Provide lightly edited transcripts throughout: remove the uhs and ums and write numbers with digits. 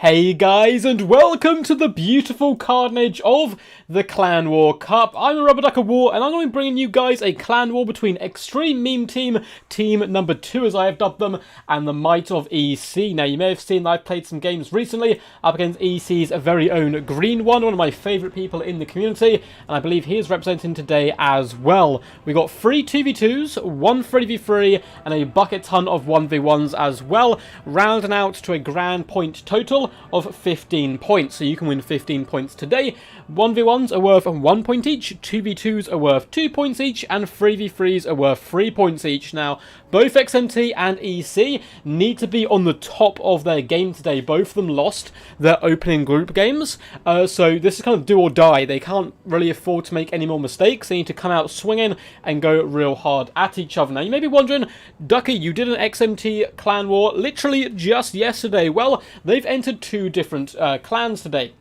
Hey guys, and welcome to the beautiful carnage of the Clan War Cup. I'm a Rubber Ducker War, and I'm going to be bringing you guys a clan war between Extreme Meme Team, Team Number 2 as I have dubbed them, and the Might of EC. Now, you may have seen that I've played some games recently up against EC's very own Green one of my favourite people in the community, and I believe he is representing today as well. We got 3 2v2s, 1 3v3, and a bucket ton of 1v1s as well, rounding out to a grand point total of 15 points. So you can win 15 points today. 1v1s are worth 1 point each, 2v2s are worth 2 points each, and 3v3s are worth 3 points each. Now, both XMT and EC need to be on the top of their game today. Both of them lost their opening group games, so this is kind of do or die. They can't really afford to make any more mistakes. They need to come out swinging and go real hard at each other. Now, you may be wondering, Ducky, you did an XMT clan war literally just yesterday. Well, they've entered 2 different clans today,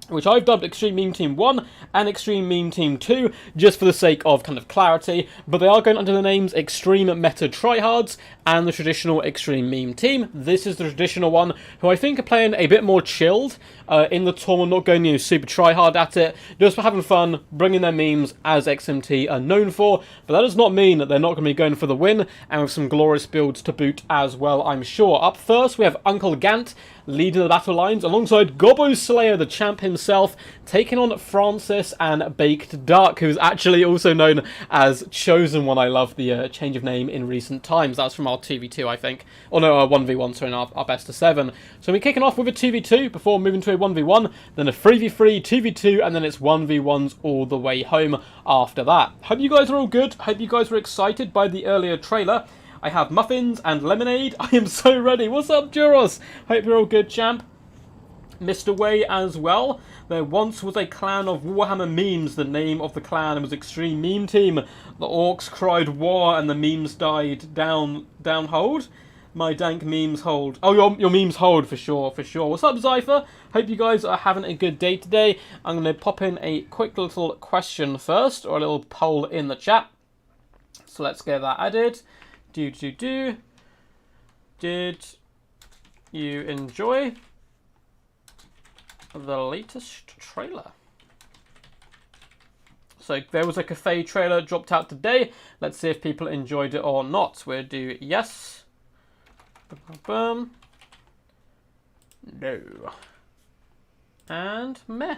which I've dubbed Extreme Meme Team 1 and Extreme Meme Team 2, just for the sake of kind of clarity, but they are going under the names Extreme Meta Tryhards and the traditional Extreme Meme Team. This is the traditional one, who I think are playing a bit more chilled in the tournament, not going super tryhard at it, just for having fun, bringing their memes as XMT are known for, but that does not mean that they're not going to be going for the win, and with some glorious builds to boot as well, I'm sure. Up first, we have Uncle Gant leading the battle lines, alongside Gobbo Slayer, the champ himself, taking on Francis and Baked Duck, who's actually also known as Chosen One. I love the change of name in recent times. That's from our 2v2, I think. Or no, 1v1, so in our best of 7. So we're kicking off with a 2v2 before moving to a 1v1, then a 3v3, 2v2, and then it's 1v1s all the way home after that. Hope you guys are all good. Hope you guys were excited by the earlier trailer. I have muffins and lemonade. I am so ready. What's up, Juros? Hope you're all good, champ. Mr. Way as well. There once was a clan of Warhammer memes. The name of the clan was Extreme Meme Team. The orcs cried war and the memes died down hold. My dank memes hold. Oh, your memes hold for sure, for sure. What's up, Zypher? Hope you guys are having a good day today. I'm going to pop in a quick little question first, or a little poll in the chat. So let's get that added. Did you enjoy the latest trailer? So there was a cafe trailer dropped out today. Let's see if people enjoyed it or not. We'll do yes. No. And meh.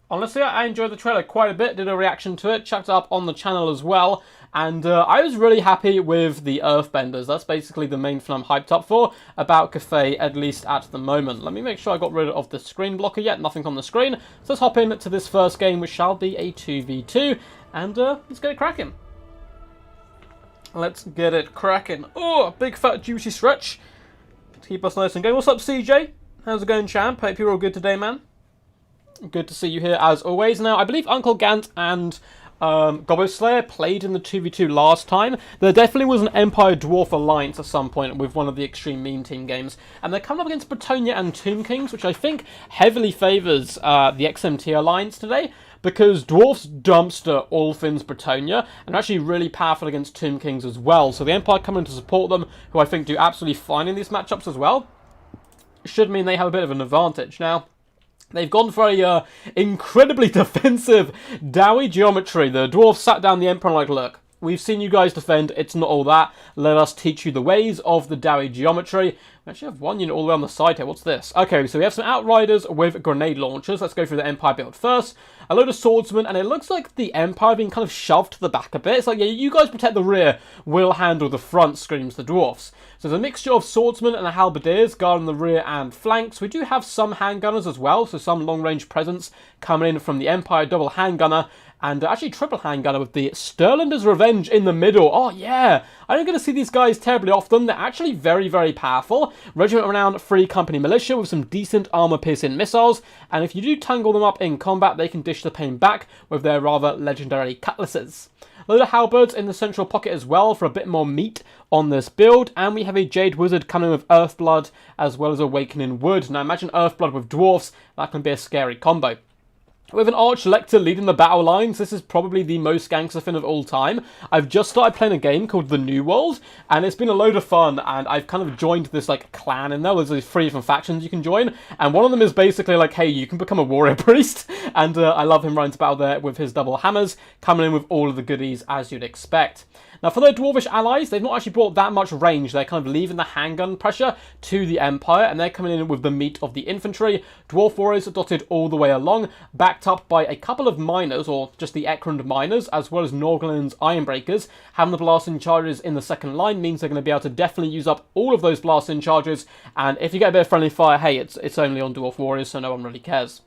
Honestly, I enjoyed the trailer quite a bit, did a reaction to it, chucked it up on the channel as well, and I was really happy with the Earthbenders. That's basically the main thing I'm hyped up for about Cafe, at least at the moment. Let me make sure I got rid of the screen blocker yet, nothing on the screen. So let's hop into this first game, which shall be a 2v2, and let's get it cracking. Let's get it cracking. Oh, a big fat juicy stretch to keep us nice and going. What's up, CJ? How's it going, champ? Hope you're all good today, man. Good to see you here as always. Now, I believe Uncle Gant and Gobbo Slayer played in the 2v2 last time. There definitely was an Empire Dwarf alliance at some point with one of the Extreme Meme Team games, and they're coming up against Bretonia and Tomb Kings, which I think heavily favours the XMT alliance today, because Dwarfs dumpster all things Bretonia, and are actually really powerful against Tomb Kings as well. So the Empire coming to support them, who I think do absolutely fine in these matchups as well, should mean they have a bit of an advantage. Now, they've gone for a incredibly defensive Dowie geometry. The dwarves sat down the Emperor and like, look, we've seen you guys defend, it's not all that. Let us teach you the ways of the Dowie geometry. We actually have one unit all the way on the side here. What's this? Okay, so we have some Outriders with grenade launchers. Let's go through the Empire build first. A load of swordsmen, and it looks like the Empire being kind of shoved to the back a bit. It's like, yeah, you guys protect the rear, we'll handle the front, screams the dwarfs. So there's a mixture of swordsmen and halberdiers guarding the rear and flanks. We do have some handgunners as well, so some long-range presence coming in from the Empire double handgunner, and actually triple handgunner with the Sterlinder's Revenge in the middle. Oh yeah, I don't get to see these guys terribly often. They're actually very, very powerful. Regiment Renowned Free Company Militia with some decent armor-piercing missiles, and if you do tangle them up in combat, they can dish the pain back with their rather legendary cutlasses. A load of halberds in the central pocket as well for a bit more meat on this build, and we have a Jade Wizard coming with Earthblood as well as Awakening Wood. Now imagine Earthblood with dwarfs, that can be a scary combo. With an Arch-Lector leading the battle lines, this is probably the most gangster thing of all time. I've just started playing a game called The New World, and it's been a load of fun, and I've kind of joined this, like, clan in there. There's these 3 different factions you can join, and one of them is basically like, hey, you can become a warrior priest, and I love him running to battle there with his double hammers, coming in with all of the goodies as you'd expect. Now, for their dwarvish allies, they've not actually brought that much range. They're kind of leaving the handgun pressure to the Empire, and they're coming in with the meat of the infantry. Dwarf warriors are dotted all the way along, backed up by a couple of miners, or just the Ekrund miners, as well as Norglin's Ironbreakers. Having the blasting charges in the second line means they're going to be able to definitely use up all of those blasting charges, and if you get a bit of friendly fire, hey, it's only on dwarf warriors, so no one really cares.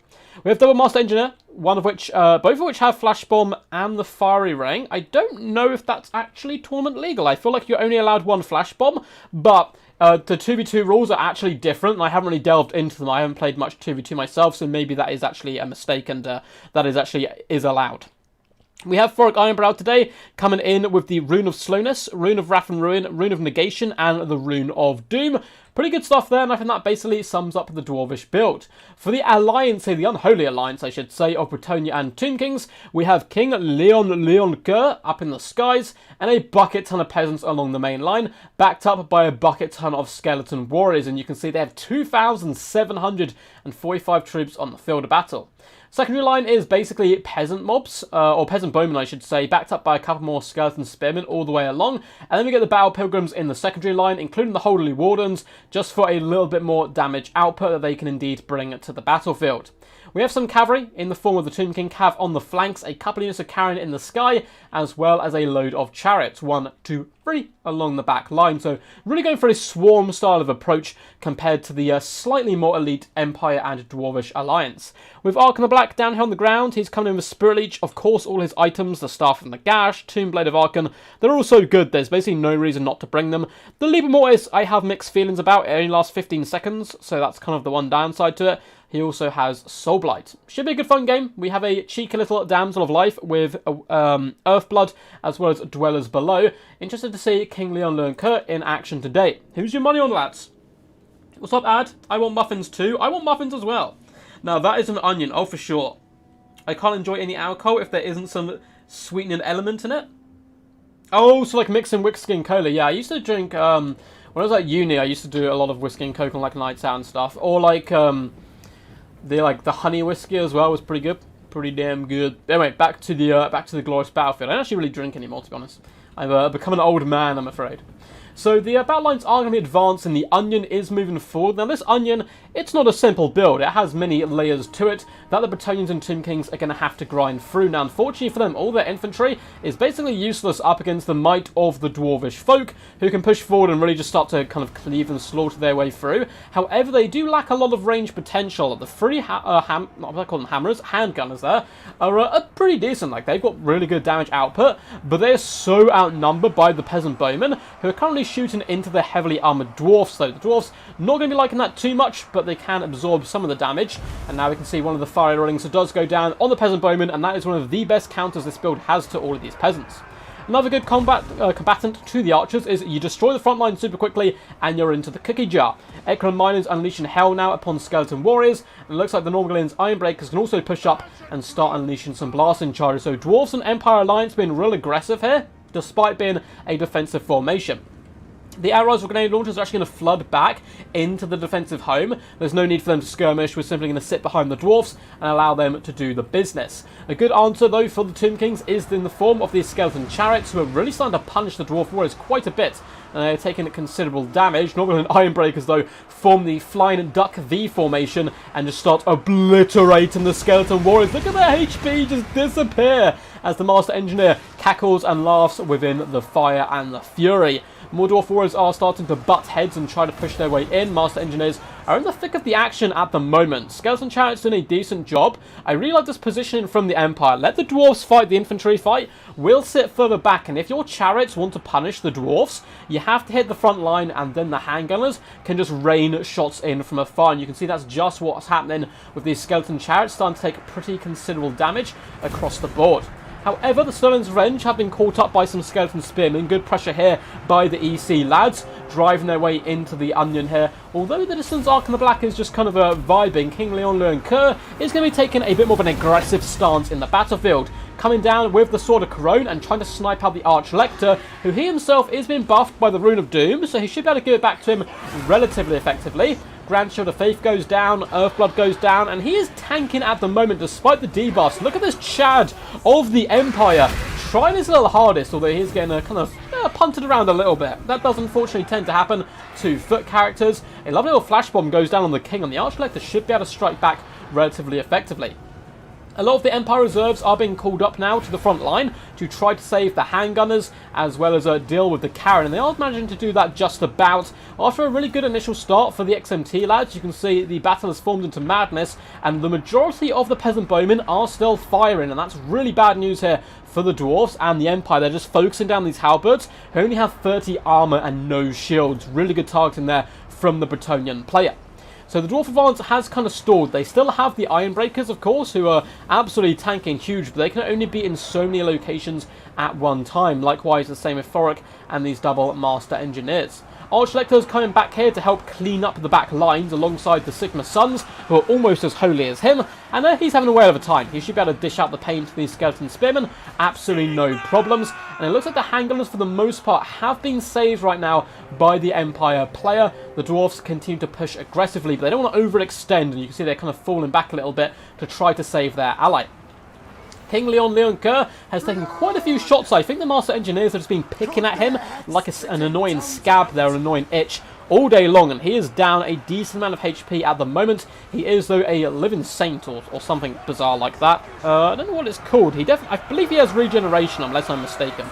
We have Double Master Engineer, both of which have Flash Bomb and the Fiery Ring. I don't know if that's actually tournament legal. I feel like you're only allowed 1 Flash Bomb, but the 2v2 rules are actually different, and I haven't really delved into them. I haven't played much 2v2 myself, so maybe that is actually a mistake, and that is allowed. We have Thoric Ironbrow today, coming in with the Rune of Slowness, Rune of Wrath and Ruin, Rune of Negation, and the Rune of Doom. Pretty good stuff there, and I think that basically sums up the Dwarvish build. For the Alliance, the Unholy Alliance, I should say, of Bretonnia and Tomb Kings, we have King Leon Kerr up in the skies, and a bucket ton of peasants along the main line, backed up by a bucket ton of skeleton warriors, and you can see they have 2,745 troops on the field of battle. Secondary line is basically peasant mobs, or peasant bowmen I should say, backed up by a couple more skeleton spearmen all the way along, and then we get the battle pilgrims in the secondary line, including the Holy Wardens, just for a little bit more damage output that they can indeed bring to the battlefield. We have some cavalry in the form of the Tomb King Cav on the flanks, a couple units of Carrion in the sky, as well as a load of chariots, 1, 2, 3 along the back line. So really going for a swarm style of approach compared to the slightly more elite Empire and Dwarvish Alliance. With Archon the Black down here on the ground, he's coming in with Spirit Leech. Of course, all his items, the Staff and the Gash, Tomb Blade of Archon, they're all so good, there's basically no reason not to bring them. The Liber Mortis, I have mixed feelings about. It only lasts 15 seconds, so that's kind of the one downside to it. He also has Soul Blight. Should be a good fun game. We have a cheeky little Damsel of Life with Earthblood, as well as Dwellers Below. Interested to see King Leon Kerr in action today. Who's your money on, lads? What's up, Ad? I want muffins too. I want muffins as well. Now, that is an onion, oh for sure. I can't enjoy any alcohol if there isn't some sweetening element in it. Oh, so like mixing whiskey and cola. Yeah, I used to drink, when I was at uni, I used to do a lot of whiskey and coke on like nights out and stuff. Or like, the honey whiskey as well was pretty good, pretty damn good. Anyway, back to the glorious battlefield. I don't actually really drink anymore, to be honest. I've become an old man, I'm afraid. So the battle lines are going to be advanced, and the Onion is moving forward. Now this Onion, it's not a simple build. It has many layers to it that the Bretonnians and Tomb Kings are going to have to grind through. Now unfortunately for them, all their infantry is basically useless up against the might of the Dwarvish folk, who can push forward and really just start to kind of cleave and slaughter their way through. However, they do lack a lot of range potential. The 3 handgunners there are pretty decent. Like, they've got really good damage output, but they're so outnumbered by the peasant bowmen, who are currently shooting into the heavily armored dwarfs. So the dwarfs not going to be liking that too much, but they can absorb some of the damage. And now we can see one of the fiery rings does go down on the peasant bowman, and that is one of the best counters this build has to all of these peasants. Another good combatant to the archers is you destroy the front line super quickly and you're into the cookie jar. Ekron miners unleashing hell now upon skeleton warriors, and it looks like the Norglin's Ironbreakers can also push up and start unleashing some blasting charges. So Dwarfs and Empire Alliance being real aggressive here, despite being a defensive formation. The Arrows or grenade launchers are actually going to flood back into the defensive home. There's no need for them to skirmish. We're simply going to sit behind the dwarfs and allow them to do the business. A good answer, though, for the Tomb Kings is in the form of these skeleton chariots, who are really starting to punish the dwarf warriors quite a bit. And they're taking considerable damage. Norglin's Ironbreakers, though, form the Flying Duck V formation and just start obliterating the skeleton warriors. Look at their HP just disappear as the Master Engineer cackles and laughs within the fire and the fury. More Dwarf Warriors are starting to butt heads and try to push their way in. Master Engineers are in the thick of the action at the moment. Skeleton Chariots doing a decent job. I really like this positioning from the Empire. Let the Dwarfs fight the infantry fight. We'll sit further back, and if your Chariots want to punish the Dwarfs, you have to hit the front line, and then the handgunners can just rain shots in from afar. And you can see that's just what's happening with these Skeleton Chariots, starting to take pretty considerable damage across the board. However, the Sterling's Revenge have been caught up by some Skeleton Spearmen. Good pressure here by the EC lads, driving their way into the Onion here. Although the distance Ark and the Black is just kind of vibing, King Leon Kerr is going to be taking a bit more of an aggressive stance in the battlefield, coming down with the Sword of Corone and trying to snipe out the Arch-Lector, who he himself is being buffed by the Rune of Doom, so he should be able to give it back to him relatively effectively. Grand Shield of Faith goes down, Earthblood goes down, and he is tanking at the moment despite the debuffs. Look at this Chad of the Empire, trying his little hardest, although he's getting kind of punted around a little bit. That does unfortunately tend to happen to foot characters. A lovely little flash bomb goes down on the King, and the Arch-Lector should be able to strike back relatively effectively. A lot of the Empire reserves are being called up now to the front line to try to save the handgunners as well as deal with the Karen, and they are managing to do that just about. After a really good initial start for the XMT lads, you can see the battle has formed into madness, and the majority of the peasant bowmen are still firing, and that's really bad news here for the dwarves and the Empire. They're just focusing down these halberds who only have 30 armor and no shields. Really good targeting there from the Bretonnian player. So the Dwarf advance has kind of stalled. They still have the Ironbreakers, of course, who are absolutely tanking huge, but they can only be in so many locations at one time. Likewise, the same with Thoric and these double Master Engineers. Arch-Lector is coming back here to help clean up the back lines alongside the Sigma Sons, who are almost as holy as him, and he's having a whale of a time. He should be able to dish out the pain to these Skeleton Spearmen, absolutely no problems, and it looks like the handgunners for the most part have been saved right now by the Empire player. The Dwarfs continue to push aggressively, but they don't want to overextend, and you can see they're kind of falling back a little bit to try to save their ally. King Leon Kerr has taken quite a few shots. I think the Master Engineers have just been picking at him like an annoying scab there, an annoying itch, all day long, and he is down a decent amount of HP at the moment. He is, though, a living saint or something bizarre like that. I don't know what it's called. I believe he has regeneration, unless I'm mistaken.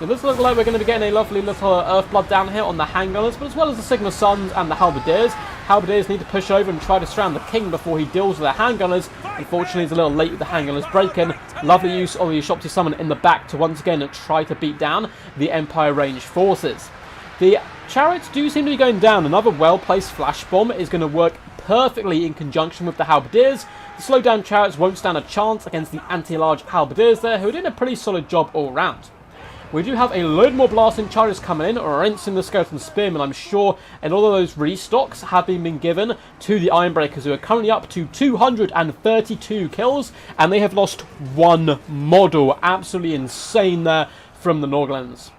It does look like we're going to be getting a lovely little Earthblood down here on the handgunners, but as well as the Sigma Sons and the Halberdiers. Halberdiers need to push over and try to surround the King before he deals with the handgunners. Unfortunately, he's a little late with the handgunners breaking. Lovely use of the Shopti Summon in the back to once again try to beat down the Empire range forces. The chariots do seem to be going down. Another well-placed flash bomb is going to work perfectly in conjunction with the Halberdiers. The slowed down chariots won't stand a chance against the anti-large Halberdiers there, who are doing a pretty solid job all round. We do have a load more blasting charges coming in, rinsing the Skeleton Spearmen, I'm sure, and all of those restocks have been given to the Ironbreakers, who are currently up to 232 kills, and they have lost one model. Absolutely insane there from the Norglens.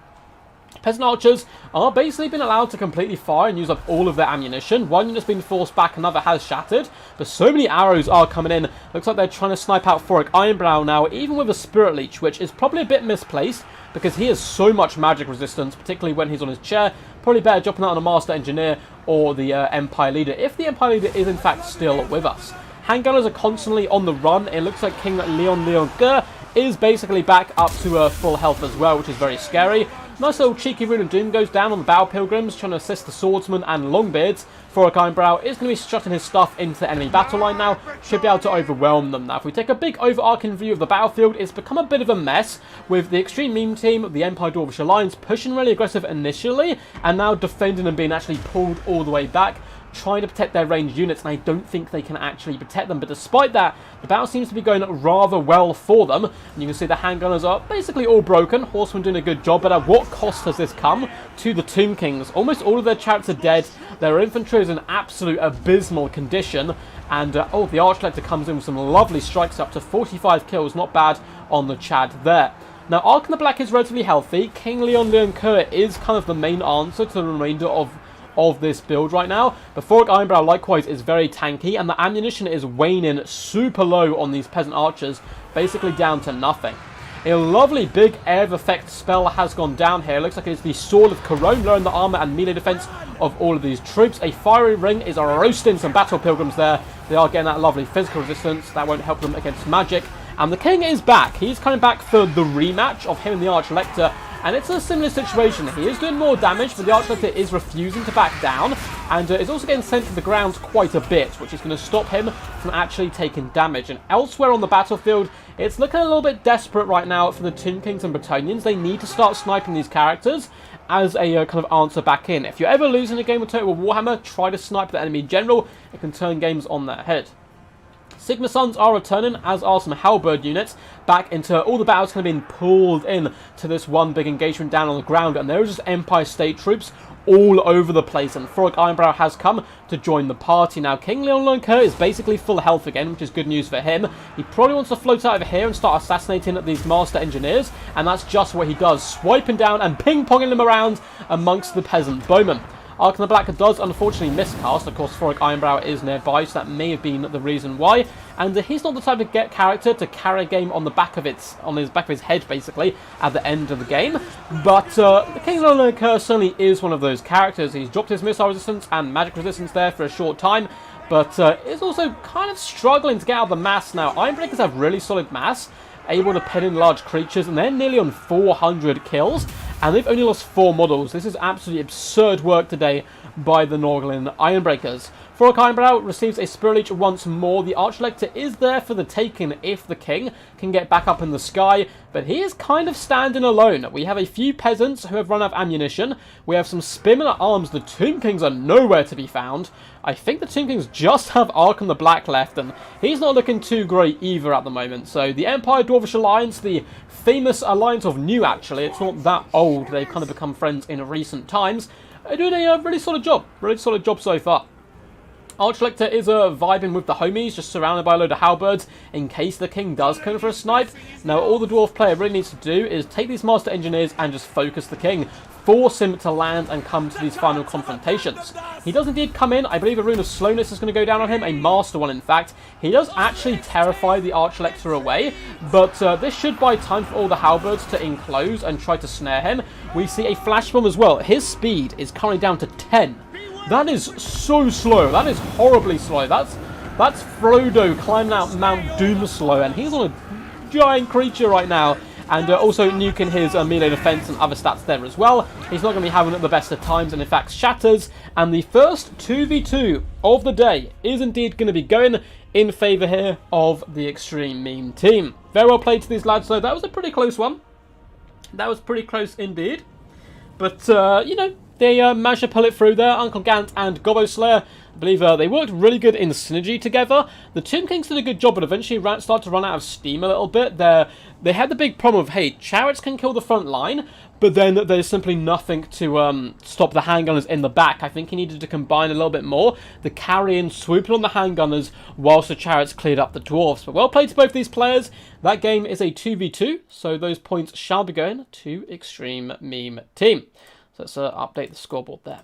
Peasant archers are basically been allowed to completely fire and use up all of their ammunition. One unit's been forced back, another has shattered, but so many arrows are coming in. Looks like they're trying to snipe out Thoric Ironbrow now, even with a Spirit Leech, which is probably a bit misplaced, because he has so much magic resistance, particularly when he's on his chair. Probably better dropping that on a Master Engineer or the Empire Leader, if the Empire Leader is in fact still with us. Handgunners are constantly on the run. It looks like King Leon Kerr is basically back up to full health as well, which is very scary. Nice little cheeky Rune of Doom goes down on the Bow Pilgrims, trying to assist the Swordsman and Longbeards. Thoric Ironbrow is going to be strutting his stuff into the enemy battle line now. Should be able to overwhelm them. Now, if we take a big overarching view of the battlefield, it's become a bit of a mess with the Extreme Meme team, the Empire Dwarvish Alliance, pushing really aggressive initially, and now defending and being actually pulled all the way back, trying to protect their ranged units, and I don't think they can actually protect them. But despite that, the battle seems to be going rather well for them, and you can see the handgunners are basically all broken. Horsemen doing a good job, but at what cost has this come to the Tomb Kings? Almost all of their chariots are dead. Their infantry is in absolute abysmal condition, and oh, the Arch-Lector comes in with some lovely strikes, up to 45 kills, not bad on the Chad there. Now, Ark and the Black is relatively healthy. King Leon Kerr is kind of the main answer to the remainder of this build right now. But Thoric Ironbrow likewise is very tanky, and the ammunition is waning super low on these peasant archers, basically down to nothing. A lovely big air of effect spell has gone down here. It looks like it's the Sword of Corone, lowering the armor and melee defense of all of these troops. A fiery ring is roasting some battle pilgrims there. They are getting that lovely physical resistance. That won't help them against magic. And the King is back. He's coming back for the rematch of him and the Arch-Lector. And it's a similar situation. He is doing more damage, but the Arch-Lector is refusing to back down, and is also getting sent to the ground quite a bit, which is going to stop him from actually taking damage. And elsewhere on the battlefield, it's looking a little bit desperate right now for the Tomb Kings and Bretonnians. They need to start sniping these characters as a kind of answer back in. If you're ever losing a game of Total Warhammer, try to snipe the enemy general. It can turn games on their head. Sigma Suns are returning, as are some Halberd units, back into all the battles kind of being pulled in to this one big engagement down on the ground, and there is just Empire State troops all over the place, and Frolic Ironbrow has come to join the party. Now, King Leon Lernker is basically full health again, which is good news for him. He probably wants to float out over here and start assassinating these Master Engineers, and that's just what he does, swiping down and ping-ponging them around amongst the peasant bowmen. Ark in the Black does unfortunately miscast. Of course, Frolic Ironbrow is nearby, so that may have been the reason why. And he's not the type of character to carry a game on the back of his head, basically, at the end of the game. But the King of Lernker certainly is one of those characters. He's dropped his missile resistance and magic resistance there for a short time, but is also kind of struggling to get out of the mass now. Ironbreakers have really solid mass, able to pin in large creatures, and they're nearly on 400 kills, and they've only lost 4 models. This is absolutely absurd work today by the Norglin Ironbreakers. Frolic Ironbrow receives a Spirit Leech once more. The Archlector is there for the taking if the king can get back up in the sky, but he is kind of standing alone. We have a few peasants who have run out of ammunition. We have some Spearmen at arms. The Tomb Kings are nowhere to be found. I think the Tomb Kings just have Ark on the Black left, and he's not looking too great either at the moment. So the Empire Dwarvish Alliance, the famous alliance of new, actually, it's not that old. They've kind of become friends in recent times. Are doing a really solid job. Really solid job so far. Archlector is vibing with the homies, just surrounded by a load of halberds in case the king does come for a snipe. Now, all the dwarf player really needs to do is take these master engineers and just focus the king. Force him to land and come to these final confrontations. He does indeed come in. I believe a rune of slowness is going to go down on him, a master one in fact. He does actually terrify the Archlector away, but this should buy time for all the halberds to enclose and try to snare him. We see a flash bomb as well. His speed is currently down to 10. That is so slow. That is horribly slow. That's Frodo climbing out Mount Doom slow, and he's on a giant creature right now. And also nuking his melee defense and other stats there as well. He's not going to be having the best of times, and in fact shatters. And the first 2v2 of the day is indeed going to be going in favour here of the Extreme Meme team. Very well played to these lads, though. That was a pretty close one. That was pretty close indeed. But, you know, they managed to pull it through there. Uncle Gant and Gobbo Slayer, I believe they worked really good in synergy together. The Tomb Kings did a good job, but eventually started to run out of steam a little bit. They had the big problem of, hey, chariots can kill the front line, but then there's simply nothing to stop the handgunners in the back. I think he needed to combine a little bit more, the carrying, swooping on the handgunners, whilst the chariots cleared up the dwarfs. But well played to both these players. That game is a 2v2, so those points shall be going to Extreme Meme team. So let's update the scoreboard there.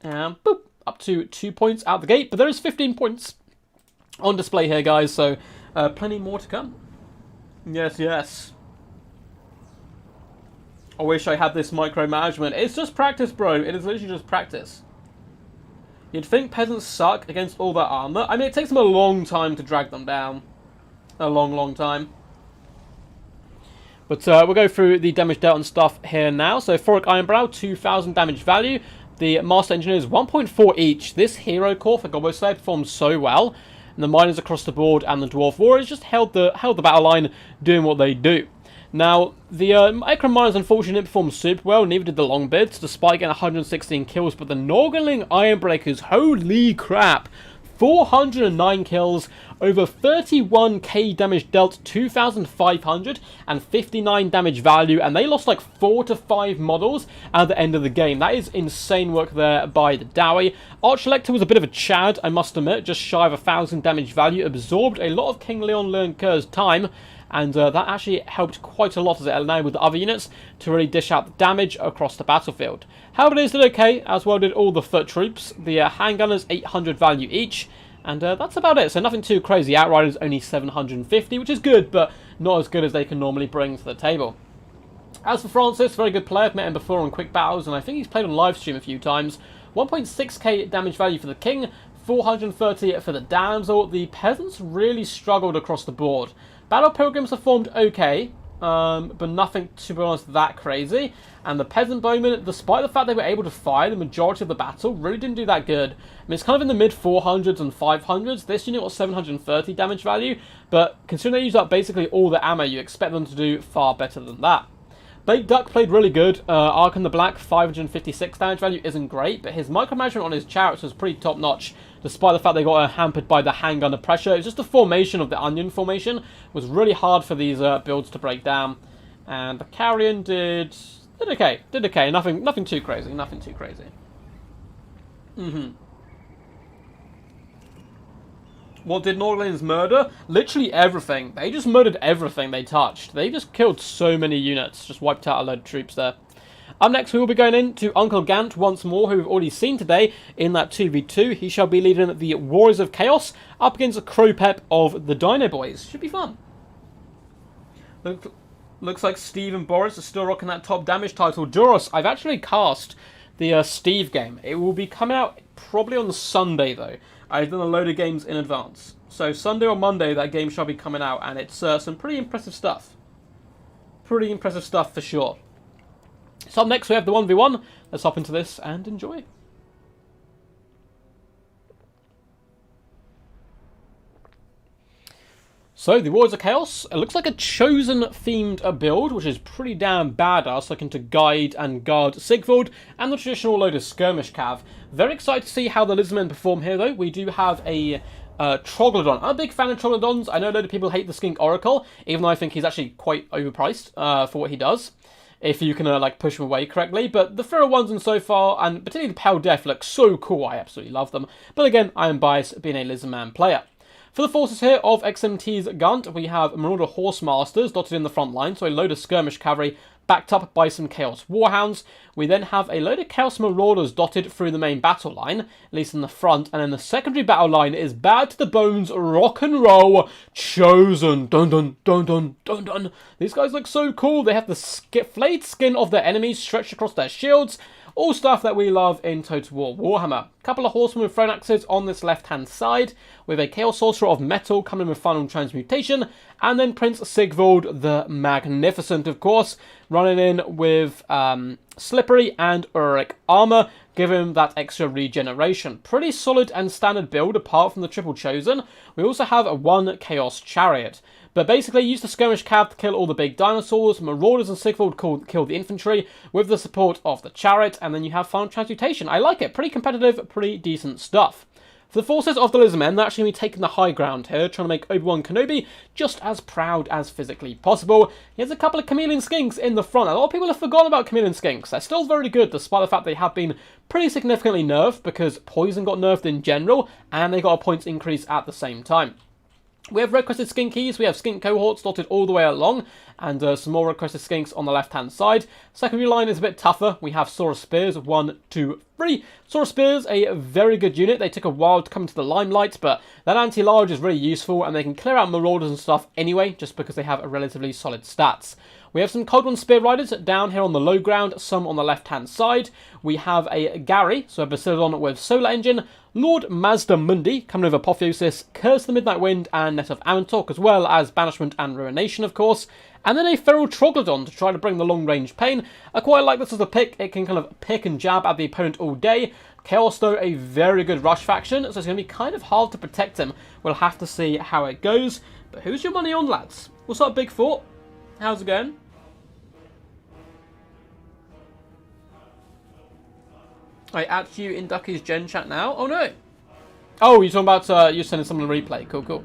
And boop, up to 2 points out the gate, but there is 15 points on display here, guys, so plenty more to come. Yes, yes. I wish I had this micromanagement. It's just practice, bro. It is literally just practice. You'd think peasants suck against all that armor. I mean, it takes them a long time to drag them down. A long, long time. But we'll go through the damage dealt and stuff here now. So, Frolic Ironbrow, 2,000 damage value. The Master Engineers, 1.4 each. This hero core for Gobbo Slayer performed so well. And the miners across the board and the Dwarf Warriors just held the battle line doing what they do. Now, the Ekron miners unfortunately didn't perform super well, neither did the Longbeards, despite getting 116 kills. But the Norgaling Ironbreakers, holy crap! 409 kills, over 31k damage dealt, 2,559 damage value, and they lost like 4 to 5 models at the end of the game. That is insane work there by the Dowie. Archlector was a bit of a chad, I must admit, just shy of 1,000 damage value, absorbed a lot of King Leon Lernker's time, and that actually helped quite a lot as it enabled the other units to really dish out the damage across the battlefield. Halberdiers did okay, as well did all the foot troops. The handgunners, 800 value each, and that's about it. So nothing too crazy. Outriders only 750, which is good, but not as good as they can normally bring to the table. As for Francis, very good player. I've met him before on Quick Battles, and I think he's played on Livestream a few times. 1.6k damage value for the King, 430 for the Damsel. The Peasants really struggled across the board. Battle Pilgrims performed okay, but nothing, to be honest, that crazy. And the Peasant Bowmen, despite the fact they were able to fire the majority of the battle, really didn't do that good. I mean, it's kind of in the mid-400s and 500s. This unit got 730 damage value, but considering they used up basically all the ammo, you expect them to do far better than that. Baked Duck played really good. Ark in the Black, 556 damage value isn't great, but his micromanagement on his chariots was pretty top-notch, despite the fact they got hampered by the hang under pressure. It's just the formation of the onion formation was really hard for these builds to break down. And the Carrion did okay. Nothing too crazy. What did Nordlings murder? Literally everything. They just murdered everything they touched. They just killed so many units. Just wiped out a load of troops there. Up next, we will be going into Uncle Gant once more, who we've already seen today in that 2v2. He shall be leading the Warriors of Chaos up against the Crow Pep of the Dino Boys. Should be fun. Looks like Steve and Boris are still rocking that top damage title. Duros, I've actually cast the Steve game. It will be coming out probably on Sunday, though. I've done a load of games in advance. So Sunday or Monday, that game shall be coming out, and it's some pretty impressive stuff. Pretty impressive stuff for sure. So up next, we have the 1v1. Let's hop into this and enjoy. So, the Warriors of Chaos, it looks like a Chosen-themed build, which is pretty damn badass, looking to guide and guard Sigvald, and the traditional load of Skirmish Cav. Very excited to see how the Lizardmen perform here, though. We do have a Troglodon. I'm a big fan of Troglodons. I know a load of people hate the Skink Oracle, even though I think he's actually quite overpriced for what he does, if you can like push him away correctly. But the Feral ones and so far, and particularly the Pale Death, look so cool. I absolutely love them. But again, I am biased being a Lizardman player. For the forces here of XMT's Gunt, we have Marauder Horsemasters dotted in the front line, so a load of Skirmish Cavalry backed up by some Chaos Warhounds. We then have a load of Chaos Marauders dotted through the main battle line, at least in the front, and then the secondary battle line is bad to the bones, rock and roll, Chosen. Dun dun dun dun dun dun. These guys look so cool. They have the flayed skin of their enemies stretched across their shields. All stuff that we love in Total War Warhammer. Couple of horsemen with thrown axes on this left-hand side, with a Chaos Sorcerer of Metal coming with Final Transmutation, and then Prince Sigvald the Magnificent, of course, running in with Slippery and Uric Armor, giving him that extra regeneration. Pretty solid and standard build, apart from the Triple Chosen. We also have one Chaos Chariot. But basically, use the Skirmish Cav to kill all the big dinosaurs. Marauders and Sigvald kill the infantry with the support of the chariot, and then you have Final Transmutation. I like it. Pretty competitive, pretty decent stuff. For the forces of the Lizardmen, they're actually going to be taking the high ground here, trying to make Obi-Wan Kenobi just as proud as physically possible. He has a couple of Chameleon Skinks in the front. A lot of people have forgotten about Chameleon Skinks. They're still very good, despite the fact they have been pretty significantly nerfed, because Poison got nerfed in general, and they got a points increase at the same time. We have red-crested Skinkies, we have Skink Cohorts dotted all the way along, and some more red-crested Skinks on the left-hand side. Secondary line is a bit tougher. We have Saurus Spears, 1, 2, 3. Saurus Spears, a very good unit. They took a while to come into the limelight, but that anti-large is really useful, and they can clear out Marauders and stuff anyway, just because they have a relatively solid stats. We have some Cold One Spear Riders down here on the low ground, some on the left-hand side. We have a Gary, so a Basilodon with Solar Engine, Lord Mazda Mundi, coming with Apotheosis, Curse of the Midnight Wind, and Net of Amantok, as well as Banishment and Ruination, of course. And then a Feral Troglodon to try to bring the long-range pain. I quite like this as a pick. It can kind of pick and jab at the opponent all day. Chaos, though, a very good rush faction, so it's going to be kind of hard to protect him. We'll have to see how it goes. But who's your money on, lads? What's up, Big Fort? How's it going? I at you in Ducky's Gen chat now. Oh no! Oh, you're talking about you're sending someone a replay. Cool, cool.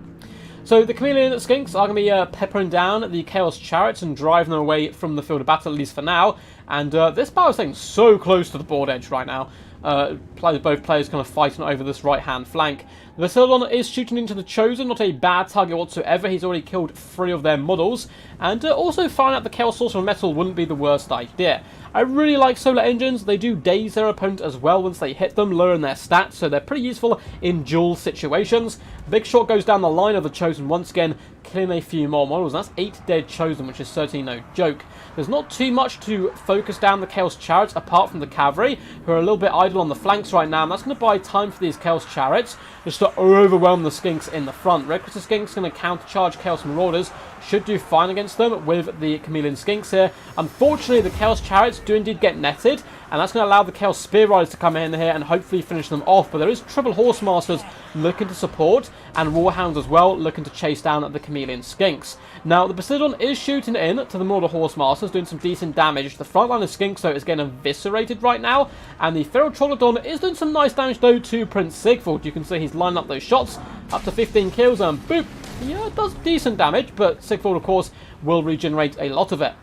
So the Chameleon Skinks are going to be peppering down the Chaos Chariots and driving them away from the field of battle, at least for now. And this battle thing's so close to the board edge right now. Both players kind of fighting over this right-hand flank. The Basilodon is shooting into the Chosen, not a bad target whatsoever. He's already killed 3 of their models. And also firing out the Chaos Sorcerer of Metal wouldn't be the worst idea. I really like Solar Engines. They do daze their opponent as well once they hit them, lowering their stats, so they're pretty useful in duel situations. Big Shot goes down the line of the Chosen once again, killing a few more models. That's 8 dead Chosen, which is certainly no joke. There's not too much to focus down the Chaos Chariots apart from the Cavalry, who are a little bit idle on the flanks right now, and that's going to buy time for these Chaos Chariots just to overwhelm the Skinks in the front. Red Crystal Skinks going to countercharge Chaos Marauders, should do fine against them with the Chameleon Skinks here. Unfortunately, the Chaos Chariots do indeed get netted, and that's going to allow the Chaos Spear Riders to come in here and hopefully finish them off. But there is triple Horsemasters looking to support, and Warhounds as well looking to chase down the Chameleon Skinks. Now, the Bastiladon is shooting in to the Marauders Horsemasters, doing some decent damage. The front line of Skinks, though, is getting eviscerated right now, and the Feral Troglodon is doing some nice damage, though, to Prince Sigvald. You can see he's lining up those shots, up to 15 kills, and boop! Yeah, it does decent damage, but Sigvald, of course, will regenerate a lot of it.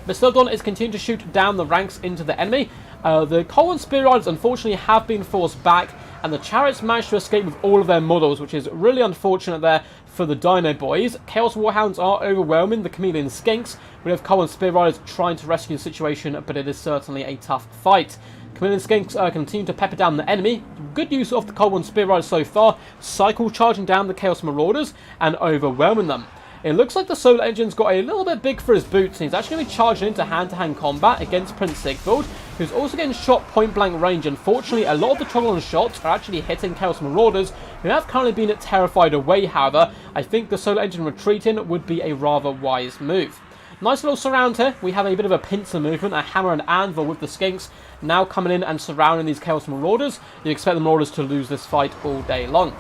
Bastiladon is continuing to shoot down the ranks into the enemy. The Colin Spear Riders, unfortunately, have been forced back, and the Chariots managed to escape with all of their models, which is really unfortunate there for the Dino Boys. Chaos Warhounds are overwhelming the Chameleon Skinks. We have Colin Spear Riders trying to rescue the situation, but it is certainly a tough fight. Chameleon Skinks continue to pepper down the enemy. Good use of the Colin Spear Riders so far, cycle charging down the Chaos Marauders and overwhelming them. It looks like the Solar Engine's got a little bit big for his boots, and he's actually going to be charging into hand-to-hand combat against Prince Sigvald, who's also getting shot point-blank range. Unfortunately, a lot of the Troglodon shots are actually hitting Chaos Marauders, who have currently been terrified away. However, I think the Solar Engine retreating would be a rather wise move. Nice little surround here. We have a bit of a pincer movement, a hammer and anvil with the Skinks now coming in and surrounding these Chaos Marauders. You expect the Marauders to lose this fight all day long.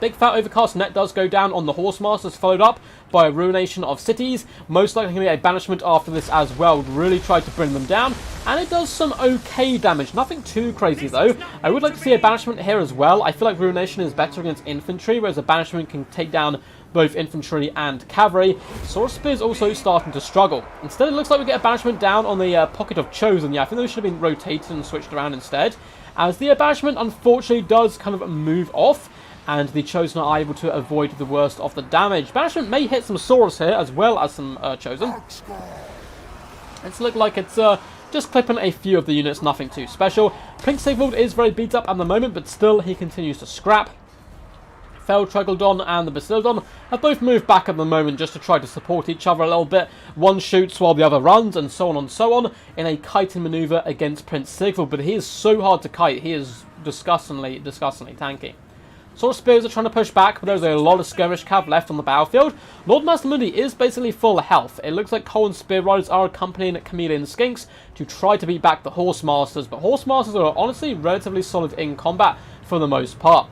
Big fat overcast net does go down on the Horsemasters, followed up by a ruination of cities. Most likely going to be a banishment after this as well. Really try to bring them down, and it does some okay damage. Nothing too crazy though. I would like to see a banishment here as well. I feel like ruination is better against infantry, whereas a banishment can take down both infantry and cavalry. Sword Spear's also starting to struggle. Instead, it looks like we get a banishment down on the Pocket of Chosen. Yeah, I think those should have been rotated and switched around instead, as the banishment unfortunately does kind of move off, and the Chosen are able to avoid the worst of the damage. Banishment may hit some Saurus here, as well as some Chosen. It's looked like it's just clipping a few of the units, nothing too special. Prince Sigvald is very beat up at the moment, but still he continues to scrap. Feral Troglodon and the Bastiladon have both moved back at the moment just to try to support each other a little bit. One shoots while the other runs, and so on in a kiting maneuver against Prince Sigvald, but he is so hard to kite. He is disgustingly tanky. Sword Spears are trying to push back, but there's a lot of skirmish cav left on the battlefield. Lord Master Mundi is basically full health. It looks like Colin Spear Riders are accompanying Chameleon Skinks to try to beat back the Horsemasters, but Horsemasters are honestly relatively solid in combat for the most part.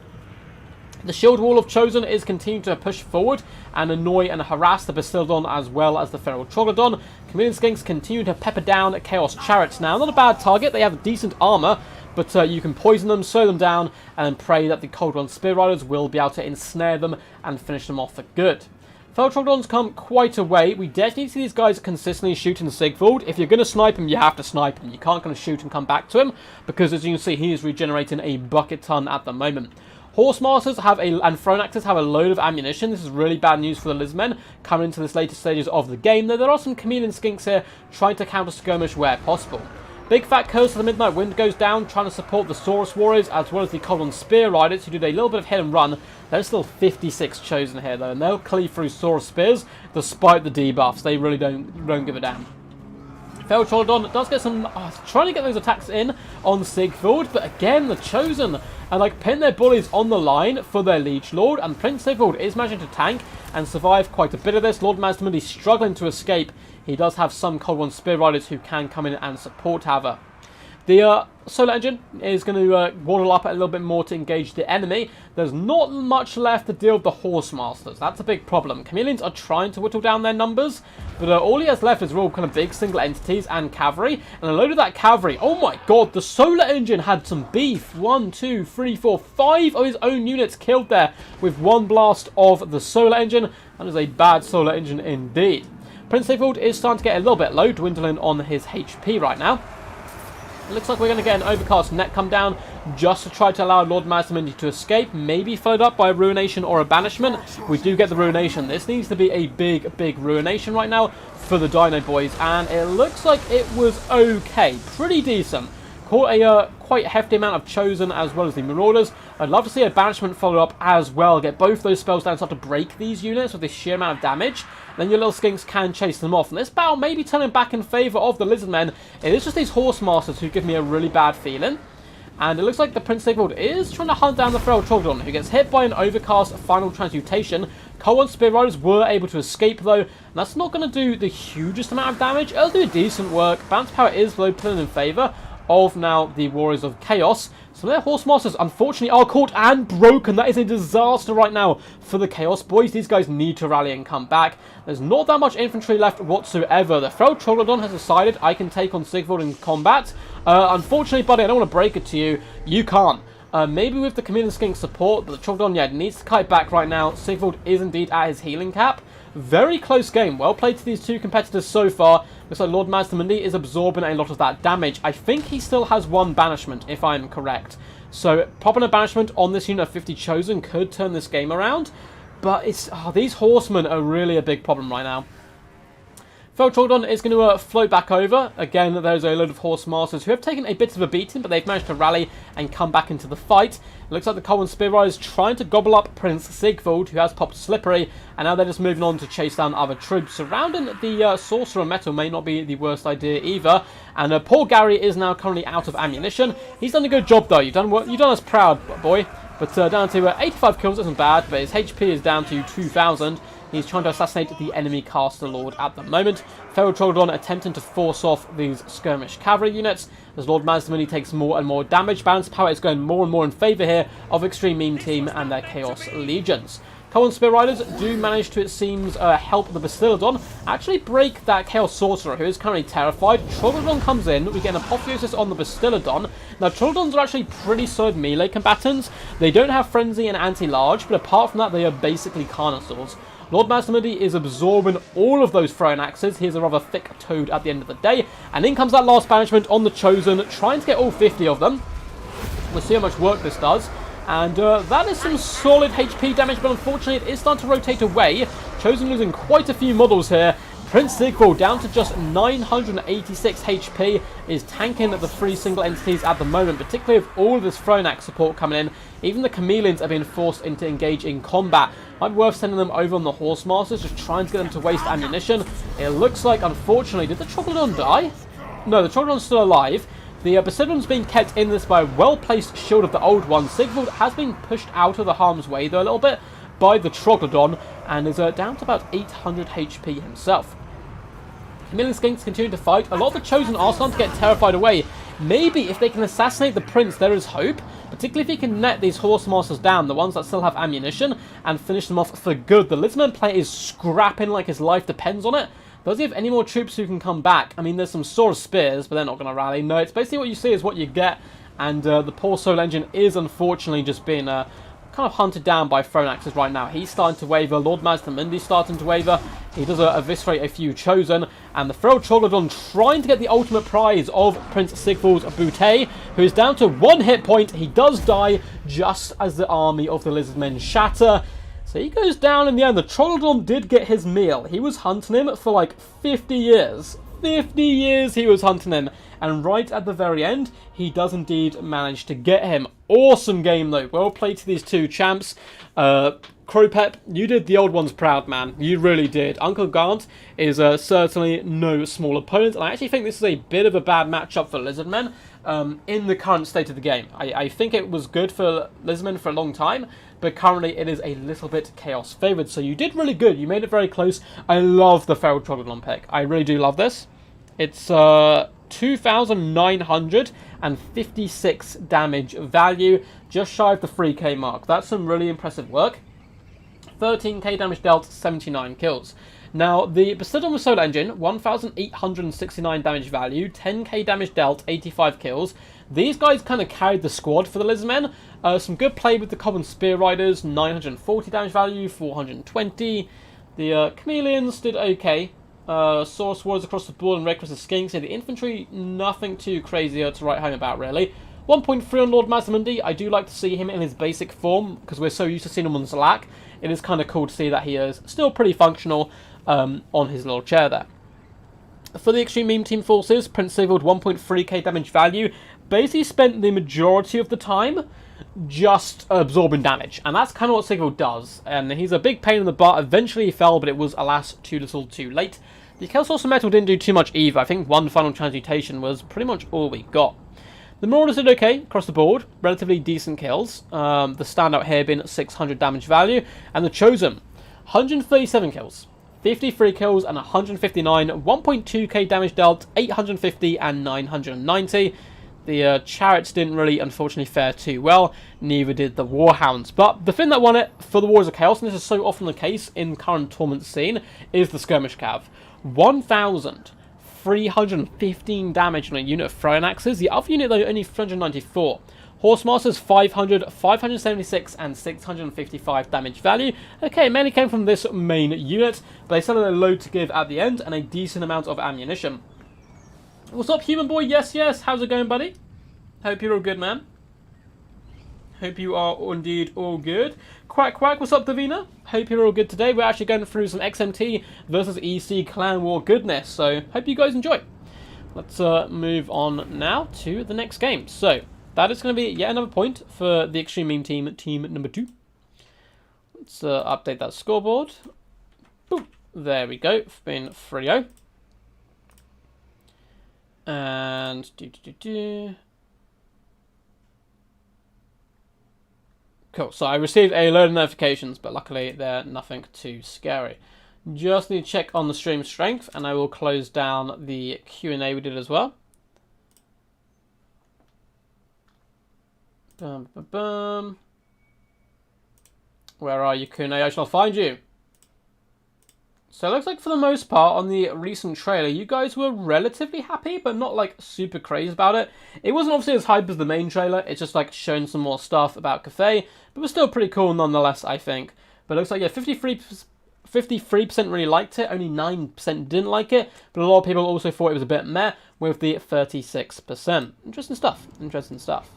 The Shield Wall of Chosen is continuing to push forward and annoy and harass the Bastiladon as well as the Feral Troglodon. Chameleon Skinks continue to pepper down Chaos Chariots now. Not a bad target, they have decent armor, but you can poison them, slow them down, and then pray that the Cold Spear Riders will be able to ensnare them and finish them off for good. Feral Troglodons come quite a way. We definitely see these guys consistently shooting Sigvald. If you're going to snipe him, you have to snipe him. You can't kind of shoot and come back to him, because as you can see, he is regenerating a bucket ton at the moment. Horsemasters and Thronaxes have a load of ammunition. This is really bad news for the Lizmen coming into this later stages of the game, though there are some Chameleon Skinks here trying to counter skirmish where possible. Big fat Curse of the Midnight Wind goes down, trying to support the Saurus Warriors as well as the Cold Spear Riders, who did a little bit of hit and run. There's still 56 Chosen here though, and they'll cleave through Saurus Spears despite the debuffs. They really don't give a damn. Feral Troglodon does get some, trying to get those attacks in on Sigvald, but again, the Chosen are like pin their bullies on the line for their Liege Lord, and Prince Sigvald is managing to tank and survive quite a bit of this. Lord Master Mundi struggling to escape. He does have some Cold Spear Riders who can come in and support, however. The Solar Engine is going to waddle up a little bit more to engage the enemy. There's not much left to deal with the Horsemasters. That's a big problem. Chameleons are trying to whittle down their numbers, but all he has left is real kind of big single entities and cavalry. And a load of that cavalry, oh my god, the Solar Engine had some beef. 1, 2, 3, 4, 5 of his own units killed there with one blast of the Solar Engine. That is a bad Solar Engine indeed. Prince Sigvald is starting to get a little bit low, dwindling on his HP right now. It looks like we're going to get an overcast net come down just to try to allow Lord Master Mundi to escape, maybe followed up by a ruination or a banishment. We do get the ruination. This needs to be a big ruination right now for the Dino Boys, and it looks like it was okay, pretty decent. Caught a quite hefty amount of Chosen as well as the Marauders. I'd love to see a banishment follow up as well. Get both those spells down, start to break these units with this sheer amount of damage. Then your little Skinks can chase them off. And this battle may be turning back in favour of the Lizardmen. It is just these Horsemasters who give me a really bad feeling. And it looks like the Prince Sigvald is trying to hunt down the Feral Troglodon, who gets hit by an overcast final transmutation, Cold Spear Riders were able to escape though, and that's not going to do the hugest amount of damage. It'll do decent work. Bounce power is though pulling in favour of now the Warriors of Chaos. So their Horse Masters unfortunately are caught and broken. That is a disaster right now for the Chaos Boys. These guys need to rally and come back. There's not that much infantry left whatsoever. The Feral Troglodon has decided I can take on Sigvald in combat. Unfortunately, buddy, I don't want to break it to you. You can't. Maybe with the Chameleon Skink support, but the Troglodon, yeah, needs to kite back right now. Sigvald is indeed at his healing cap. Very close game. Well played to these two competitors so far. Looks like Lord Mazdamundi is absorbing a lot of that damage. I think he still has one banishment, if I'm correct. So, popping a banishment on this unit of 50 Chosen could turn this game around. But it's these horsemen are really a big problem right now. Feral Troglodon is going to float back over. Again, there's a load of Horse Masters who have taken a bit of a beating, but they've managed to rally and come back into the fight. It looks like the Cold Spear Riders trying to gobble up Prince Sigvald, who has popped Slippery, and now they're just moving on to chase down other troops. Surrounding the Sorcerer Metal may not be the worst idea either. And poor Gary is now currently out of ammunition. He's done a good job though. You've done us proud, boy. But down to 85 kills isn't bad, but his HP is down to 2,000. He's trying to assassinate the enemy Caster Lord at the moment. Feral Troglodon attempting to force off these skirmish cavalry units. As Lord Mazdamundi takes more and more damage, balance power is going more and more in favour here of Extreme Meme Team and their Chaos Legions. Cold Spear Riders do manage to, it seems, help the Bastiladon actually break that Chaos Sorcerer, who is currently terrified. Troglodon comes in, we get an Apotheosis on the Bastiladon. Now, Troglodons are actually pretty solid melee combatants. They don't have Frenzy and Anti-Large, but apart from that, they are basically Carnosaurs. Lord Mazdamundi is absorbing all of those throwing axes. He is a rather thick toad at the end of the day. And in comes that last banishment on the Chosen, trying to get all 50 of them. We'll see how much work this does. And that is some solid HP damage, but unfortunately it is starting to rotate away. Chosen losing quite a few models here. Prince Sigvald down to just 986 HP is tanking the three single entities at the moment, particularly with all of this throwing axe support coming in. Even the Chameleons are being forced into engage in combat. Might be worth sending them over on the Horse Masters, just trying to get them to waste ammunition. It looks like, unfortunately, did the Troglodon die? No, the Troglodon's still alive. The Bastiladon's being kept in this by a well-placed shield of the old one. Sigvald has been pushed out of the harm's way, though, a little bit by the Troglodon, and is down to about 800 HP himself. Chameleon Skinks continue to fight. A lot of the Chosen are starting to get terrified away. Maybe if they can assassinate the Prince, there is hope. Particularly if he can net these Horse Masters down, the ones that still have ammunition, and finish them off for good. The Lizardman player is scrapping like his life depends on it. Does he have any more troops who can come back? I mean, there's some Sword of Spears, but they're not going to rally. No, it's basically what you see is what you get. And the poor Soul Engine is unfortunately just being kind of hunted down by Throne Axes right now. He's starting to waver. Lord Mazdamundi's starting to waver. He does eviscerate a few Chosen. And the Feral Troglodon trying to get the ultimate prize of Prince Sigvald's Boutte, who is down to 1 hit point. He does die just as the army of the Lizardmen shatter. So he goes down in the end. The Troglodon did get his meal. He was hunting him for like 50 years. 50 years he was hunting him. And right at the very end, he does indeed manage to get him. Awesome game, though. Well played to these two champs. Crowpep, you did the old ones proud, man. You really did. Uncle Gaunt is certainly no small opponent. And I actually think this is a bit of a bad matchup for Lizardmen in the current state of the game. I think it was good for Lizardmen for a long time, but currently it is a little bit Chaos favoured. So you did really good. You made it very close. I love the Feral Troglodon pick. I really do love this. It's 2,956 damage value, just shy of the 3k mark. That's some really impressive work. 13k damage dealt, 79 kills. Now, the Bastiladon with Solar Engine, 1,869 damage value, 10k damage dealt, 85 kills. These guys kind of carried the squad for the Lizardmen. Some good play with the Common Spear Riders, 940 damage value, 420. The Chameleons did okay. Source Warriors across the board and Red Crested Skinks. Yeah, the infantry, nothing too crazy to write home about, really. 1.3 on Lord Mazdamundi. I do like to see him in his basic form, because we're so used to seeing him on Zalak. It is kind of cool to see that he is still pretty functional on his little chair there. For the Extreme Meme Team forces, Prince Sigvald, 1.3k damage value. Basically spent the majority of the time just absorbing damage, and that's kind of what Sigvald does. And he's a big pain in the butt. Eventually he fell, but it was, alas, too little too late. The Chaos Sorcerer Metal didn't do too much either. I think one final transmutation was pretty much all we got. The Marauders did okay across the board. Relatively decent kills. The standout here being 600 damage value. And the Chosen. 137 kills, 53 kills and 159, 1.2k damage dealt, 850 and 990. The chariots didn't really, unfortunately, fare too well. Neither did the warhounds. But the thing that won it for the Wars of Chaos, and this is so often the case in current tournament scene, is the skirmish cav. 1,315 damage on a unit of throwing axes. The other unit, though, only 394. Horsemasters 500, 576 and 655 damage value. Okay, mainly came from this main unit, but they still had a load to give at the end and a decent amount of ammunition. What's up, human boy? Yes, yes. How's it going, buddy? Hope you're all good, man. Hope you are indeed all good. Quack, quack. What's up, Davina? Hope you're all good today. We're actually going through some XMT versus EC Clan War goodness, so hope you guys enjoy. Let's move on now to the next game. So, that is going to be yet another point for the Extreme Meme team, team number 2. Let's update that scoreboard. Boom. There we go. It's been 3-0. And cool. So I received a load of notifications, but luckily they're nothing too scary. Just need to check on the stream strength, and I will close down the Q&A we did as well. Bum, bum, bum. Where are you, Q&A? I shall find you. So it looks like for the most part on the recent trailer, you guys were relatively happy, but not like super crazy about it. It wasn't obviously as hype as the main trailer. It's just like showing some more stuff about Cathay, but it was still pretty cool nonetheless, I think. But it looks like, yeah, 53% really liked it, only 9% didn't like it, but a lot of people also thought it was a bit meh with the 36%. Interesting stuff, interesting stuff.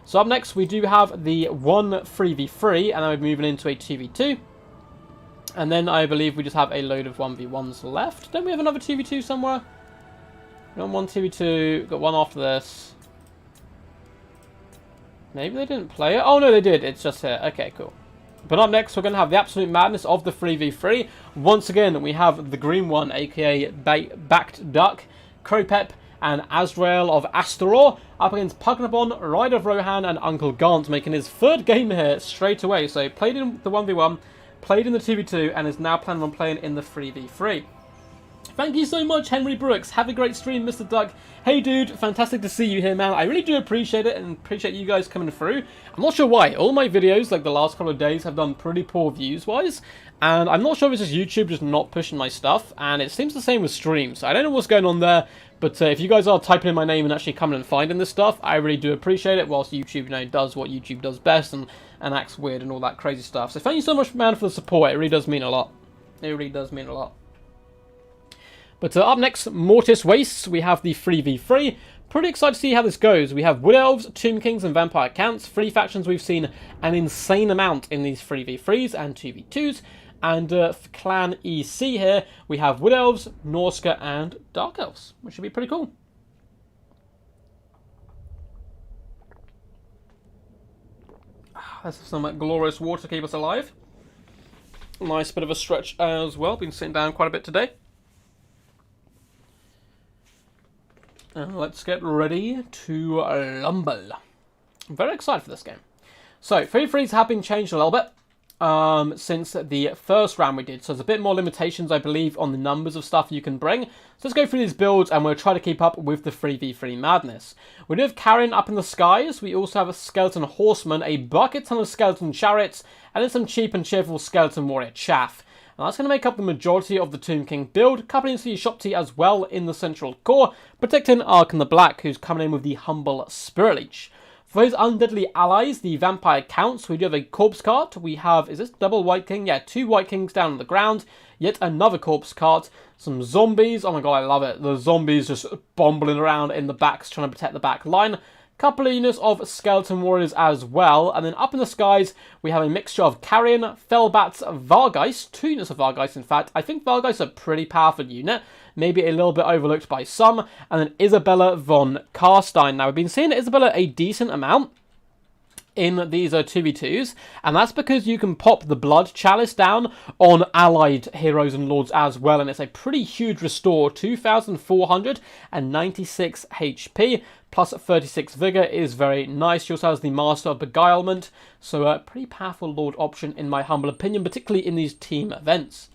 So up next, we do have the 3v3, and then we're moving into a 2v2. And then I believe we just have a load of 1v1s left. Don't we have another 2v2 somewhere? Got one 2v2, got one after this. Maybe they didn't play it? Oh no, they did. It's just here. Okay, cool. But up next, we're going to have the absolute madness of the 3v3. Once again, we have the green one, aka Backed Duck, Kropep, and Azrael of Astoror up against Pugnabon, Ride of Rohan, and Uncle Gaunt, making his third game here straight away. So played in the 1v1, played in the 2v2, and is now planning on playing in the 3v3. Thank you so much, Henry Brooks. Have a great stream, Mr. Duck. Hey, dude, fantastic to see you here, man. I really do appreciate it, and appreciate you guys coming through. I'm not sure why. All my videos, like the last couple of days, have done pretty poor views-wise, and I'm not sure if it's just YouTube just not pushing my stuff, and it seems the same with streams. I don't know what's going on there, but if you guys are typing in my name and actually coming and finding this stuff, I really do appreciate it, whilst YouTube, you know, does what YouTube does best, and acts weird and all that crazy stuff. So thank you so much, man, for the support. It really does mean a lot. It really does mean a lot. But up next, Mortis Wastes, we have the 3v3. Pretty excited to see how this goes. We have Wood Elves, Tomb Kings, and Vampire Counts. 3 factions we've seen an insane amount in these 3v3s and 2v2s. And for Clan EC here, we have Wood Elves, Norska, and Dark Elves, which should be pretty cool. Let's have some glorious water to keep us alive. Nice bit of a stretch as well. Been sitting down quite a bit today. And let's get ready to lumble. I'm very excited for this game. So, 3v3s have been changed a little bit since the first round we did. So there's a bit more limitations, I believe, on the numbers of stuff you can bring. So let's go through these builds and we'll try to keep up with the 3v3 madness. We do have Carrion up in the skies. We also have a Skeleton Horseman, a bucket ton of Skeleton Chariots, and then some cheap and cheerful Skeleton Warrior chaff. And that's going to make up the majority of the Tomb King build, coupling into the Shopti as well in the central core, protecting Arkan the Black, who's coming in with the Humble Spirit Leech. For those undeadly allies, the Vampire Counts, we do have a Corpse Cart. We have, is this double White King? Yeah, 2 White Kings down on the ground. Yet another Corpse Cart. Some zombies. Oh my god, I love it. The zombies just bumbling around in the backs, trying to protect the back line. Couple of units of Skeleton Warriors as well. And then up in the skies, we have a mixture of Carrion, Fellbats, Vargeist. 2 units of Vargeist, in fact. I think Vargeist is a pretty powerful unit. Maybe a little bit overlooked by some. And then Isabella von Karstein. Now, we've been seeing Isabella a decent amount. in these 2v2s, and that's because you can pop the Blood Chalice down on allied heroes and lords as well, and it's a pretty huge restore, 2,496 HP, plus 36 Vigor is very nice. She also has the Master of Beguilement, so a pretty powerful lord option in my humble opinion, particularly in these team events.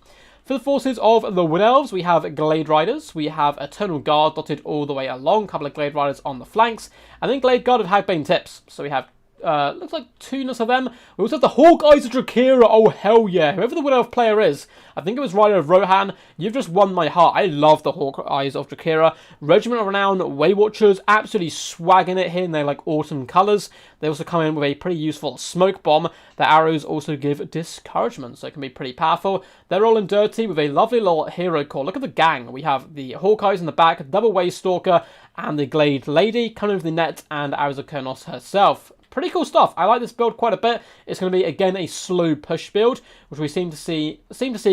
For the forces of the Wood Elves, we have Glade Riders, we have Eternal Guard dotted all the way along, a couple of Glade Riders on the flanks, and then Glade Guard of Hagbane Tips, so we have looks like 2 of them. We also have the Hawkeyes of Drakira. Oh, hell yeah. Whoever the Wood Elf player is, I think it was Rider of Rohan, you've just won my heart. I love the Hawkeyes of Drakira. Regiment of Renown, Waywatchers, absolutely swagging it here in their like autumn colours. They also come in with a pretty useful smoke bomb. The arrows also give discouragement, so it can be pretty powerful. They're all in dirty with a lovely little hero core. Look at the gang. We have the Hawkeyes in the back, Double Waystalker, and the Glade Lady coming with the net, and Arrows of Kurnos herself. Pretty cool stuff. I like this build quite a bit. It's going to be, again, a slow push build, which we seem to see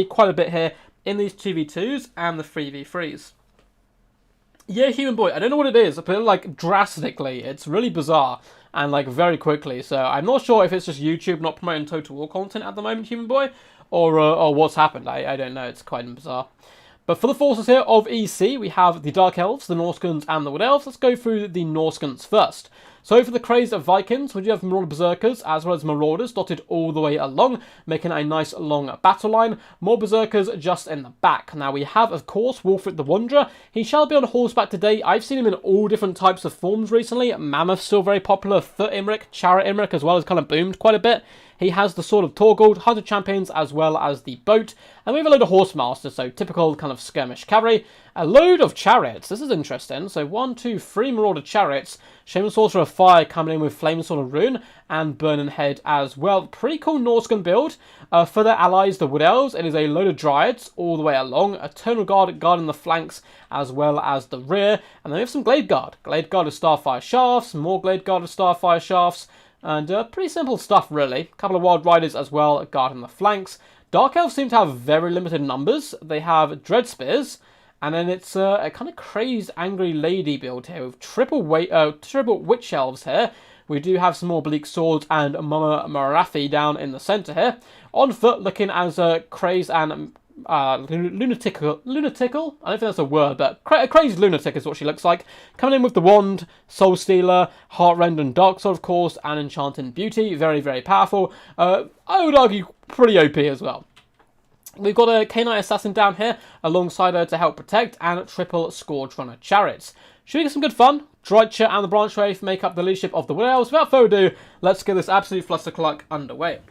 quite a bit here in these 2v2s and the 3v3s. Yeah, Human Boy, I don't know what it is, but like drastically, it's really bizarre and like very quickly. So I'm not sure if it's just YouTube not promoting Total War content at the moment, Human Boy, or what's happened. I don't know. It's quite bizarre. But for the forces here of EC, we have the Dark Elves, the Norscans, and the Wood Elves. Let's go through the Norscans first. So for the crazed Vikings, we do have Marauder Berserkers as well as Marauders dotted all the way along, making a nice long battle line. More Berserkers just in the back. Now we have, of course, Wulfric the Wanderer. He shall be on horseback today. I've seen him in all different types of forms recently. Mammoth's still very popular, Foot Imric, Chariot Imric as well has kind of boomed quite a bit. He has the Sword of Torgold, 100 Champions, as well as the Boat. And we have a load of Horsemasters, so typical kind of skirmish cavalry. A load of Chariots, this is interesting. So 1, 2, 3 Marauder Chariots. Shaman Sorcerer of Fire coming in with Flame Sword of Rune and Burning Head as well. Pretty cool Norscan build. For their allies, the Wood Elves, it is a load of Dryads all the way along. Eternal Guard guarding the flanks as well as the rear. And then we have some Glade Guard. Glade Guard of Starfire Shafts, more Glade Guard of Starfire Shafts. And pretty simple stuff, really. A couple of Wild Riders as well, guarding the flanks. Dark Elves seem to have very limited numbers. They have Dread Spears, and then it's a kind of crazed Angry Lady build here with triple Witch Elves here. We do have some more Bleak Swords and Mama Marathi down in the centre here. On foot, looking as crazed and lunatical. I don't think that's a word, but a crazy lunatic is what she looks like. Coming in with the Wand, Soul Stealer, Heartrend and Dark Sword, of course, and Enchanting Beauty. Very, very powerful. I would argue pretty OP as well. We've got a K-Knight Assassin down here alongside her to help protect, and triple Scourge Runner Chariots. Should we get some good fun? Drycha and the Branch Wraith make up the leadership of the Wood Elves. Without further ado, let's get this absolute flustercluck underway.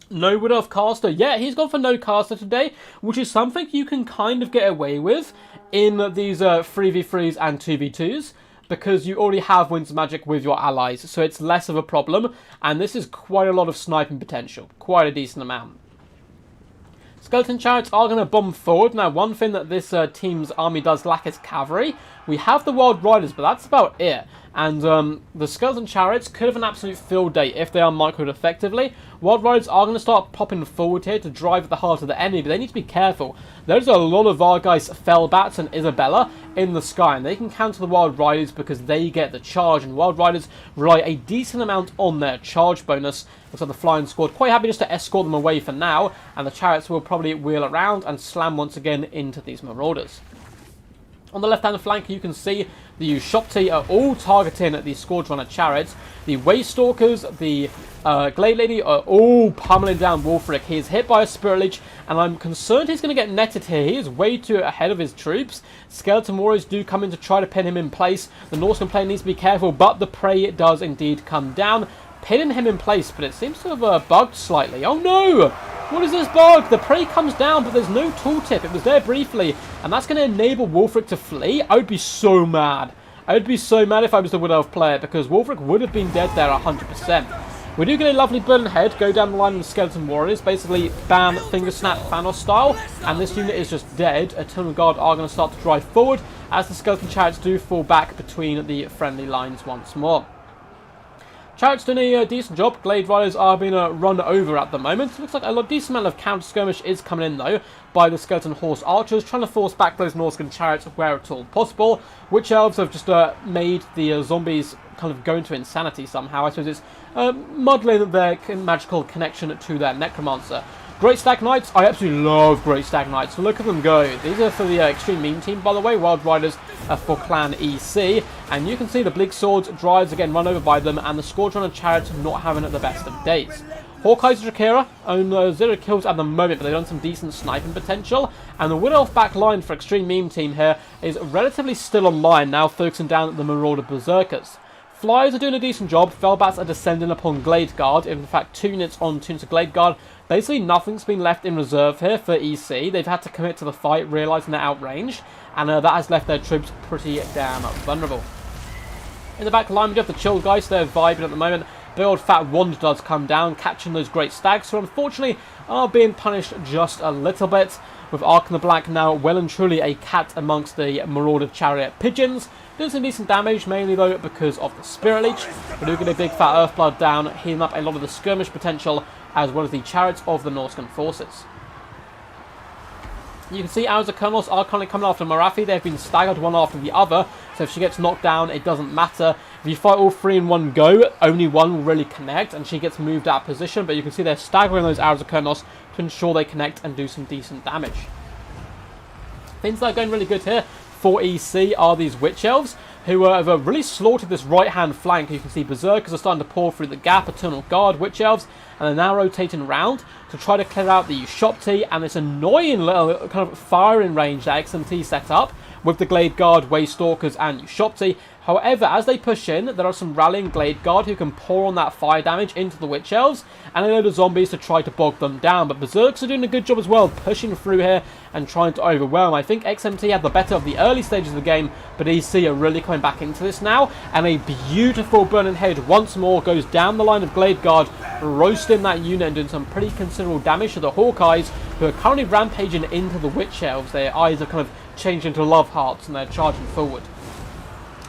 No Wood Elf caster. Yeah, he's gone for no caster today, which is something you can kind of get away with in these 3v3s and 2v2s, because you already have Winds of Magic with your allies, so it's less of a problem, and this is quite a lot of sniping potential, quite a decent amount. Skeleton Chariots are going to bomb forward. Now, one thing that this team's army does lack is cavalry. We have the Wild Riders, but that's about it. And the Skeleton Chariots could have an absolute field day if they are microed effectively. Wild Riders are going to start popping forward here to drive at the heart of the enemy, but they need to be careful. There's a lot of Varghei's Fellbats and Isabella in the sky, and they can counter the Wild Riders because they get the charge, and Wild Riders rely a decent amount on their charge bonus. Looks like the Flying Squad quite happy just to escort them away for now, and the Chariots will probably wheel around and slam once again into these Marauders. On the left-hand flank, you can see the Ushopti are all targeting the Scourge Runner Chariots. The Waystalkers, the Glade Lady are all pummeling down Wulfric. He is hit by a Spirit Leech, and I'm concerned he's going to get netted here. He is way too ahead of his troops. Skeleton Warriors do come in to try to pin him in place. The Norscan player needs to be careful, but the prey does indeed come down, pinning him in place, but it seems to have bugged slightly. Oh no! What is this bug? The prey comes down, but there's no tooltip. It was there briefly, and that's going to enable Wulfric to flee. I would be so mad. I would be so mad if I was the Wood Elf player, because Wulfric would have been dead there 100%. We do get a lovely Burning Head go down the line with the Skeleton Warriors, basically bam, finger snap Thanos style, and this unit is just dead. Eternal Guard are going to start to drive forward, as the Skeleton Chariots do fall back between the friendly lines once more. Chariots doing a decent job. Glade Riders are being run over at the moment. It looks like a decent amount of counter-skirmish is coming in, though, by the Skeleton Horse Archers, trying to force back those Norscan Chariots where at all possible. Witch Elves have just made the zombies kind of go into insanity somehow. I suppose it's muddling their magical connection to their Necromancer. Great Stag Knights, I absolutely love Great Stag Knights. Look at them go. These are for the Extreme Meme team, by the way. Wild Riders for Clan EC. And you can see the Bleak Swords, Dryads again run over by them, and the Scourge and Chariots not having it the best of days. Hawkeye's Drakira own 0 kills at the moment, but they've done some decent sniping potential. And the Wood Elf back line for Extreme Meme team here is relatively still online, now focusing down the Marauder Berserkers. Flyers are doing a decent job. Felbats are descending upon Glade Guard. In fact, 2 units on 2 units of Glade Guard. Basically, nothing's been left in reserve here for EC. They've had to commit to the fight, realising they're outranged. And that has left their troops pretty damn vulnerable. In the back line, we do have the Chill Guys. They're vibing at the moment. Big old fat Wand does come down, catching those great stags, who unfortunately are being punished just a little bit. With Ark in the Black now well and truly a cat amongst the Marauder Chariot Pigeons. Doing some decent damage, mainly though because of the Spirit Leech. We do get a big fat Earthblood down, healing up a lot of the skirmish potential, as well as the chariots of the Norscan forces. You can see Arrows of Colonels are currently coming after Marathi. They've been staggered one after the other, so if she gets knocked down, it doesn't matter. If you fight all 3 in one go, only one will really connect, and she gets moved out of position, but you can see they're staggering those Arrows of Colonels to ensure they connect and do some decent damage. Things that are going really good here for EC are these Witch Elves, who have really slaughtered this right-hand flank. You can see Berserkers are starting to pour through the gap, Eternal Guard, Witch Elves, and they're now rotating around to try to clear out the Ushopti and this annoying little kind of firing range that XMT set up with the Glade Guard, Waystalkers, and Ushopti. However, as they push in, there are some rallying Glade Guard who can pour on that fire damage into the Witch Elves, and a load of zombies to try to bog them down. But Berserkers are doing a good job as well, pushing through here and trying to overwhelm. I think XMT had the better of the early stages of the game, but EC are really coming back into this now, and a beautiful Burning Head once more goes down the line of Glade Guard, roasting that unit and doing some pretty considerable damage to the Hawkeyes, who are currently rampaging into the Witch Elves. Their eyes are kind of changed into love hearts, and they're charging forward.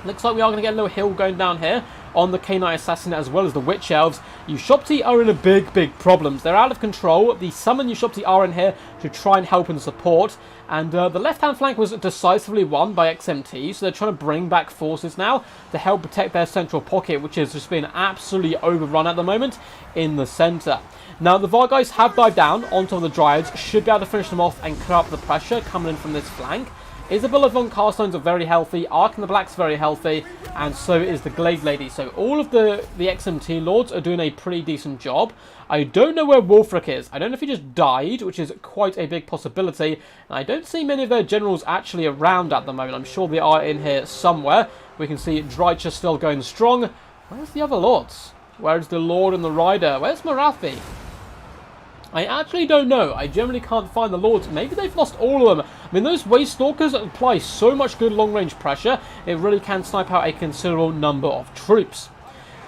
Looks like we are going to get a little hill going down here on the K-Knight Assassin as well as the Witch Elves. Ushopti are in a big problems. They're out of control. The Summon Ushopti are in here to try and help and support. And the left-hand flank was decisively won by XMT, so they're trying to bring back forces now to help protect their central pocket, which has just been absolutely overrun at the moment in the centre. Now, the Vargheists have dived down onto the Dryads, should be able to finish them off and clear up the pressure coming in from this flank. Isabella von Carstones are very healthy, Ark in the Black's very healthy, and so is the Glade Lady. So all of the XMT Lords are doing a pretty decent job. I don't know where Wolfric is. I don't know if he just died, which is quite a big possibility. And I don't see many of their generals actually around at the moment. I'm sure they are in here somewhere. We can see Drycha still going strong. Where's the other Lords? Where's the Lord and the Rider? Where's Marathi? I actually don't know. I generally can't find the Lords. Maybe they've lost all of them. I mean, those Waystalkers apply so much good long-range pressure, it really can snipe out a considerable number of troops.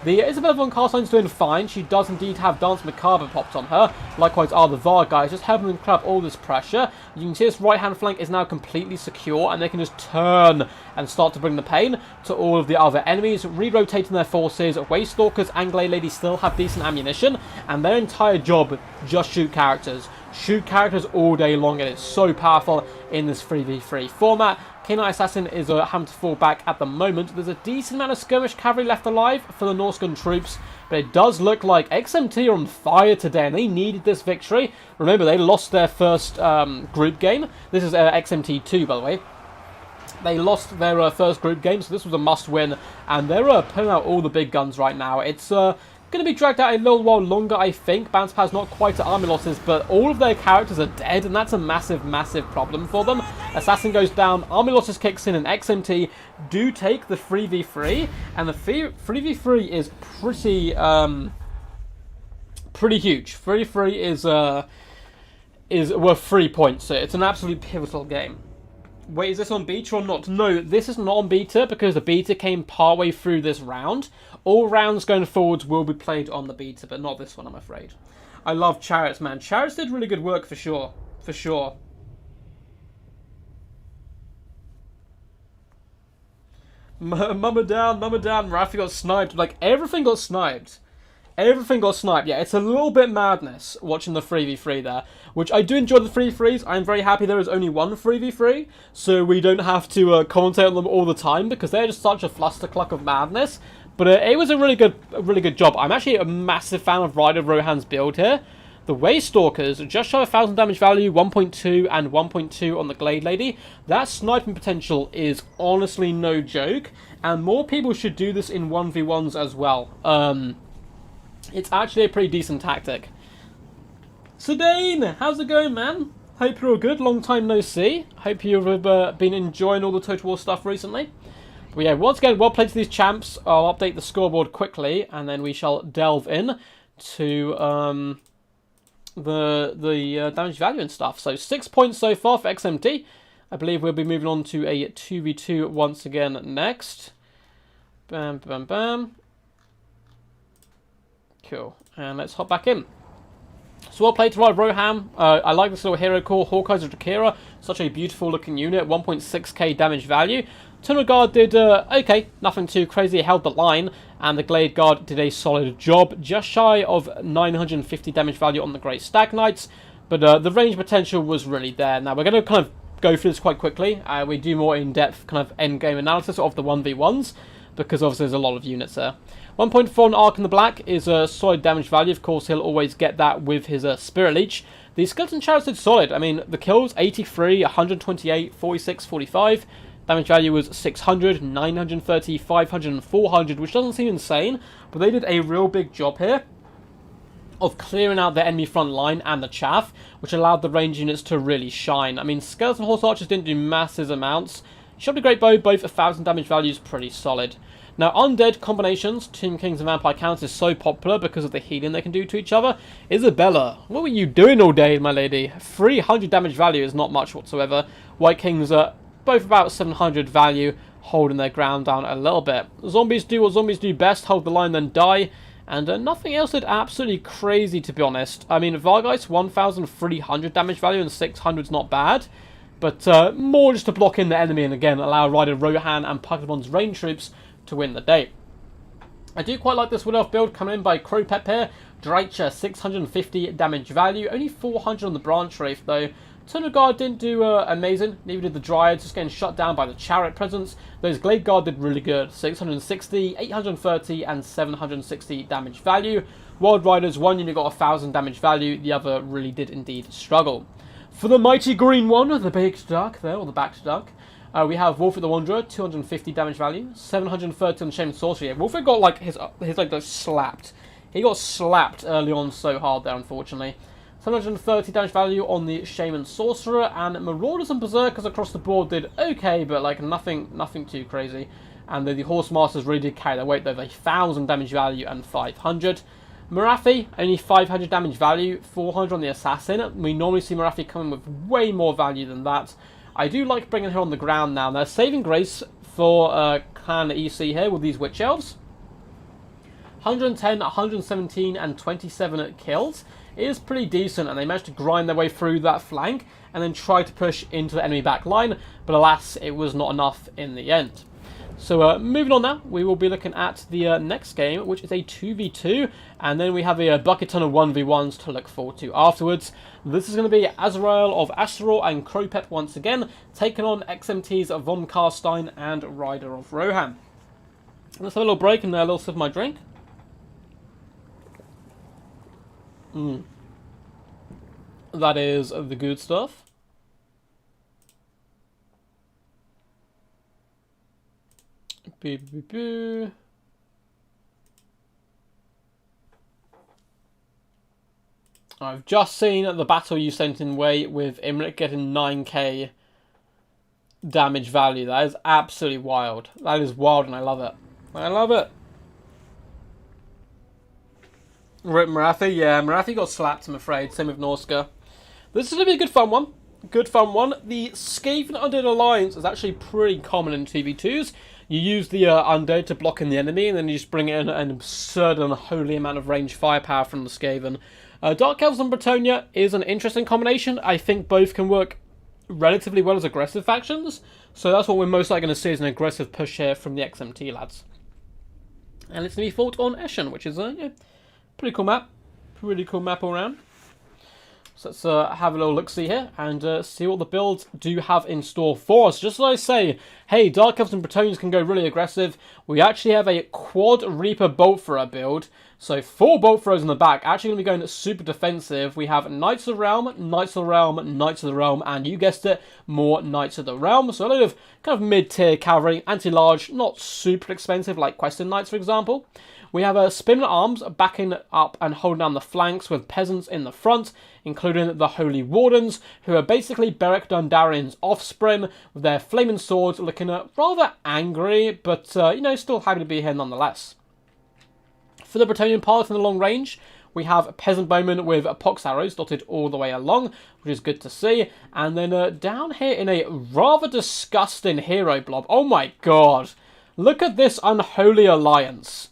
The Isabella von Carstein's doing fine. She does indeed have Dance Macabre popped on her. Likewise are the Vargheists, just helping them clear up all this pressure. You can see this right-hand flank is now completely secure, and they can just turn and start to bring the pain to all of the other enemies, re-rotating their forces. Waystalkers and Glade Lady still have decent ammunition, and their entire job, just shoot characters. Shoot characters all day long, and it's so powerful in this 3v3 format. K-Knight Assassin is having to fall back at the moment. There's a decent amount of skirmish cavalry left alive for the Norscan troops, but it does look like XMT are on fire today, and they needed this victory. Remember, they lost their first group game. This is XMT 2, by the way. They lost their first group game, so this was a must-win, and they're pulling out all the big guns right now. It's going to be dragged out a little while longer, I think. Bounce Pad's not quite at army losses, but all of their characters are dead, and that's a massive problem for them. Assassin goes down, army losses kicks in, and XMT do take the 3v3, and the 3v3 is pretty huge. 3v3 is worth 3 points, so it's an absolutely pivotal game. Wait, is this on beta or not? No, this is not on beta because the beta came partway through this round. All rounds going forwards will be played on the beta, but not this one, I'm afraid. I love Chariots, man. Chariots did really good work for sure. For sure. Mama down, Marathi got sniped. Like, everything got sniped. Everything got sniped. Yeah, it's a little bit madness watching the 3v3 there, which I do enjoy the 3v3s. I'm very happy there is only one 3v3, so we don't have to commentate on them all the time, because they're just such a flustercluck of madness. But it was a really good job. I'm actually a massive fan of Ryder Rohan's build here. The Waste Stalkers, just shy of 1,000 damage value, 1.2 and 1.2 on the Glade Lady. That sniping potential is honestly no joke, and more people should do this in 1v1s as well. It's actually a pretty decent tactic. Sedane, how's it going, man? Hope you're all good. Long time no see. Hope you've been enjoying all the Total War stuff recently. But yeah, once again, well played to these champs. I'll update the scoreboard quickly, and then we shall delve in to the damage value and stuff. So 6 points so far for XMT. I believe we'll be moving on to a 2v2 once again next. Bam, bam, bam. Cool. And let's hop back in. So well played to ride Roham. I like this little hero core. Hawkeyes of Drakira. Such a beautiful looking unit. 1.6k damage value. Tunnel Guard did okay. Nothing too crazy. It held the line. And the Glade Guard did a solid job. Just shy of 950 damage value on the Great Stag Knights. But the range potential was really there. Now we're going to kind of go through this quite quickly. We do more in-depth kind of end-game analysis of the 1v1s. Because obviously there's a lot of units there. 1.4 on Arc in the Black is a solid damage value. Of course, he'll always get that with his Spirit Leech. The Skeleton Chariots did solid. I mean, the kills, 83, 128, 46, 45. Damage value was 600, 930, 500, and 400, which doesn't seem insane. But they did a real big job here of clearing out the enemy front line and the chaff, which allowed the range units to really shine. I mean, Skeleton Horse Archers didn't do massive amounts. Shot a Great Bow, both 1,000 damage values, pretty solid. Now, undead combinations, Tomb Kings and Vampire Counts is so popular because of the healing they can do to each other. Isabella, what were you doing all day, my lady? 300 damage value is not much whatsoever. White Kings are both about 700 value, holding their ground down a little bit. Zombies do what zombies do best, hold the line then die. And nothing else did absolutely crazy, to be honest. I mean, Vargeist, 1,300 damage value and 600 is not bad. But more just to block in the enemy and again allow Ryder Rohan and Pokemon's range troops to win the day. I do quite like this Wood Elf build coming in by Crow Pep here. Dreicher, 650 damage value, only 400 on the Branch Wraith though. Tunnel Guard didn't do amazing, neither did the Dryads, just getting shut down by the Chariot presence. Those Glade Guard did really good, 660, 830 and 760 damage value. Wild Riders, one unit got 1,000 damage value, the other really did indeed struggle. For the mighty green one, the baked duck there, or the backed duck, we have Wolfred the Wanderer, 250 damage value, 730 on the Shaman Sorcery. Wolfred got like his like slapped. He got slapped early on so hard there, unfortunately. 730 damage value on the Shaman Sorcerer, and Marauders and Berserkers across the board did okay, but like nothing too crazy. And the Horse Masters really did carry their weight though, 1,000 damage value and 500. Marathi, only 500 damage value, 400 on the Assassin. We normally see Marathi coming with way more value than that. I do like bringing her on the ground now. Now, saving grace for Clan EC here with these Witch Elves. 110, 117, and 27 kills. It is pretty decent, and they managed to grind their way through that flank and then try to push into the enemy back line, but alas, it was not enough in the end. So moving on now, we will be looking at the next game, which is a 2v2, and then we have a bucket ton of 1v1s to look forward to afterwards. This is going to be Azrael of Astaroth and Crowpep once again, taking on XMT's Von Karstein and Ryder of Rohan. Let's have a little break and a little sip of my drink. That is the good stuff. I've just seen the battle you sent in way with Imrik getting 9k damage value. That is absolutely wild. That is wild and I love it. I love it. Rip Marathi, yeah, Marathi got slapped, I'm afraid. Same with Norska. This is going to be a good fun one. Good fun one. The Skaven Undead Alliance is actually pretty common in 2v2s. You use the Undead to block in the enemy, and then you just bring in an absurd and unholy amount of range firepower from the Skaven. Dark Elves and Bretonia is an interesting combination. I think both can work relatively well as aggressive factions. So that's what we're most likely going to see is an aggressive push here from the XMT lads. And it's going to be fought on Eschen, which is a pretty cool map. Pretty cool map all around. So let's have a little look-see here and see what the builds do have in store for us. Just as I say, hey, Dark Elves and Bretonnians can go really aggressive. We actually have a Quad Reaper Bolt Thrower build. So 4 Bolt Throwers in the back, actually going to be going super defensive. We have Knights of the Realm, Knights of the Realm, Knights of the Realm, and you guessed it, more Knights of the Realm. So a lot of kind of mid-tier cavalry, anti-large, not super expensive like Questing Knights, for example. We have a Spinman Arms backing up and holding down the flanks with peasants in the front, including the Holy Wardens, who are basically Beric Dondarrion's offspring, with their flaming swords looking rather angry, but, you know, still happy to be here nonetheless. For the Bretonnian part in the long range, we have Peasant Bowmen with pox arrows dotted all the way along, which is good to see. And then down here in a rather disgusting hero blob. Oh my god. Look at this unholy alliance.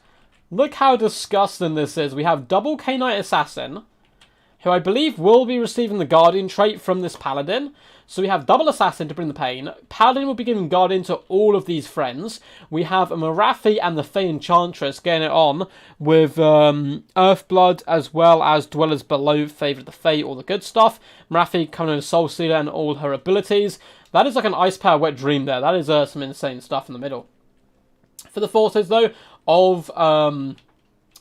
Look how disgusting this is. We have double K-Knight Assassin, who I believe will be receiving the Guardian trait from this Paladin. So we have double Assassin to bring the pain. Paladin will be giving Guardian to all of these friends. We have Marathi and the Fey Enchantress getting it on with Earthblood as well as Dwellers Below, Favourite of the Fey, all the good stuff. Marathi coming in as Soul Stealer and all her abilities. That is like an Ice Power Wet Dream there. That is some insane stuff in the middle. For the forces though, of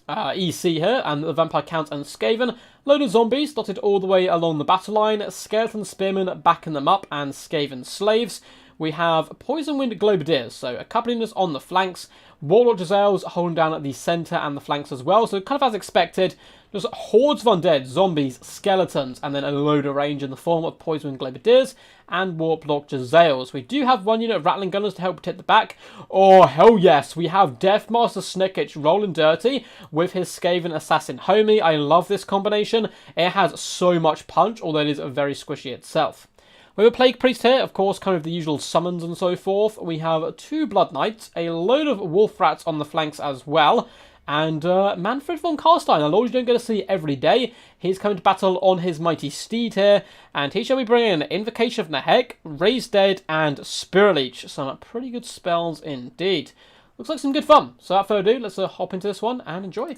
EC here, and the Vampire Count and Skaven. Load of zombies dotted all the way along the battle line. Skeleton Spearmen backing them up, and Skaven Slaves. We have Poison Wind Globadiers, so a couple units on the flanks. Warlock Giselles holding down at the centre and the flanks as well. So kind of as expected, just hordes of undead, zombies, skeletons, and then a load of range in the form of Poison Wind Globadiers and Warlock Giselles. We do have one unit of Rattling Gunners to help protect the back. Oh, hell yes. We have Deathmaster Snickich rolling dirty with his Skaven Assassin homie. I love this combination. It has so much punch, although it is very squishy itself. We have a Plague Priest here, of course, kind of the usual summons and so forth. We have 2 Blood Knights, a load of Wolf Rats on the flanks as well, and Manfred von Carstein, a lord you don't get to see every day. He's coming to battle on his mighty steed here, and he shall be bringing Invocation of Nehek, Raise Dead, and Spirit Leech. Some pretty good spells indeed. Looks like some good fun. So without further ado, let's hop into this one and enjoy.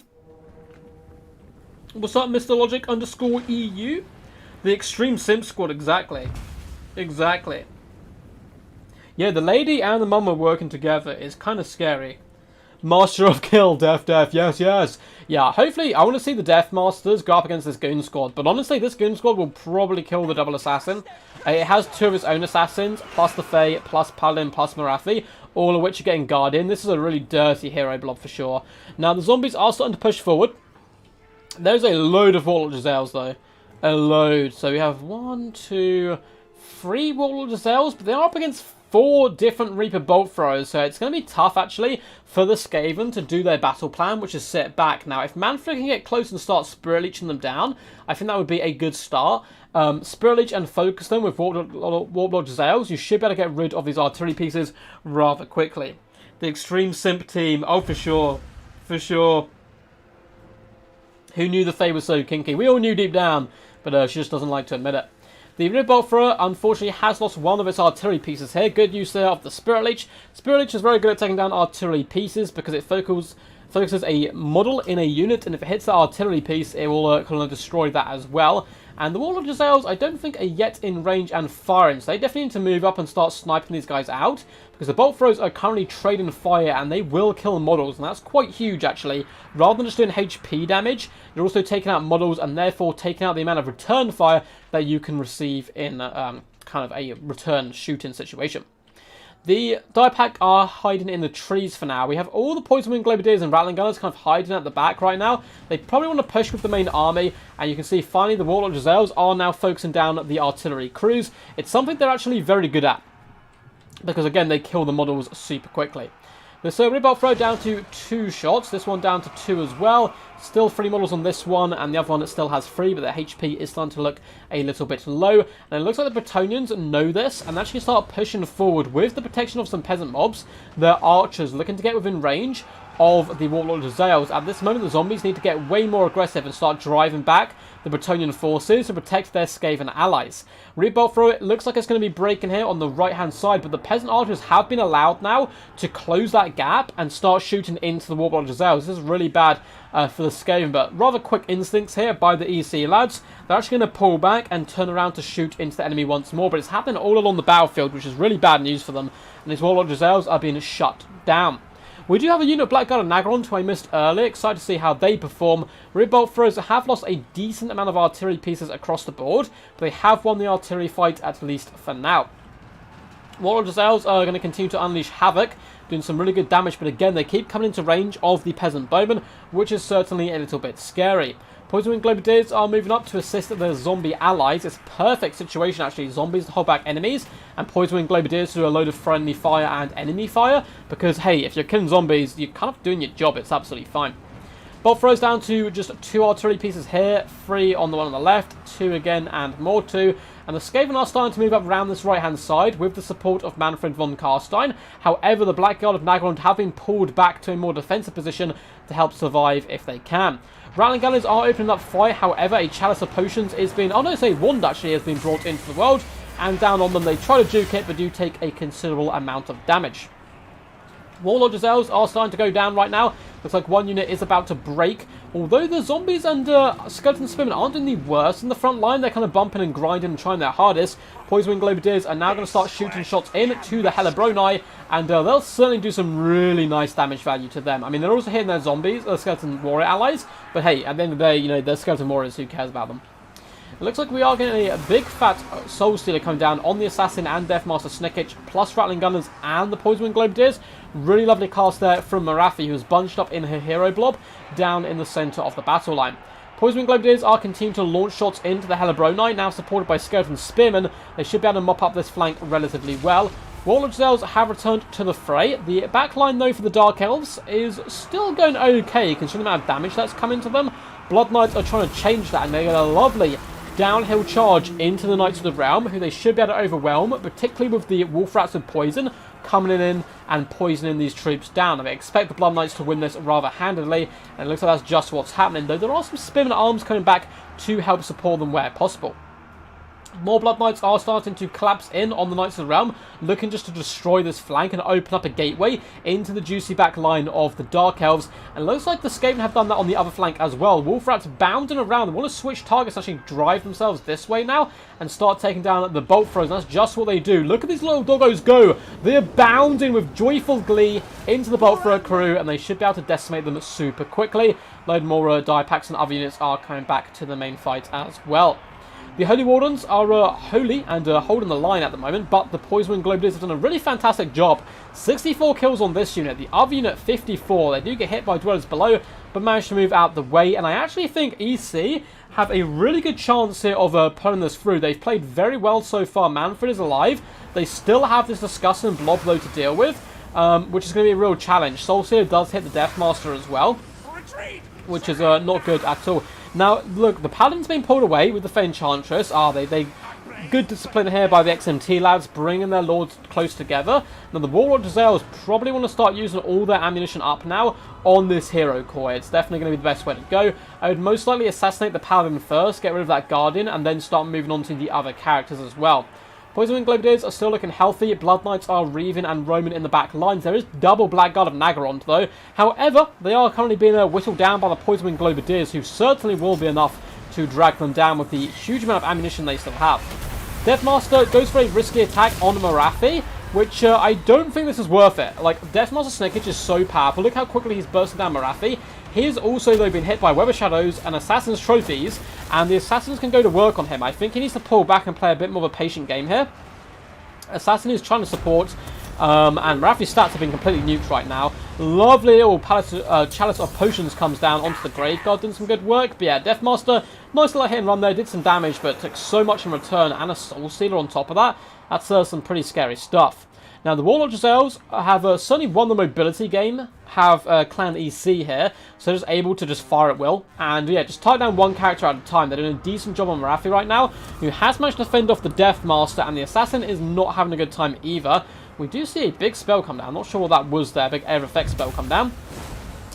What's up, Mr. Logic _EU? The Extreme Simp Squad, exactly. Exactly. Yeah, the lady and the mum are working together is kind of scary. Master of Kill, Death, yes, yes. Yeah, hopefully, I want to see the Death Masters go up against this Goon Squad. But honestly, this Goon Squad will probably kill the double Assassin. It has 2 of its own Assassins, plus the Fae, plus Paladin, plus Marathi, all of which are getting Guardian. This is a really dirty hero blob for sure. Now, the zombies are starting to push forward. There's a load of Warlock Giselles, though. A load. So we have 1, 2, 3 Warlock Giselles, but they are up against 4 different Reaper Bolt Throwers, so it's going to be tough, actually, for the Skaven to do their battle plan, which is sit back. Now, if Manfred can get close and start Spirit Leeching them down, I think that would be a good start. Spirit Leech and focus them with Warlock Giselles, you should be able to get rid of these artillery pieces rather quickly. The Extreme Simp team, oh, for sure. For sure. Who knew the Fae was so kinky? We all knew deep down, but she just doesn't like to admit it. The Reaper Bolt Thrower, unfortunately, has lost one of its artillery pieces here. Good use there of the Spirit Leech. Spirit Leech is very good at taking down artillery pieces because it focuses a model in a unit, and if it hits that artillery piece, it will kind of destroy that as well. And the Warlock Giselles, I don't think are yet in range and firing, so they definitely need to move up and start sniping these guys out, because the Bolt Throwers are currently trading fire, and they will kill models, and that's quite huge, actually. Rather than just doing HP damage, you're also taking out models, and therefore taking out the amount of return fire that you can receive in kind of a return shooting situation. The Die Pack are hiding in the trees for now. We have all the Poison Wind Globadiers and Rattling Gunners kind of hiding at the back right now. They probably want to push with the main army, and you can see finally the Warlock Giselles are now focusing down the artillery crews. It's something they're actually very good at, because again, they kill the models super quickly. So Reaper Bolt Thrower down to 2 shots, this one down to 2 as well. Still 3 models on this one, and the other one that still has 3, but their HP is starting to look a little bit low. And it looks like the Bretonnians know this, and actually start pushing forward with the protection of some peasant mobs. Their archers looking to get within range of the Warlord Giselles. At this moment, the zombies need to get way more aggressive and start driving back the Bretonnian forces to protect their Skaven allies. Rebolt throw, it looks like it's going to be breaking here on the right-hand side, but the peasant archers have been allowed now to close that gap and start shooting into the Warlord Giselles. This is really bad for the Skaven, but rather quick instincts here by the EC lads. They're actually going to pull back and turn around to shoot into the enemy once more, but it's happening all along the battlefield, which is really bad news for them, and these Warlord Giselles are being shut down. We do have a unit of Blackguard and Nagarond who I missed earlier. Excited to see how they perform. Ribbolt throwers have lost a decent amount of artillery pieces across the board, but they have won the artillery fight at least for now. Warlord Giselles are going to continue to unleash havoc, doing some really good damage, but again, they keep coming into range of the Peasant Bowmen, which is certainly a little bit scary. Poison Wing Globadiers are moving up to assist their zombie allies. It's a perfect situation, actually. Zombies to hold back enemies, and Poison Wing Globadiers to do a load of friendly fire and enemy fire, because, hey, if you're killing zombies, you're kind of doing your job. It's absolutely fine. Bolt throws down to just 2 artillery pieces here, 3 on the one on the left, 2 again, and more 2. And the Skaven are starting to move up around this right-hand side with the support of Manfred von Karstein. However, the Blackguard of Nagarond have been pulled back to a more defensive position to help survive if they can. Rattling Gunners are opening up fire, however, a Chalice of Potions is being, oh no, say Wand actually has been brought into the world, and down on them they try to juke it, but do take a considerable amount of damage. Warlord Giselles are starting to go down right now. Looks like one unit is about to break. Although the zombies and skeleton spearmen aren't doing the worst in the front line, they're kind of bumping and grinding and trying their hardest. Poison Wing Globadiers are now going to start shooting shots in to the Hellebroni, and they'll certainly do some really nice damage value to them. I mean, they're also hitting their zombies, skeleton warrior allies, but hey, at the end of the day, you know, they're skeleton warriors, who cares about them? It looks like we are getting a big fat Soul Stealer coming down on the Assassin and Deathmaster Snickage, plus Rattling Gunners and the Poison Wing Globadiers. Really lovely cast there from Marathi, who's bunched up in her hero blob down in the centre of the battle line. Poison Wing Globadiers are continuing to launch shots into the Hellebroni, now supported by Skeleton Spearmen. They should be able to mop up this flank relatively well. Warlord Giselles have returned to the fray. The backline, though, for the Dark Elves is still going okay, considering the amount of damage that's coming to them. Blood Knights are trying to change that, and they get a lovely downhill charge into the Knights of the Realm, who they should be able to overwhelm, particularly with the Wolf Rats with Poison coming in and poisoning these troops down. And I expect the Blood Knights to win this rather handily, and it looks like that's just what's happening, though there are some Spearman arms coming back to help support them where possible. More Blood Knights are starting to collapse in on the Knights of the Realm, looking just to destroy this flank and open up a gateway into the juicy back line of the Dark Elves. And it looks like the Skaven have done that on the other flank as well. Wolf Rats bounding around. They want to switch targets, actually drive themselves this way now and start taking down the bolt throws. And that's just what they do. Look at these little doggos go. They are bounding with joyful glee into the bolt thrower crew, and they should be able to decimate them super quickly. Load more die packs and other units are coming back to the main fight as well. The Holy Wardens are holy and holding the line at the moment, but the Poison Wing Globadiers have done a really fantastic job. 64 kills on this unit, the other unit 54. They do get hit by dwellers below, but manage to move out the way, and I actually think EC have a really good chance here of pulling this through. They've played very well so far. Manfred is alive. They still have this disgusting blob though to deal with, which is going to be a real challenge. Soulseer does hit the Deathmaster as well, which is not good at all. Now, look, the Paladin's been pulled away with the Fey Enchantress. They good discipline here by the XMT lads, bringing their lords close together. Now, the Warlord Giselles probably want to start using all their ammunition up now on this hero core. It's definitely going to be the best way to go. I would most likely assassinate the Paladin first, get rid of that Guardian, and then start moving on to the other characters as well. Poison Wing Globadiers are still looking healthy. Blood Knights are reaving and roaming in the back lines. There is double Blackguard of Nagarond, though. However, they are currently being whittled down by the Poison Wing Globadiers, who certainly will be enough to drag them down with the huge amount of ammunition they still have. Deathmaster goes for a risky attack on Marathi, which I don't think this is worth it. Like, Deathmaster Snickage is so powerful. Look how quickly he's bursting down Marathi. He's also, though, been hit by Web of Shadows and Assassin's Trophies, and the Assassins can go to work on him. I think he needs to pull back and play a bit more of a patient game here. Assassin is trying to support, and Marathi's stats have been completely nuked right now. Lovely little Chalice of Potions comes down onto the Graveguard, doing some good work. But yeah, Deathmaster, nice little hit and run there, did some damage, but took so much in return, and a Soul Stealer on top of that. That's some pretty scary stuff. Now, the Warlock Giselles have certainly won the mobility game, have Clan EC here, so they're just able to just fire at will. And yeah, just tie down one character at a time. They're doing a decent job on Marafi right now, who has managed to fend off the Death Master, and the Assassin is not having a good time either. We do see a big spell come down. I'm not sure what that was there, big air effect spell come down.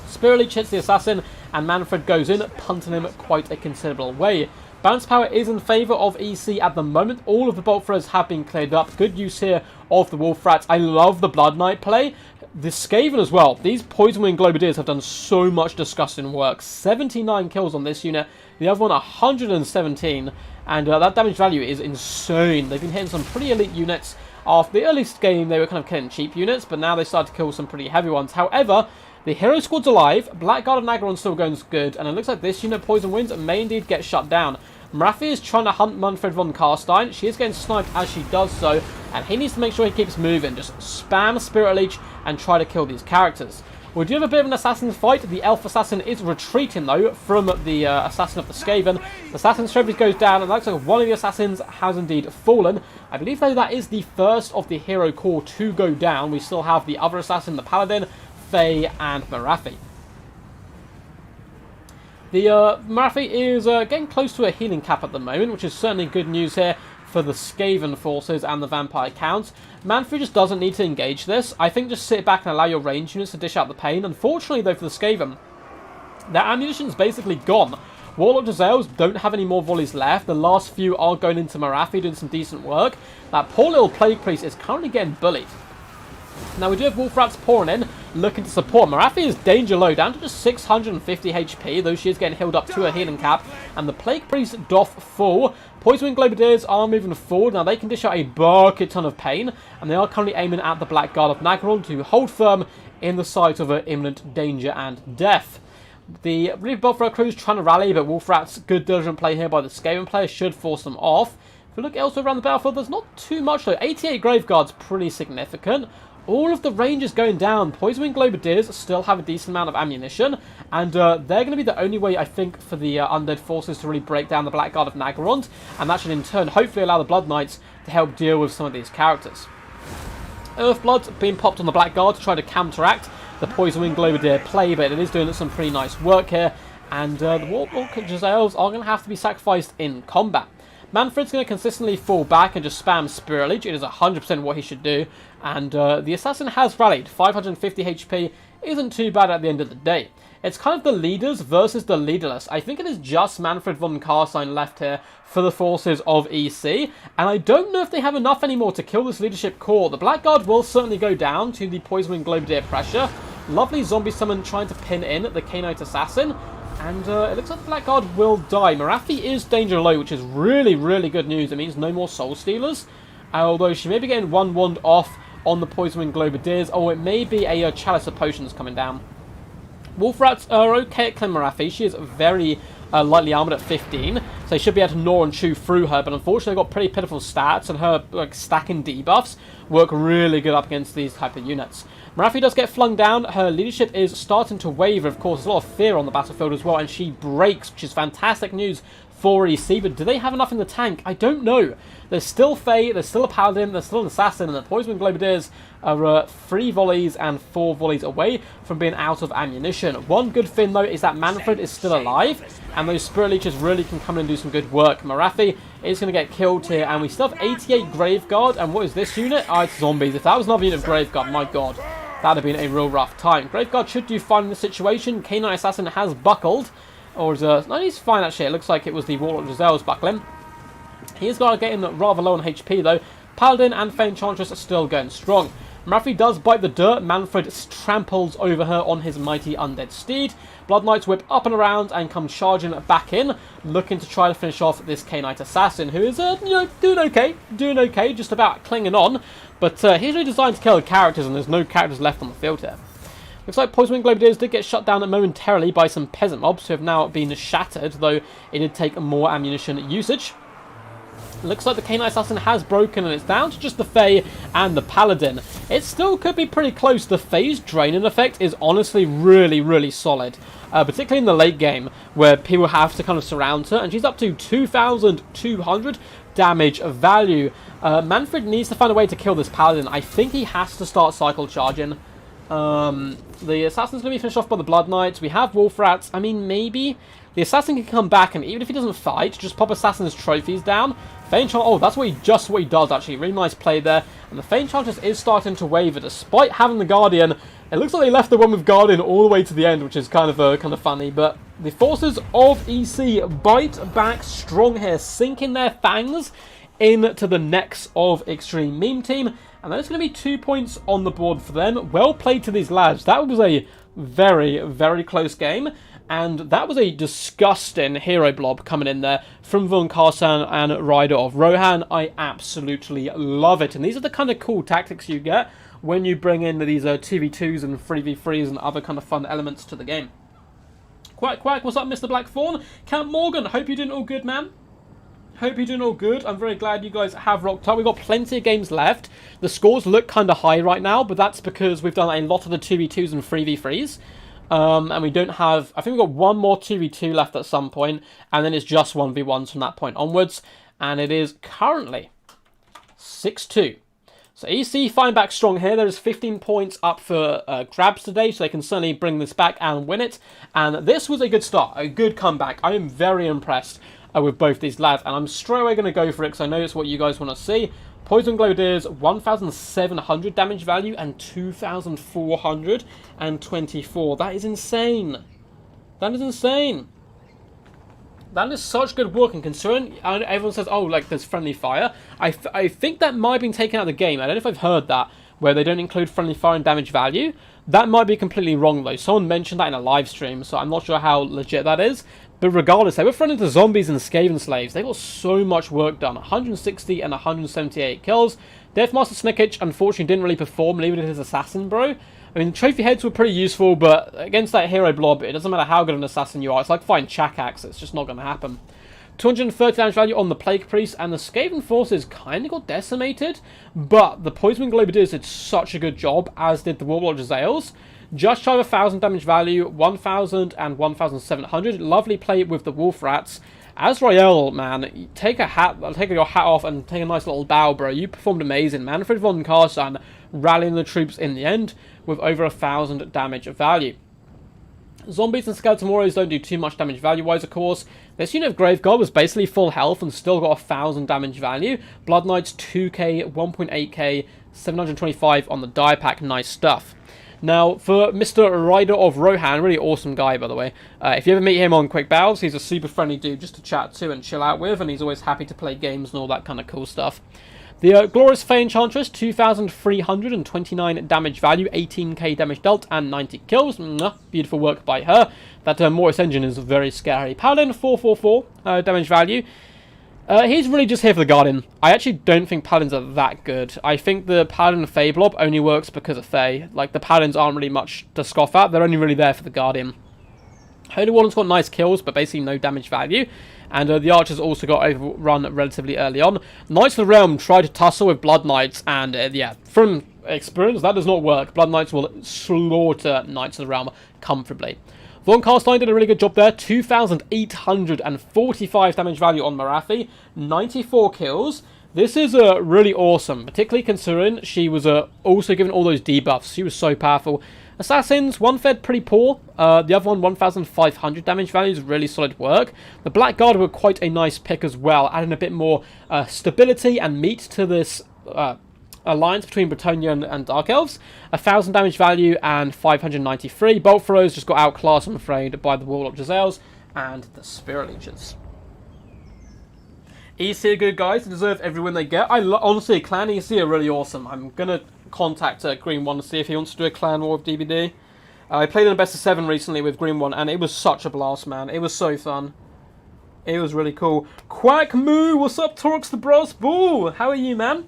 Spirit Leech hits the Assassin, and Manfred goes in, punting him quite a considerable way. Bounce power is in favour of EC at the moment. All of the bolt throws have been cleared up. Good use here of the Wolf Rats. I love the Blood Knight play. The Skaven as well. These Poison Wing Globadiers have done so much disgusting work. 79 kills on this unit. The other one 117. And that damage value is insane. They've been hitting some pretty elite units. After the earliest game, they were kind of killing cheap units, but now they started to kill some pretty heavy ones. However, the Hero Squad's alive, Blackguard of Nagron still going good, and it looks like this unit, Poison Winds, may indeed get shut down. Marafi is trying to hunt Manfred von Karstein. She is getting sniped as she does so, and he needs to make sure he keeps moving. Just spam Spirit Leech and try to kill these characters. We do have a bit of an assassin fight. The Elf Assassin is retreating, though, from the Assassin of the Skaven. The Assassin's trophy goes down, and it looks like one of the Assassins has indeed fallen. I believe, though, that is the first of the Hero Core to go down. We still have the other Assassin, the Paladin, Faye, and Marafi. The Marafi is getting close to a healing cap at the moment, which is certainly good news here for the Skaven forces and the Vampire Counts. Manfred just doesn't need to engage this. I think just sit back and allow your range units to dish out the pain. Unfortunately, though, for the Skaven, their ammunition's basically gone. Warlock Giselles don't have any more volleys left. The last few are going into Marafi, doing some decent work. That poor little Plague Priest is currently getting bullied. Now, we do have Wolf Rats pouring in, looking to support. Marafi is danger low, down to just 650 HP, though she is getting healed up to her healing cap. And the Plague Priest doth fall. Poison Wing Globadiers are moving forward. Now, they can dish out a bucket ton of pain, and they are currently aiming at the Blackguard of Nagron to hold firm in the sight of imminent danger and death. The Relief Buffalo crew is trying to rally, but Wolf Rats, good diligent play here by the Skaven player, should force them off. If we look elsewhere around the battlefield, there's not too much though. 88 Graveguards, pretty significant. All of the range is going down. Poison Wing Globadiers still have a decent amount of ammunition, and they're going to be the only way, I think, for the undead forces to really break down the Blackguard of Nagorond, and that should in turn hopefully allow the Blood Knights to help deal with some of these characters. Earthblood's being popped on the Blackguard to try to counteract the Poison Wing Globadier play, but it is doing some pretty nice work here, and the Warlock Giselles are going to have to be sacrificed in combat. Manfred's going to consistently fall back and just spam Spirit Leech. It is 100% what he should do. And the Assassin has rallied. 550 HP isn't too bad at the end of the day. It's kind of the leaders versus the leaderless. I think it is just Manfred von Karstein left here for the forces of EC. And I don't know if they have enough anymore to kill this leadership core. The Blackguard will certainly go down to the Poison Wing Globadier pressure. Lovely zombie summon trying to pin in the K-Knight Assassin. And it looks like the Blackguard will die. Marafi is danger low, which is really, really good news. It means no more Soul Stealers. Although she may be getting one wand off on the Poison Wing Globadiers. Or it may be a Chalice of Potions coming down. Wolf Rats are okay at killing Marafi. She is very lightly armoured at 15. So they should be able to gnaw and chew through her. But unfortunately, they've got pretty pitiful stats. And her stacking debuffs work really good up against these type of units. Marafi does get flung down. Her leadership is starting to waver. Of course, there's a lot of fear on the battlefield as well. And she breaks, which is fantastic news for EC. But do they have enough in the tank? I don't know. There's still Faye, there's still a Paladin, there's still an Assassin. And the Poison Wing Globadiers are 3 volleys and 4 volleys away from being out of ammunition. One good thing, though, is that Manfred is still alive. And those Spirit Leeches really can come in and do some good work. Marafi is going to get killed here. And we still have 88 Graveguard. And what is this unit? Oh, it's zombies. If that was another unit of Graveguard, my god. That would have been a real rough time. Graveguard should do fine in this situation. K-Knight Assassin has buckled. Or is no, he's fine actually. It looks like it was the Warlock Giselles buckling. He's got to get in rather low on HP though. Paladin and Fey Enchantress are still going strong. Marafi does bite the dirt. Manfred tramples over her on his mighty undead steed. Blood Knights whip up and around and come charging back in, looking to try to finish off this K-Knight Assassin, who is, doing okay, just about clinging on. But he's really designed to kill characters, and there's no characters left on the field here. Looks like Poison Wing Globadiers did get shut down momentarily by some peasant mobs who have now been shattered, though it did take more ammunition usage. Looks like the K-Knight Assassin has broken and it's down to just the Fae and the Paladin. It still could be pretty close. The Fae's draining effect is honestly really, really solid. Particularly in the late game where people have to kind of surround her. And she's up to 2,200. damage value. Manfred needs to find a way to kill this paladin. I think he has to start cycle charging. The assassin's going to be finished off by the Blood Knights. We have Wolf Rats. I mean, maybe the assassin can come back, and even if he doesn't fight, just pop assassin's trophies down. Feint Enchantress, oh, that's what he does, actually. Really nice play there. And the Feint Enchantress is starting to waver, despite having the Guardian. It looks like they left the one with Guardian all the way to the end, which is kind of funny. But the forces of EC bite back strong here, sinking their fangs into the necks of Extreme Meme Team. And there's going to be 2 points on the board for them. Well played to these lads. That was a very, very close game. And that was a disgusting hero blob coming in there from Von Karsan and Rider of Rohan. I absolutely love it. And these are the kind of cool tactics you get when you bring in these 2v2s and 3v3s and other kind of fun elements to the game. Quack, what's up, Mr. Blackthorn? Count Morgan, hope you're doing all good, man. Hope you're doing all good. I'm very glad you guys have rocked up. We've got plenty of games left. The scores look kind of high right now, but that's because we've done a lot of the 2v2s and 3v3s. And we don't have... I think we've got one more 2v2 left at some point, and then it's just 1v1s from that point onwards. And it is currently 6-2. So EC find back strong here. There is 15 points up for grabs today, so they can certainly bring this back and win it. And this was a good start, a good comeback. I am very impressed with both these lads, and I'm straight away going to go for it because I know it's what you guys want to see. Poison Globadiers, 1,700 damage value and 2,424. That is insane. That is insane. That is such good work, and considering everyone says, oh, like, there's friendly fire. I think that might have been taken out of the game. I don't know if I've heard that, where they don't include friendly fire and damage value. That might be completely wrong, though. Someone mentioned that in a live stream, so I'm not sure how legit that is. But regardless, they were thrown into zombies and Skaven slaves. They got so much work done. 160 and 178 kills. Deathmaster Snickich, unfortunately, didn't really perform. Leave it as assassin, bro. I mean, trophy heads were pretty useful, but against that hero blob, it doesn't matter how good an assassin you are. It's like fighting Chakax. It's just not going to happen. 230 damage value on the Plague Priest, and the Skaven forces kind of got decimated, but the Poison Globadiers did such a good job, as did the Warlord Jezzails. Just shy of 1,000 damage value, 1,000 and 1,700. Lovely play with the Wolf Rats. Azrael, man, take your hat off and take a nice little bow, bro. You performed amazing. Manfred von Karsan rallying the troops in the end with over 1,000 damage value. Zombies and Skeleton Warriors don't do too much damage value-wise, of course. This unit of Graveguard was basically full health and still got 1,000 damage value. Blood Knights, 2k, 1.8k, 725 on the die pack. Nice stuff. Now, for Mr. Rider of Rohan, really awesome guy, by the way. If you ever meet him on Quick Battles, he's a super friendly dude just to chat to and chill out with, and he's always happy to play games and all that kind of cool stuff. The Glorious Feint Enchantress, 2,329 damage value, 18k damage dealt, and 90 kills. Beautiful work by her. That Mortis engine is very scary. Paladin, 444 damage value. He's really just here for the Guardian. I actually don't think Paladins are that good. I think the Paladin Fey blob only works because of Fey. Like, the Paladins aren't really much to scoff at. They're only really there for the Guardian. Holy Warden's got nice kills, but basically no damage value. And the Archers also got overrun relatively early on. Knights of the Realm tried to tussle with Blood Knights, and yeah, from experience, that does not work. Blood Knights will slaughter Knights of the Realm comfortably. Von Karstein did a really good job there. 2,845 damage value on Marathi. 94 kills. This is really awesome, particularly considering she was also given all those debuffs. She was so powerful. Assassins, one fed pretty poor. The other one, 1,500 damage value, is really solid work. The Blackguard were quite a nice pick as well, adding a bit more stability and meat to this alliance between Bretonnia and Dark Elves. 1,000 damage value and 593. Bolt Throws just got outclassed, I'm afraid, by the Warlock Jezzails and the Spirit Leeches. EC are good guys. They deserve every win they get. Honestly, Clan EC are really awesome. I'm going to contact Green One to see if he wants to do a Clan War with DBD. I played in a best of 7 recently with Green One, and it was such a blast, man. It was so fun. It was really cool. Quack Moo, what's up, Torx the Brass Bull? How are you, man?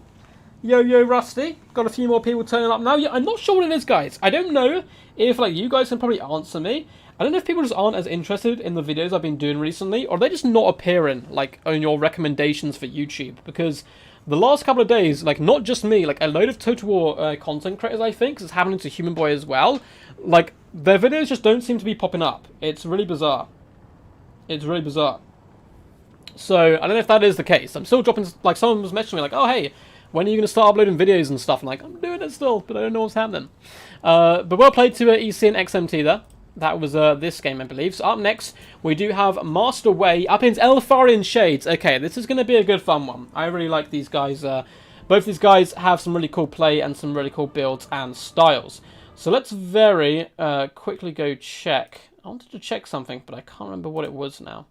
Yo, Rusty. Got a few more people turning up now. Yeah, I'm not sure what it is, guys. I don't know if, like, you guys can probably answer me. I don't know if people just aren't as interested in the videos I've been doing recently, or they're just not appearing, like, on your recommendations for YouTube, because the last couple of days, like, not just me, like, a load of Total War content creators, I think, 'cause it's happening to Human Boy as well, like, their videos just don't seem to be popping up. It's really bizarre. It's really bizarre. So, I don't know if that is the case. I'm still dropping, like, someone was messaging me, like, oh, hey, when are you going to start uploading videos and stuff? I'm like, I'm doing it still, but I don't know what's happening. But well played to EC and XMT there. That was this game, I believe. So up next, we do have Master Way up in Elfarian Shades. Okay, this is going to be a good fun one. I really like these guys. Both these guys have some really cool play and some really cool builds and styles. So let's very quickly go check. I wanted to check something, but I can't remember what it was now.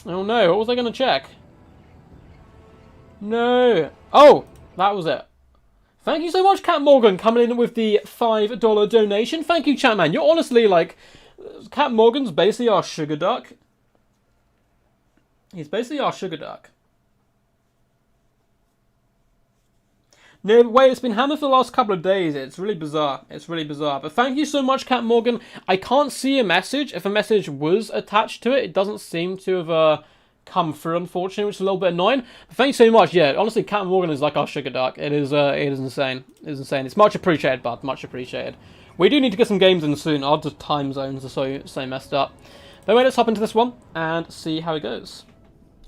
Oh no, what was I going to check? No. Oh, that was it. Thank you so much, Cat Morgan, coming in with the $5 donation. Thank you, chat man. You're honestly like... Cat Morgan's basically our sugar duck. He's basically our sugar duck. No way, it's been hammered for the last couple of days. It's really bizarre. It's really bizarre. But thank you so much, Cat Morgan. I can't see a message. If a message was attached to it, it doesn't seem to have come through, unfortunately, which is a little bit annoying. But thank you so much. Yeah, honestly, Cat Morgan is like our sugar duck. It is insane. It is insane. It's much appreciated, bud. Much appreciated. We do need to get some games in soon. Our time zones are so messed up. But anyway, let's hop into this one and see how it goes.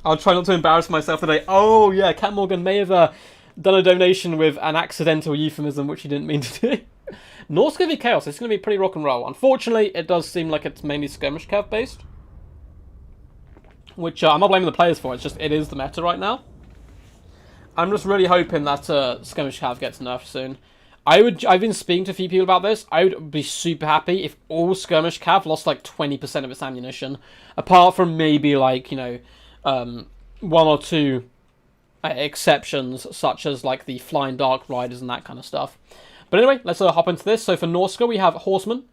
I'll try not to embarrass myself today. Oh, yeah, Cat Morgan may have... done a donation with an accidental euphemism, which he didn't mean to do. North's going to be chaos. It's going to be pretty rock and roll. Unfortunately, it does seem like it's mainly skirmish cav based, which I'm not blaming the players for. It's just it is the meta right now. I'm just really hoping that skirmish cav gets nerfed soon. I've been speaking to a few people about this. I would be super happy if all skirmish cav lost like 20% of its ammunition, apart from maybe like, you know, one or two exceptions, such as like the Flying Dark Riders and that kind of stuff. But anyway, let's hop into this. So for Norska, we have Horsemen,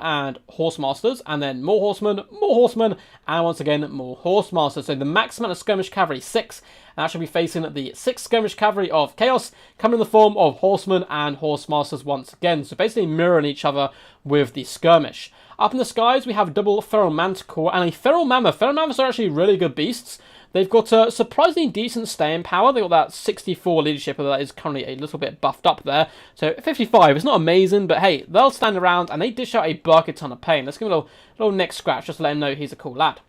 and Horsemasters, and then more Horsemen, and once again, more Horsemasters. So the max amount of skirmish cavalry, 6, and that should be facing the 6 skirmish cavalry of Chaos, coming in the form of Horsemen and Horsemasters once again. So basically mirroring each other with the skirmish. Up in the skies, we have double Feral Manticore and a Feral Mammoth. Feral Mammoths are actually really good beasts. They've got a surprisingly decent staying power. They've got that 64 leadership, although that is currently a little bit buffed up there. So 55, it's not amazing, but hey, they'll stand around and they dish out a bucket ton of pain. Let's give him a little neck scratch just to let him know he's a cool lad.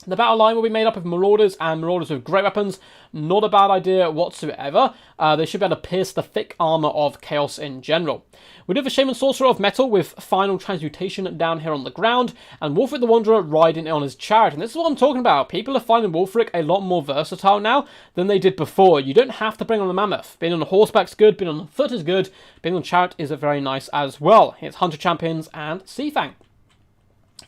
The battle line will be made up of Marauders and Marauders with great weapons. Not a bad idea whatsoever. They should be able to pierce the thick armor of Chaos in general. We do have a Shaman Sorcerer of Metal with Final Transmutation down here on the ground, and Wolfric the Wanderer riding on his chariot. And this is what I'm talking about. People are finding Wolfric a lot more versatile now than they did before. You don't have to bring on the Mammoth. Being on the horseback's good, being on the foot is good, being on the chariot is very nice as well. It's Hunter Champions and Seafang.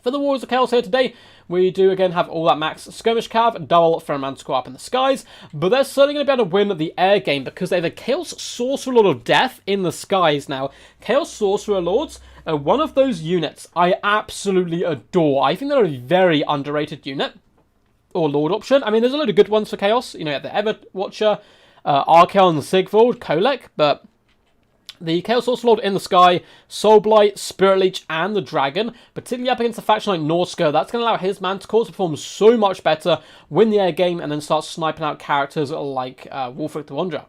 For the Warriors of Chaos here today, we do again have all that max skirmish cav, double Feral Manticore up in the skies, but they're certainly going to be able to win the air game because they have a Chaos Sorcerer Lord of Death in the skies now. Chaos Sorcerer Lords are one of those units I absolutely adore. I think they're a very underrated unit, or Lord option. I mean, there's a load of good ones for Chaos. You know, the Ever Watcher, Archaon, Sigvald, Kolek, but the Chaos Sorcerer Lord in the sky, Soulblight, Spirit Leech, and the Dragon, particularly up against a faction like Norska, that's going to allow his Manticores to perform so much better, win the air game, and then start sniping out characters like Wolfric the Wanderer.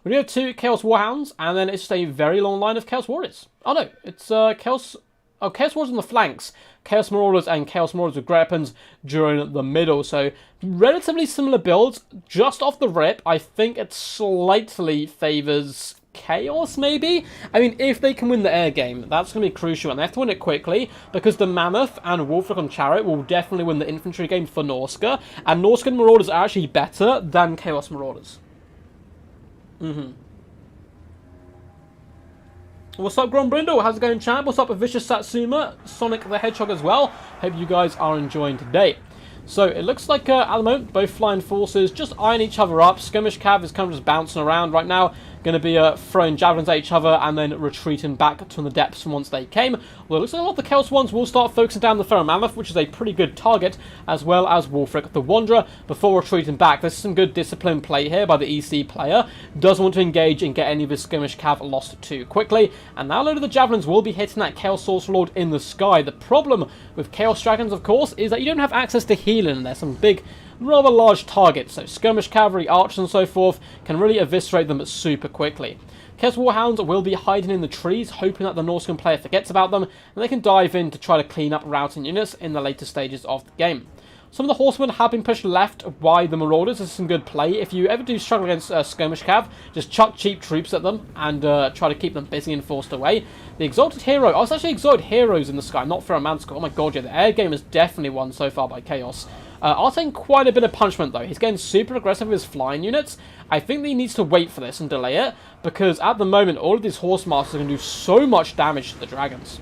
We do have 2 Chaos Warhounds, and then it's just a very long line of Chaos Warriors. Oh no, it's Chaos Warriors on the flanks, Chaos Marauders and Chaos Marauders with great weapons during the middle. So relatively similar builds. Just off the rip, I think it slightly favours Chaos, maybe? I mean, if they can win the air game, that's going to be crucial, and they have to win it quickly, because the Mammoth and Wolfric on Chariot will definitely win the infantry game for Norska, and Norskan Marauders are actually better than Chaos Marauders. What's up, Grombrindle? How's it going, champ? What's up, Vicious Satsuma? Sonic the Hedgehog as well. Hope you guys are enjoying today. So, it looks like at the moment, both flying forces just eyeing each other up. Skirmish Cav is kind of just bouncing around right now. Going to be throwing javelins at each other and then retreating back to the depths from once they came. Although it looks like a lot of the Chaos ones will start focusing down the Feral Mammoth, which is a pretty good target, as well as Wolfric the Wanderer, before retreating back. There's some good disciplined play here by the EC player. Doesn't want to engage and get any of his Skirmish Cav lost too quickly. And now a load of the javelins will be hitting that Chaos Sorcerer Lord in the sky. The problem with Chaos Dragons, of course, is that you don't have access to healing. There's some big, rather large targets, so skirmish cavalry, archers and so forth can really eviscerate them super quickly. Chaos Warhounds will be hiding in the trees, hoping that the Norscan player forgets about them, and they can dive in to try to clean up routing units in the later stages of the game. Some of the horsemen have been pushed left by the marauders. This is some good play. If you ever do struggle against skirmish cav, just chuck cheap troops at them and try to keep them busy and forced away. The exalted hero. Oh, it's actually exalted heroes in the sky, not Ferromantical. Oh my god, yeah, the air game is definitely won so far by Chaos. Artaking quite a bit of punishment though. He's getting super aggressive with his flying units. I think that he needs to wait for this and delay it, because at the moment all of these horse masters are going to do so much damage to the dragons.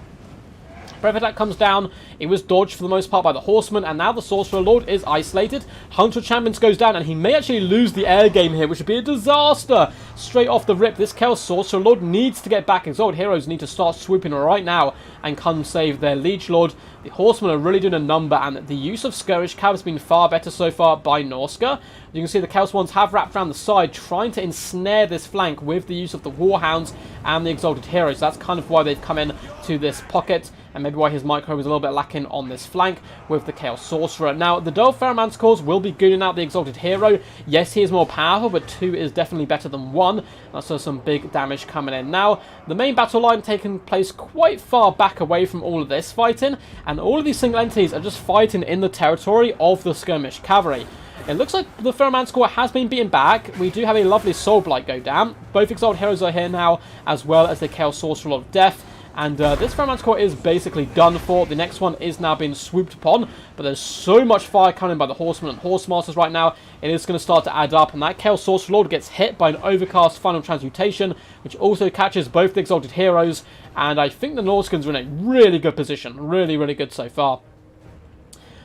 Breath attack comes down. It was dodged for the most part by the horseman, and now the sorcerer lord is isolated. Hunter Champions goes down, and he may actually lose the air game here, which would be a disaster. Straight off the rip, this Chaos sorcerer lord needs to get back. Exalted heroes need to start swooping right now and come save their liege lord. The horsemen are really doing a number, and the use of skirmish cav has been far better so far by Norska. You can see the Chaos ones have wrapped around the side, trying to ensnare this flank with the use of the warhounds and the exalted heroes. That's kind of why they've come in to this pocket, and maybe why his micro was a little bit lacking on this flank with the Chaos Sorcerer. Now, the Dull Ferromanticals will be gooning out the Exalted Hero. Yes, he is more powerful, but 2 is definitely better than 1. So some big damage coming in. Now, the main battle line taking place quite far back away from all of this fighting, and all of these single entities are just fighting in the territory of the Skirmish Cavalry. It looks like the Ferromantical has been beaten back. We do have a lovely Soul Blight go down. Both Exalted Heroes are here now, as well as the Chaos Sorcerer of Death. And this Ferromantical is basically done for. The next one is now being swooped upon, but there's so much fire coming by the Horsemen and Horsemasters right now, it is going to start to add up, and that Chaos Sorcerer Lord gets hit by an Overcast Final Transmutation, which also catches both the Exalted Heroes, and I think the Norskins are in a really good position. Really, really good so far.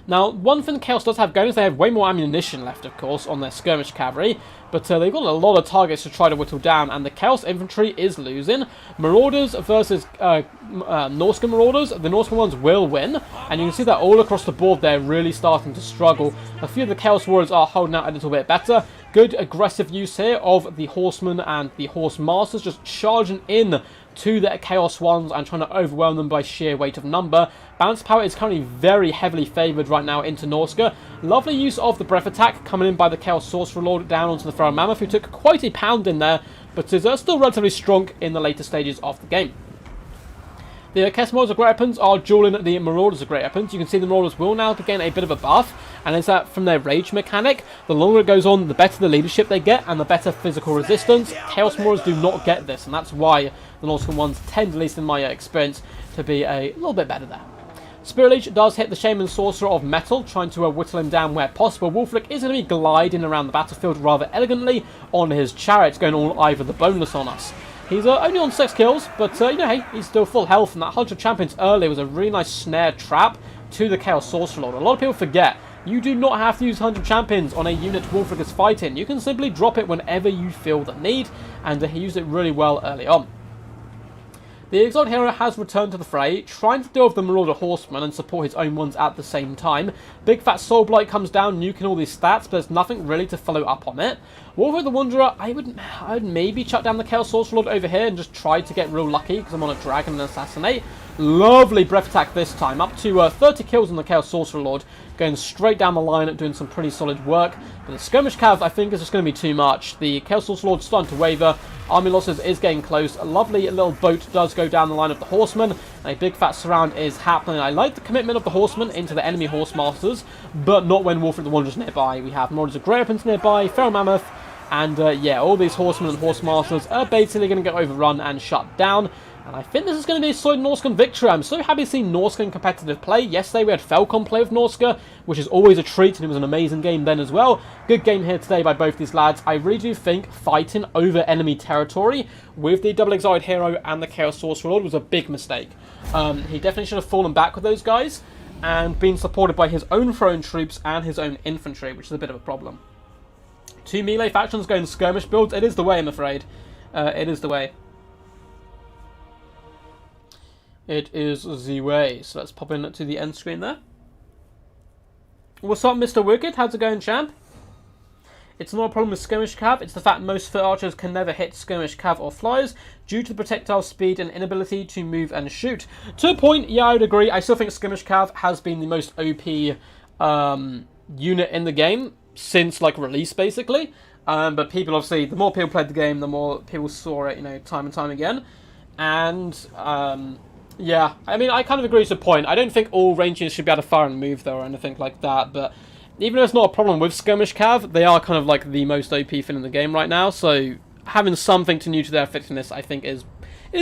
Now, one thing Chaos does have going is they have way more ammunition left, of course, on their skirmish cavalry, but they've got a lot of targets to try to whittle down, and the Chaos infantry is losing. Marauders versus Norscan Marauders, the Norscan ones will win, and you can see that all across the board they're really starting to struggle. A few of the Chaos Warriors are holding out a little bit better. Good aggressive use here of the Horsemen and the Horse Masters, just charging in to the Chaos ones and trying to overwhelm them by sheer weight of number. Balance power is currently very heavily favoured right now into Norska. Lovely use of the breath attack coming in by the Chaos Sorcerer Lord down onto the Pharaoh Mammoth, who took quite a pound in there, but is still relatively strong in the later stages of the game. The Kesmos of Great Weapons are dueling the Marauders of Great Weapons. You can see the Marauders will now gain a bit of a buff, and it's that from their rage mechanic. The longer it goes on, the better the leadership they get, and the better physical resistance. Chaos Marauders do not get this, and that's why the Norscan ones tend, at least in my experience, to be a little bit better there. Spirit Leech does hit the Shaman Sorcerer of Metal, trying to whittle him down where possible. Wolflick is going to be gliding around the battlefield rather elegantly on his chariot, going all Eye of the Boneless on us. He's only on 6 kills, but, you know, hey, he's still full health, and that Hunter of Champions earlier was a really nice snare trap to the Chaos Sorcerer Lord. A lot of people forget, you do not have to use Hunter of Champions on a unit Wolfric is fighting. You can simply drop it whenever you feel the need, and he used it really well early on. The Exalted Hero has returned to the fray, trying to deal with the Marauder Horsemen and support his own ones at the same time. Big Fat Soul Blight comes down, nuking all these stats, but there's nothing really to follow up on it. Wolfric the Wanderer, I would maybe chuck down the Chaos Sorcerer Lord over here and just try to get real lucky, because I'm on a Dragon and Assassinate. Lovely breath attack this time, up to 30 kills on the Chaos Sorcerer Lord, going straight down the line, doing some pretty solid work. But the Skirmish Cav, I think, is just going to be too much. The Chaos Sorcerer Lord starting to waver, army losses is getting close. A lovely little boat does go down the line of the Horsemen, and a big fat surround is happening. I like the commitment of the Horsemen into the enemy Horse Masters, but not when Wolfric the Wanderer's nearby. We have Marauders of Great Weapons nearby, Pharaoh Mammoth, and yeah, all these Horsemen and Horse Masters are basically going to get overrun and shut down. And I think this is going to be a solid Norscan victory. I'm so happy to see Norscan competitive play. Yesterday we had Falcon play with Norska, which is always a treat, and it was an amazing game then as well. Good game here today by both these lads. I really do think fighting over enemy territory with the Double Exiled Hero and the Chaos Sorcerer Lord was a big mistake. He definitely should have fallen back with those guys and been supported by his own throne troops and his own infantry, which is a bit of a problem. 2 melee factions going skirmish builds. It is the way, I'm afraid. It is the way. It is the way. So let's pop in to the end screen there. What's up, Mr. Wicked? How's it going, champ? It's not a problem with skirmish cav. It's the fact most foot archers can never hit skirmish cav or flyers due to the projectile speed and inability to move and shoot. To a point, yeah, I would agree. I still think skirmish cav has been the most OP unit in the game since like release, basically. But people obviously, the more people played the game, the more people saw it, you know, time and time again. And yeah, I mean, I kind of agree to a point. I don't think all rangers should be able to fire and move, though, or anything like that. But even though it's not a problem with Skirmish Cav, they are kind of like the most OP thing in the game right now, so having something to neuter their effectiveness, I think, is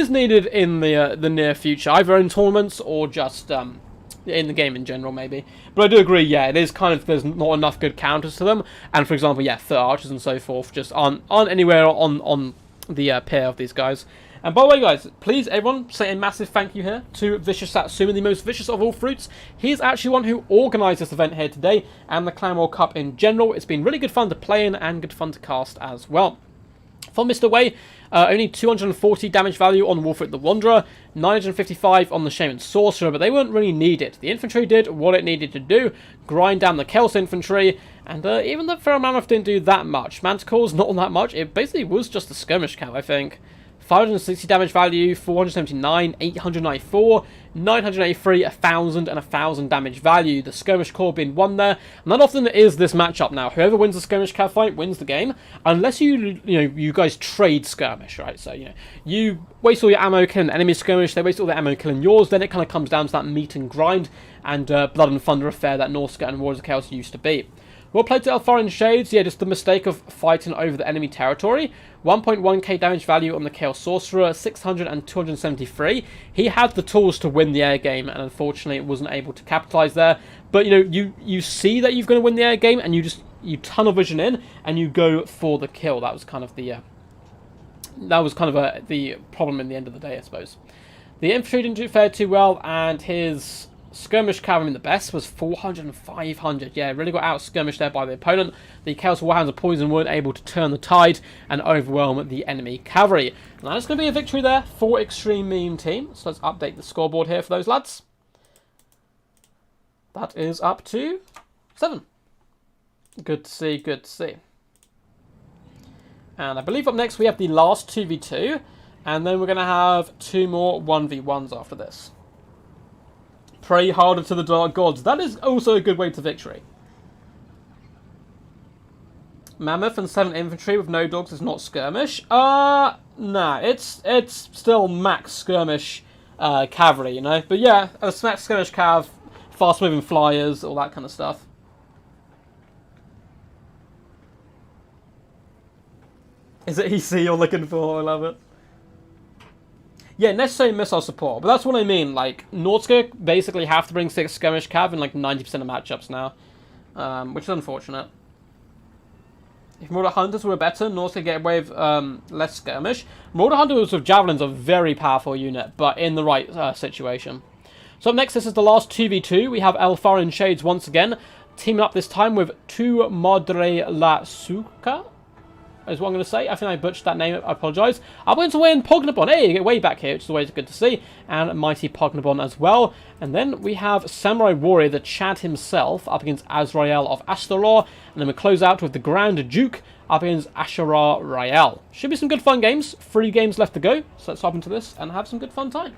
needed in the near future, either in tournaments or just in the game in general, maybe. But I do agree, yeah, it is kind of, there's not enough good counters to them, and for example, yeah, third archers and so forth just aren't anywhere on the pair of these guys. And by the way, guys, please, everyone, say a massive thank you here to Vicious Satsuma, the most vicious of all fruits. He's actually one who organised this event here today, and the Clan War Cup in general. It's been really good fun to play in, and good fun to cast as well. For Mr. Way, only 240 damage value on Wolfric the Wanderer, 955 on the Shaman Sorcerer, but they weren't really needed. The infantry did what it needed to do, grind down the Chaos infantry, and even the Ferromanov didn't do that much. Manticores, not that much. It basically was just a skirmish cav, I think. 560 damage value, 479, 894, 983, 1000, and 1000 damage value. The skirmish core being won there, and that often is this matchup now. Whoever wins the skirmish cav fight wins the game, unless you guys trade skirmish, right? So you waste all your ammo killing enemy skirmish, they waste all their ammo killing yours. Then it kind of comes down to that meat and grind and blood and thunder affair that Norsca and Warriors of Chaos used to be. Well played to Elfarian Shades, yeah, just the mistake of fighting over the enemy territory. 1.1k damage value on the Chaos Sorcerer, 600 and 273. He had the tools to win the air game, and unfortunately wasn't able to capitalize there. But you see that you're going to win the air game, and you tunnel vision in, and you go for the kill. That was kind of the the problem in the end of the day, I suppose. The infantry didn't fare too well, and his skirmish cavalry the best was 400 and 500. Yeah, really got out skirmished there by the opponent. The Chaos Warhounds of Poison weren't able to turn the tide and overwhelm the enemy cavalry. Now it's going to be a victory there for Extreme Meme Team. So let's update the scoreboard here for those lads. That is up to 7. Good to see, good to see. And I believe up next we have the last 2v2. And then we're going to have 2 more 1v1s after this. Pray harder to the dark gods. That is also a good way to victory. Mammoth and 7 infantry with no dogs is not skirmish. Nah, it's still max skirmish cavalry, But yeah, a max skirmish cav, fast moving flyers, all that kind of stuff. Is it EC you're looking for? I love it. Yeah, necessary missile support, but that's what I mean. Like, Nordska basically have to bring 6 skirmish cav in like 90% of matchups now, which is unfortunate. If Marauder Hunters were better, Nordska get away with less skirmish. Marauder Hunters with Javelins are a very powerful unit, but in the right situation. So up next, this is the last 2v2. We have Elfarian Shades once again, teaming up this time with Tu Madre la Suca. Is what I'm going to say. I think I butchered that name. I apologise. I'm going to win Pognabon. Hey, you get way back here, which is always good to see. And Mighty Pognabon as well. And then we have Samurai Warrior, the Chad himself, up against Azrael of Ashtaroth. And then we close out with the Grand Duke up against Ashara Rael. Should be some good fun games. 3 games left to go. So let's hop into this and have some good fun time.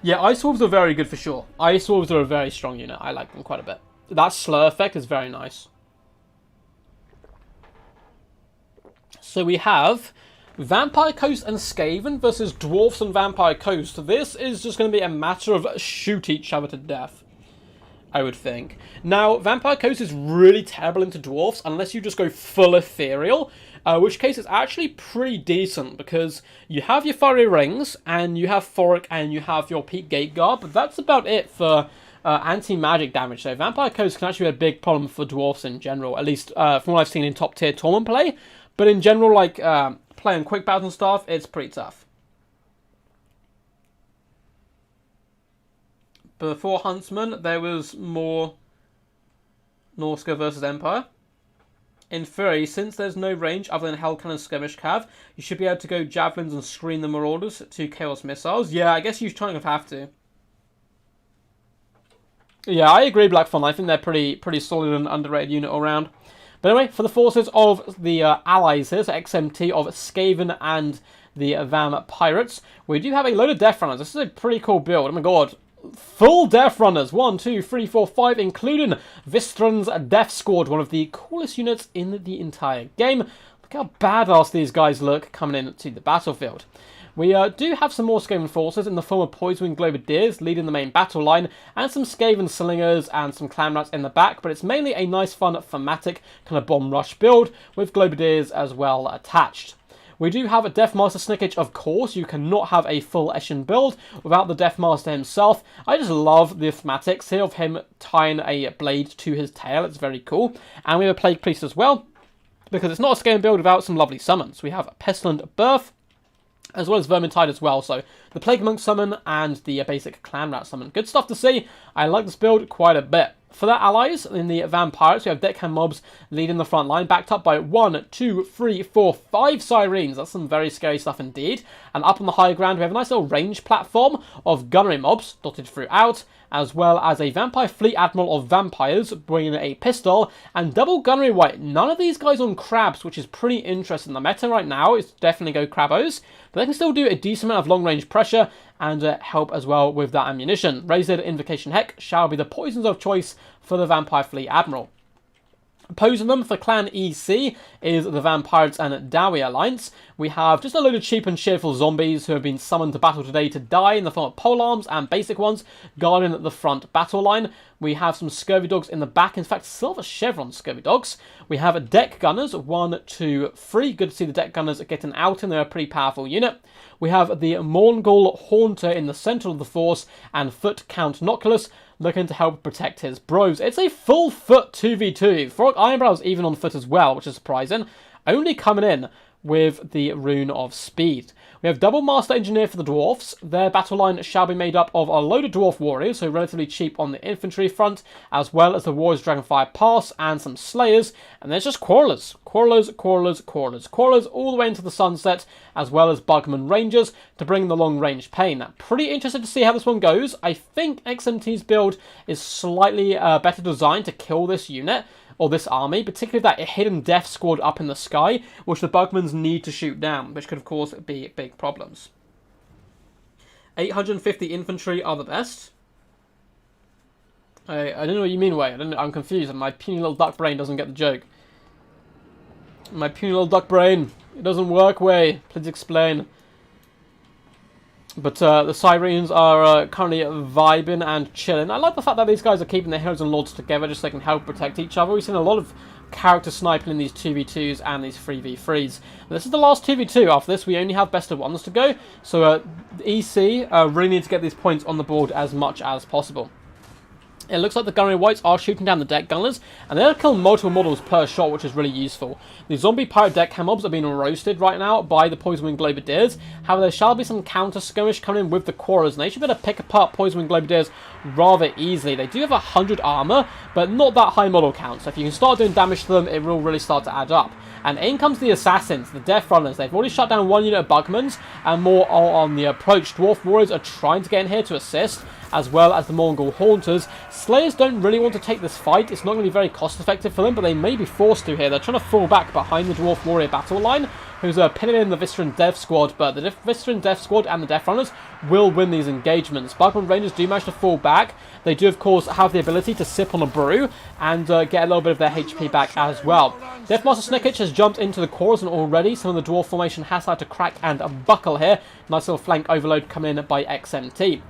Yeah, Ice Wolves are very good for sure. Ice Wolves are a very strong unit. I like them quite a bit. That slur effect is very nice. So we have Vampire Coast and Skaven versus Dwarfs and Vampire Coast. This is just going to be a matter of shoot each other to death, I would think. Now, Vampire Coast is really terrible into Dwarfs unless you just go full Ethereal, which case it's actually pretty decent because you have your Fiery Rings and you have Thoric and you have your Peak Gate Guard, but that's about it for anti-magic damage. So Vampire Coast can actually be a big problem for Dwarfs in general, at least from what I've seen in top tier tournament play. But in general, like, playing quick battles and stuff, it's pretty tough. Before Huntsman, there was more Norsca versus Empire. In theory, since there's no range other than Hellcan and Skirmish Cav, you should be able to go Javelins and screen the Marauders to Chaos Missiles. Yeah, I guess you kind of have to. Yeah, I agree, Black Fawn. I think they're pretty solid and underrated unit all around. But anyway, for the forces of the allies here, so XMT of Skaven and the Vam Pirates, we do have a load of Death Runners. This is a pretty cool build. Oh my god. Full Death Runners. 1, 2, 3, 4, 5, including Vistron's Death Squad, one of the coolest units in the entire game. Look how badass these guys look coming into the battlefield. We do have some more Skaven forces in the form of Poison Globadiers leading the main battle line, and some Skaven Slingers and some Clan Rats in the back, but it's mainly a nice fun thematic kind of bomb rush build with Globadiers as well attached. We do have a Deathmaster Snickage, of course. You cannot have a full Eshin build without the Deathmaster himself. I just love the thematics here of him tying a blade to his tail. It's very cool. And we have a Plague Priest as well, because it's not a Skaven build without some lovely summons. We have a Pestilent Birth, as well as Vermintide as well. So the Plague Monk summon and the basic Clan Rat summon. Good stuff to see. I like this build quite a bit. For their allies, in the Vampires, we have Deckhand Mobs leading the front line, backed up by 1, 2, 3, 4, 5 Sirens. That's some very scary stuff indeed. And up on the high ground, we have a nice little range platform of Gunnery Mobs dotted throughout, as well as a Vampire Fleet Admiral of Vampires bringing a pistol, and double Gunnery White. None of these guys on Crabs, which is pretty interesting. The meta right now is definitely go Crabos, but they can still do a decent amount of long-range pressure and help as well with that ammunition. Razed Invocation Heck shall be the poisons of choice for the Vampire Fleet Admiral. Opposing them for Clan EC is the Vampires and Dowie Alliance. We have just a load of cheap and cheerful zombies who have been summoned to battle today to die in the form of polearms and basic ones guarding the front battle line. We have some Scurvy Dogs in the back, in fact Silver Chevron Scurvy Dogs. We have Deck Gunners, 1, 2, 3. Good to see the Deck Gunners getting out, and they're a pretty powerful unit. We have the Mongol Haunter in the centre of the force, and Foot Count Noculus looking to help protect his bros. It's a full foot 2v2. Frog Ironbrow's even on foot as well, which is surprising. Only coming in with the Rune of Speed. We have Double Master Engineer for the Dwarfs. Their battle line shall be made up of a load of Dwarf Warriors, so relatively cheap on the infantry front, as well as the Warriors Dragonfire Pass and some Slayers. And there's just Quarrelers. Quarrelers, Quarrelers, Quarrelers, Quarrelers, all the way into the sunset, as well as Bugman Rangers to bring the long-range pain. Pretty interested to see how this one goes. I think XMT's build is slightly better designed to kill this unit, or this army, particularly that hidden death squad up in the sky, which the Bugmans need to shoot down, which could of course be big problems. 850 infantry are the best. I don't know what you mean, Way. I'm confused, and my puny little duck brain doesn't get the joke. My puny little duck brain, it doesn't work, Way. Please explain. But the Sirens are currently vibing and chilling. I like the fact that these guys are keeping their heroes and lords together just so they can help protect each other. We've seen a lot of character sniping in these 2v2s and these 3v3s. And this is the last 2v2. After this, we only have best of ones to go. So EC really need to get these points on the board as much as possible. It looks like the Gunnery Whites are shooting down the Deck Gunners, and they'll kill multiple models per shot, which is really useful. The Zombie Pirate Deckhand Mobs are being roasted right now by the Poison Globadiers. However, there shall be some counter skirmish coming in with the Quarrelers, and they should be able to pick apart Poison Globadiers rather easily. They do have 100 armor, but not that high model count, so if you can start doing damage to them, it will really start to add up. And in comes the Assassins, the Death Runners. They've already shut down one unit of Bugmans, and more are on the approach. Dwarf Warriors are trying to get in here to assist, as well as the Mongol Haunters. Slayers don't really want to take this fight. It's not going to be very cost effective for them, but they may be forced to here. They're trying to fall back behind the Dwarf Warrior battle line, who's pinning in the Visceran Death Squad, but the Visceran Death Squad and the Death Runners will win these engagements. Bugman Rangers do manage to fall back. They do, of course, have the ability to sip on a brew and get a little bit of their HP back as well. Deathmaster Snickage has jumped into the cores, and already some of the Dwarf formation has had to crack and buckle here. Nice little flank overload coming in by XMT.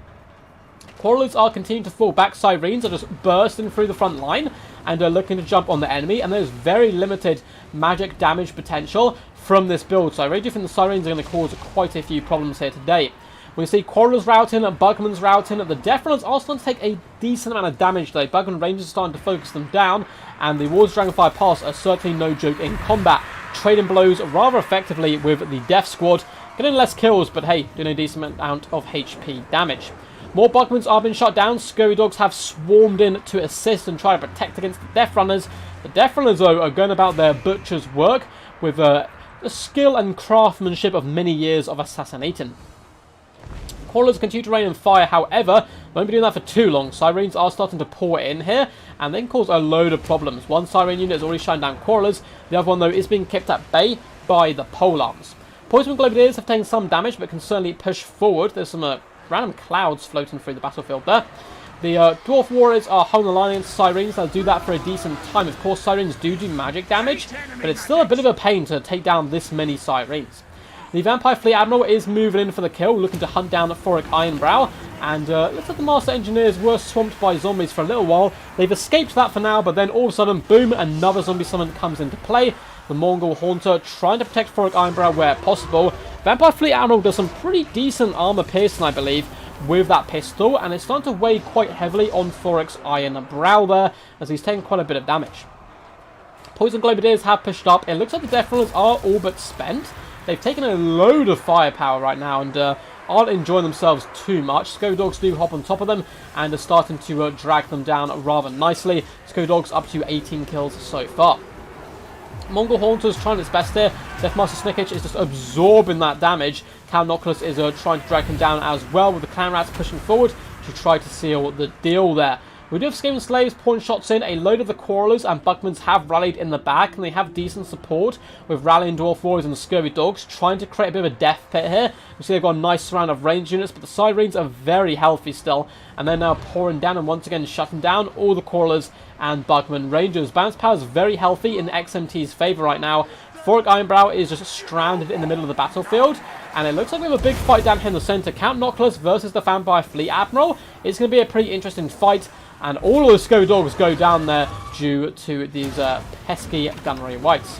Quarrelers are continuing to fall back. Sirens are just bursting through the front line and are looking to jump on the enemy, and there's very limited magic damage potential from this build, so I really do think the Sirens are going to cause quite a few problems here today. We see Quarrelers routing, Bugman's routing, the Death Runners are starting to take a decent amount of damage though. Bugman Rangers are starting to focus them down, and the Warriors Dragonfire Pass are certainly no joke in combat, trading blows rather effectively with the Death Squad, getting less kills, but hey, doing a decent amount of HP damage. More Bugmans are being shot down. Scurvy Dogs have swarmed in to assist and try to protect against the Death Runners. The Death Runners, though, are going about their butcher's work with the skill and craftsmanship of many years of assassinating. Quarrelers continue to rain and fire, however, won't be doing that for too long. Sirens are starting to pour in here, and then cause a load of problems. One Siren unit is already shutting down Quarrelers. The other one, though, is being kept at bay by the polearms. Poison Globadiers have taken some damage, but can certainly push forward. There's some random clouds floating through the battlefield there. The Dwarf Warriors are holding the line against Sirens. They'll do that for a decent time. Of course, Sirens do magic damage, but it's still a bit of a pain to take down this many Sirens. The Vampire Fleet Admiral is moving in for the kill, looking to hunt down Thoric Ironbrow. And looks like the Master Engineers were swamped by zombies for a little while. They've escaped that for now, but then all of a sudden, boom, another zombie summon comes into play. The Mongol Haunter trying to protect Thoric Ironbrow where possible. Vampire Fleet Admiral does some pretty decent armor piercing, I believe, with that pistol, and it's starting to weigh quite heavily on Thoric's Ironbrow there, as he's taking quite a bit of damage. Poison Globadiers have pushed up. It looks like the Death Runners are all but spent. They've taken a load of firepower right now, and aren't enjoying themselves too much. Dogs do hop on top of them and are starting to drag them down rather nicely. Dogs up to 18 kills so far. Mongol Haunter's trying its best here. Deathmaster Snickage is just absorbing that damage. Count Noculus is trying to drag him down as well, with the Clan Rats pushing forward to try to seal the deal there. We do have Skaven Slaves pouring shots in. A load of the Quarrelers and Buckmans have rallied in the back, and they have decent support with Rallying Dwarf Warriors and the Scurvy Dogs, trying to create a bit of a death pit here. You see they've got a nice surround of ranged units, but the Sirens are very healthy still, and they're now pouring down and once again shutting down all the Quarrelers and Bugman Rangers. Bounce power is very healthy in XMT's favour right now. Thoric Ironbrow is just stranded in the middle of the battlefield, and it looks like we have a big fight down here in the centre. Count Noculus versus the Vampire Fleet Admiral. It's going to be a pretty interesting fight, and all of the Scurvy Dogs go down there due to these pesky Gunnery Whites.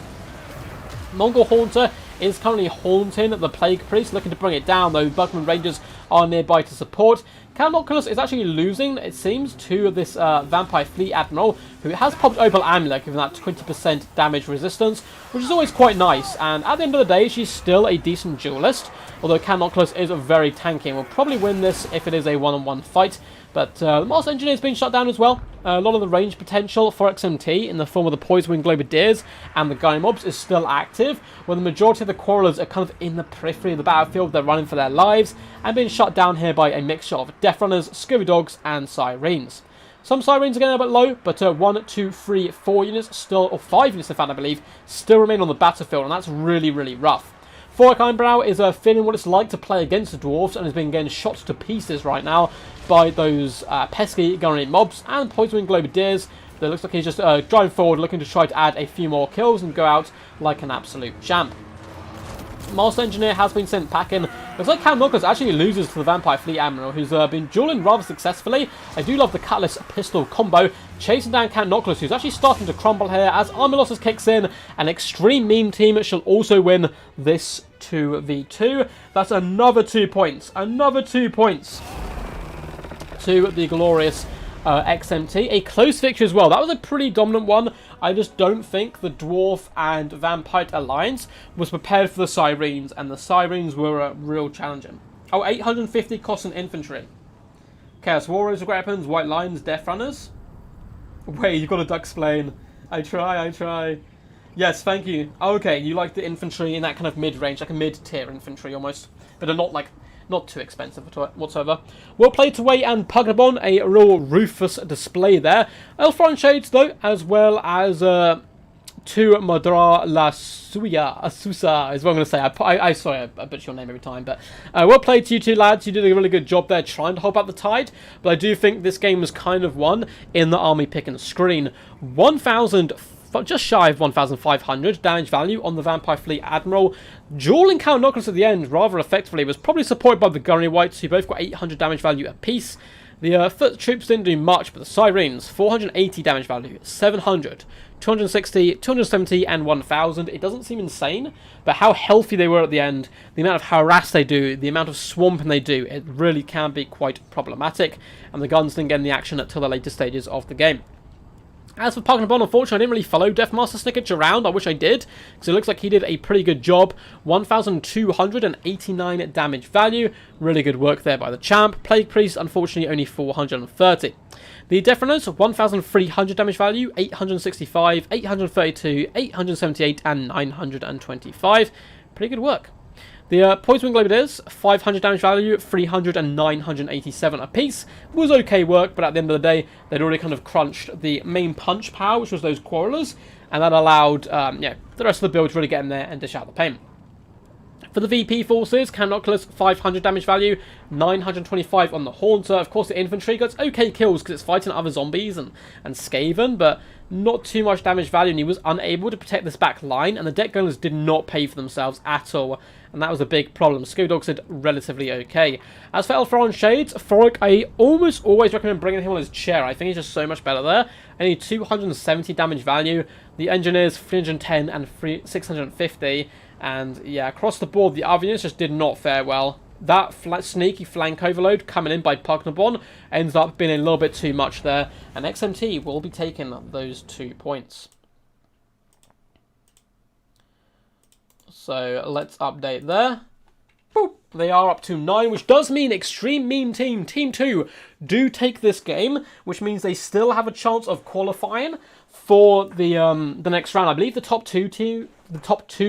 Mongol Haunter is currently haunting the Plague Priest, looking to bring it down, though Bugman Rangers are nearby to support. Count Noculus is actually losing, it seems, to this Vampire Fleet Admiral, who has popped Opal Amulet, giving that 20% damage resistance, which is always quite nice. And at the end of the day, she's still a decent duelist, although Count Noculus is very tanky and will probably win this if it is a one-on-one fight. But the Master Engineer has been shut down as well. A lot of the range potential for XMT in the form of the Poison Globadiers and the Guy Mobs is still active, where the majority of the Quarrelers are kind of in the periphery of the battlefield. They're running for their lives and being shut down here by a mixture of Death Runners, Scurvy Dogs, and Sirens. Some Sirens are getting a bit low, but 1, 2, 3, 4 units still, or 5 units in fact I believe, still remain on the battlefield, and that's really, really rough. Thoric Ironbrow is feeling what it's like to play against the Dwarves and has been getting shot to pieces right now by those pesky Gunnery Mobs and Poison Globadiers. It looks like he's just driving forward, looking to try to add a few more kills and go out like an absolute champ. Master Engineer has been sent packing. Looks like Count Noculus actually loses to the Vampire Fleet Admiral, who's been dueling rather successfully. I do love the Cutlass pistol combo, chasing down Count Noculus, who's actually starting to crumble here as Army Losses kicks in. An Extreme Meme team shall also win this 2v2. That's another 2 points. Another 2 points to the glorious XMT. A close victory as well. That was a pretty dominant one. I just don't think the Dwarf and Vampire Alliance was prepared for the Sirens, and the Sirens were real challenging. Oh, 850 cost an infantry. Chaos Warriors, Weapons, White Lions, Death Runners. Wait, you've got to duck explain. I try. Yes, thank you. Okay, you like the infantry in that kind of mid-range, like a mid-tier infantry almost, but are not too expensive whatsoever. Well played to Way and Pugnabon, a real ruthless display there. Elfron Shades though, as well as to Madra La Suya, Asusa is what I'm going to say. Sorry, I butcher your name every time, but well played to you two lads. You did a really good job there trying to hold up the tide, but I do think this game was kind of won in the army picking screen. 1,000. Just shy of 1,500 damage value on the Vampire Fleet Admiral. Dueling Count Noculus at the end rather effectively was probably supported by the Gunnery Whites, who both got 800 damage value apiece. The foot troops didn't do much, but the Sirens, 480 damage value, 700, 260, 270, and 1,000. It doesn't seem insane, but how healthy they were at the end, the amount of harass they do, the amount of swamping they do, it really can be quite problematic, and the guns didn't get in the action until the later stages of the game. As for Pugnabon, unfortunately, I didn't really follow Deathmaster Snickage around. I wish I did, because it looks like he did a pretty good job. 1,289 damage value. Really good work there by the champ. Plague Priest, unfortunately, only 430. The Death Runners, 1,300 damage value, 865, 832, 878, and 925. Pretty good work. The Poison Globadiers, 500 damage value, 300 and 987 apiece. Was okay work, but at the end of the day, they'd already kind of crunched the main punch power, which was those Quarrelers, and that allowed the rest of the build to really get in there and dish out the pain. For the VP forces, Cannoculus 500 damage value, 925 on the Haunter. Of course, the infantry gets okay kills because it's fighting other zombies and Skaven, but not too much damage value, and he was unable to protect this back line, and the deck gunners did not pay for themselves at all, and that was a big problem. Scodogs did relatively okay. As for Elfron Shades, Thoric, I almost always recommend bringing him on his chair. I think he's just so much better there. Only 270 damage value. The Engineers 310 and 650. And yeah, across the board, the other units just did not fare well. That sneaky flank overload coming in by Pugnabon ends up being a little bit too much there. And XMT will be taking those 2 points. So let's update there. Boop. They are up to 9, which does mean Extreme Meme Team, Team 2, do take this game, which means they still have a chance of qualifying for the next round. I believe the top two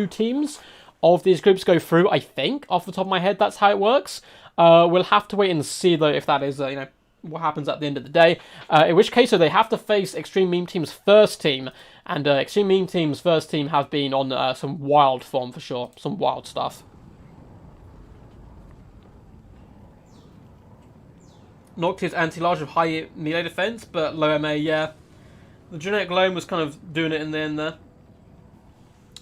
teams of these groups go through, I think, off the top of my head, that's how it works. We'll have to wait and see, though, if that is, what happens at the end of the day. In which case, so they have to face Extreme Meme Team's first team, and Extreme Meme Team's first team have been on some wild form, for sure. Some wild stuff. Noctis anti-large with high melee defense, but low MA, yeah. The Genetic Loam was kind of doing it in the end there.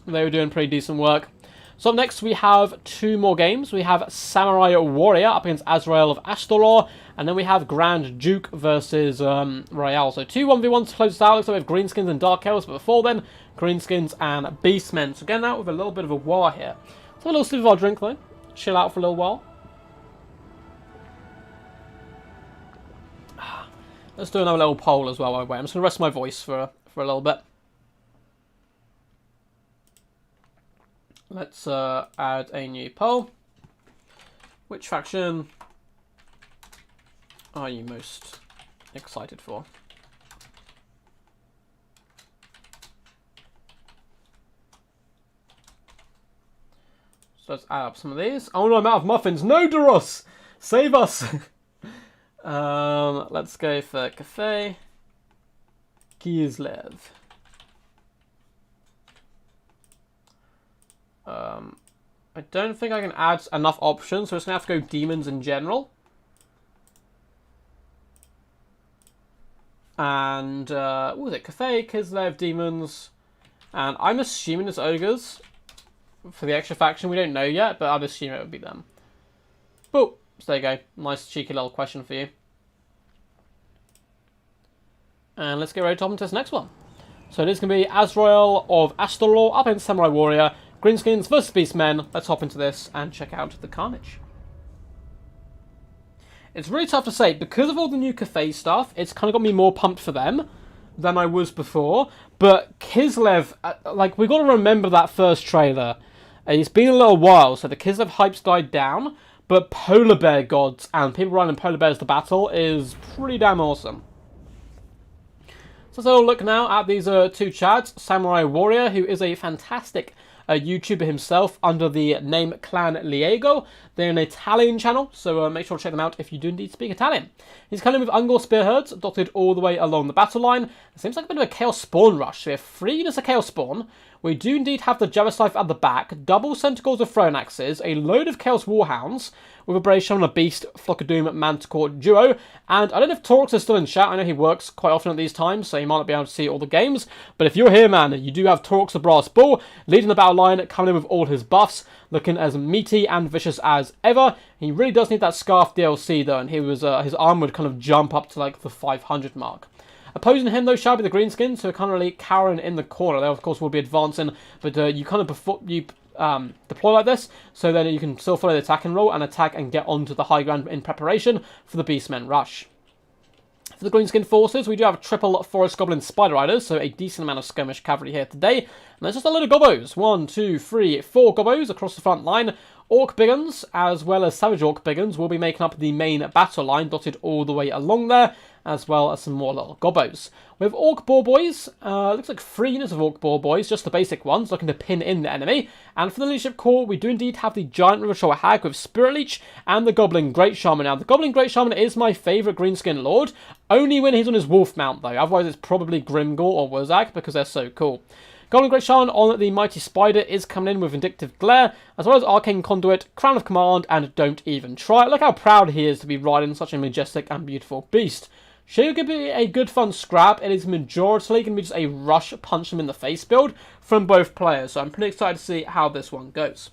They were doing pretty decent work. So up next we have 2 more games. We have Samurai Warrior up against Azrael of Astoror, and then we have Grand Duke versus Royale. So 2 1v1s closest out. Looks like we have Greenskins and Dark Elves, but before then, Greenskins and Beastmen. So getting out with a little bit of a war here. Let's have a little sip of our drink though. Chill out for a little while. Let's do another little poll as well. I'm just going to rest my voice for a little bit. Let's add a new poll. Which faction are you most excited for? So let's add up some of these. Oh no, I'm out of muffins. No, Duros! Save us! Let's go for Cafe Kislev. I don't think I can add enough options, so it's going to have to go demons in general. And, what was it? Cafe, Kislev, demons. And I'm assuming it's ogres for the extra faction. We don't know yet, but I'd assume it would be them. Boop. So there you go. Nice cheeky little question for you. And let's get ready to hop into this next one. So it is going to be Azrael of Astoror up against Samurai Warrior. Greenskins versus Beastmen. Let's hop into this and check out the carnage. It's really tough to say. Because of all the new Cafe stuff, it's kind of got me more pumped for them than I was before. But Kislev, we got to remember that first trailer. It's been a little while, so the Kislev hype's died down. But Polar Bear Gods and people running Polar Bears to battle is pretty damn awesome. So let's have a look now at these 2 chads. Samurai Warrior, who is a fantastic YouTuber himself under the name Clan Liego. They're an Italian channel, so make sure to check them out if you do indeed speak Italian. He's coming with Ungor Spearheads, dotted all the way along the battle line. It seems like a bit of a Chaos Spawn rush. So we have 3 units of Chaos Spawn. We do indeed have the Javastife at the back, double Centicles of Throne Axes, a load of Chaos Warhounds, with a Brave Shaman, a Beast, Flock of Doom, Manticore duo. And I don't know if Torx is still in chat. I know he works quite often at these times, so he might not be able to see all the games. But if you're here, man, you do have Torx the Brass Bull, leading the battle line, coming in with all his buffs, looking as meaty and vicious as ever. He really does need that Scarf DLC, though, and he was his arm would kind of jump up to, like, the 500 mark. Opposing him, though, shall be the Greenskins, who are kind of really cowering in the corner. They, of course, will be advancing, but you kind of deploy like this, so then you can still follow the attacking roll and attack and get onto the high ground in preparation for the Beastmen rush. For the Greenskin forces, we do have triple Forest Goblin Spider Riders, so a decent amount of skirmish cavalry here today. And there's just a load of gobbos. 1, 2, 3, 4 gobbos across the front line. Orc Biggins, as well as Savage Orc Biggins, will be making up the main battle line, dotted all the way along there, as well as some more little gobbos. We have Orc Boar Boys, looks like 3 units of Orc Boar Boys, just the basic ones, looking to pin in the enemy. And for the Leadership Corps, we do indeed have the Giant River Troll Hag with Spirit Leech and the Goblin Great Shaman. Now, the Goblin Great Shaman is my favourite Greenskin Lord, only when he's on his Wolf mount, though. Otherwise, it's probably Grimgor or Wozak, because they're so cool. Golden Great Shaman on the Mighty Spider is coming in with Vindictive Glare, as well as Arcane Conduit, Crown of Command, and Don't Even Try. Look how proud he is to be riding such a majestic and beautiful beast. Should could be a good fun scrap. It is majority going to be just a rush punch them in the face build from both players, so I'm pretty excited to see how this one goes.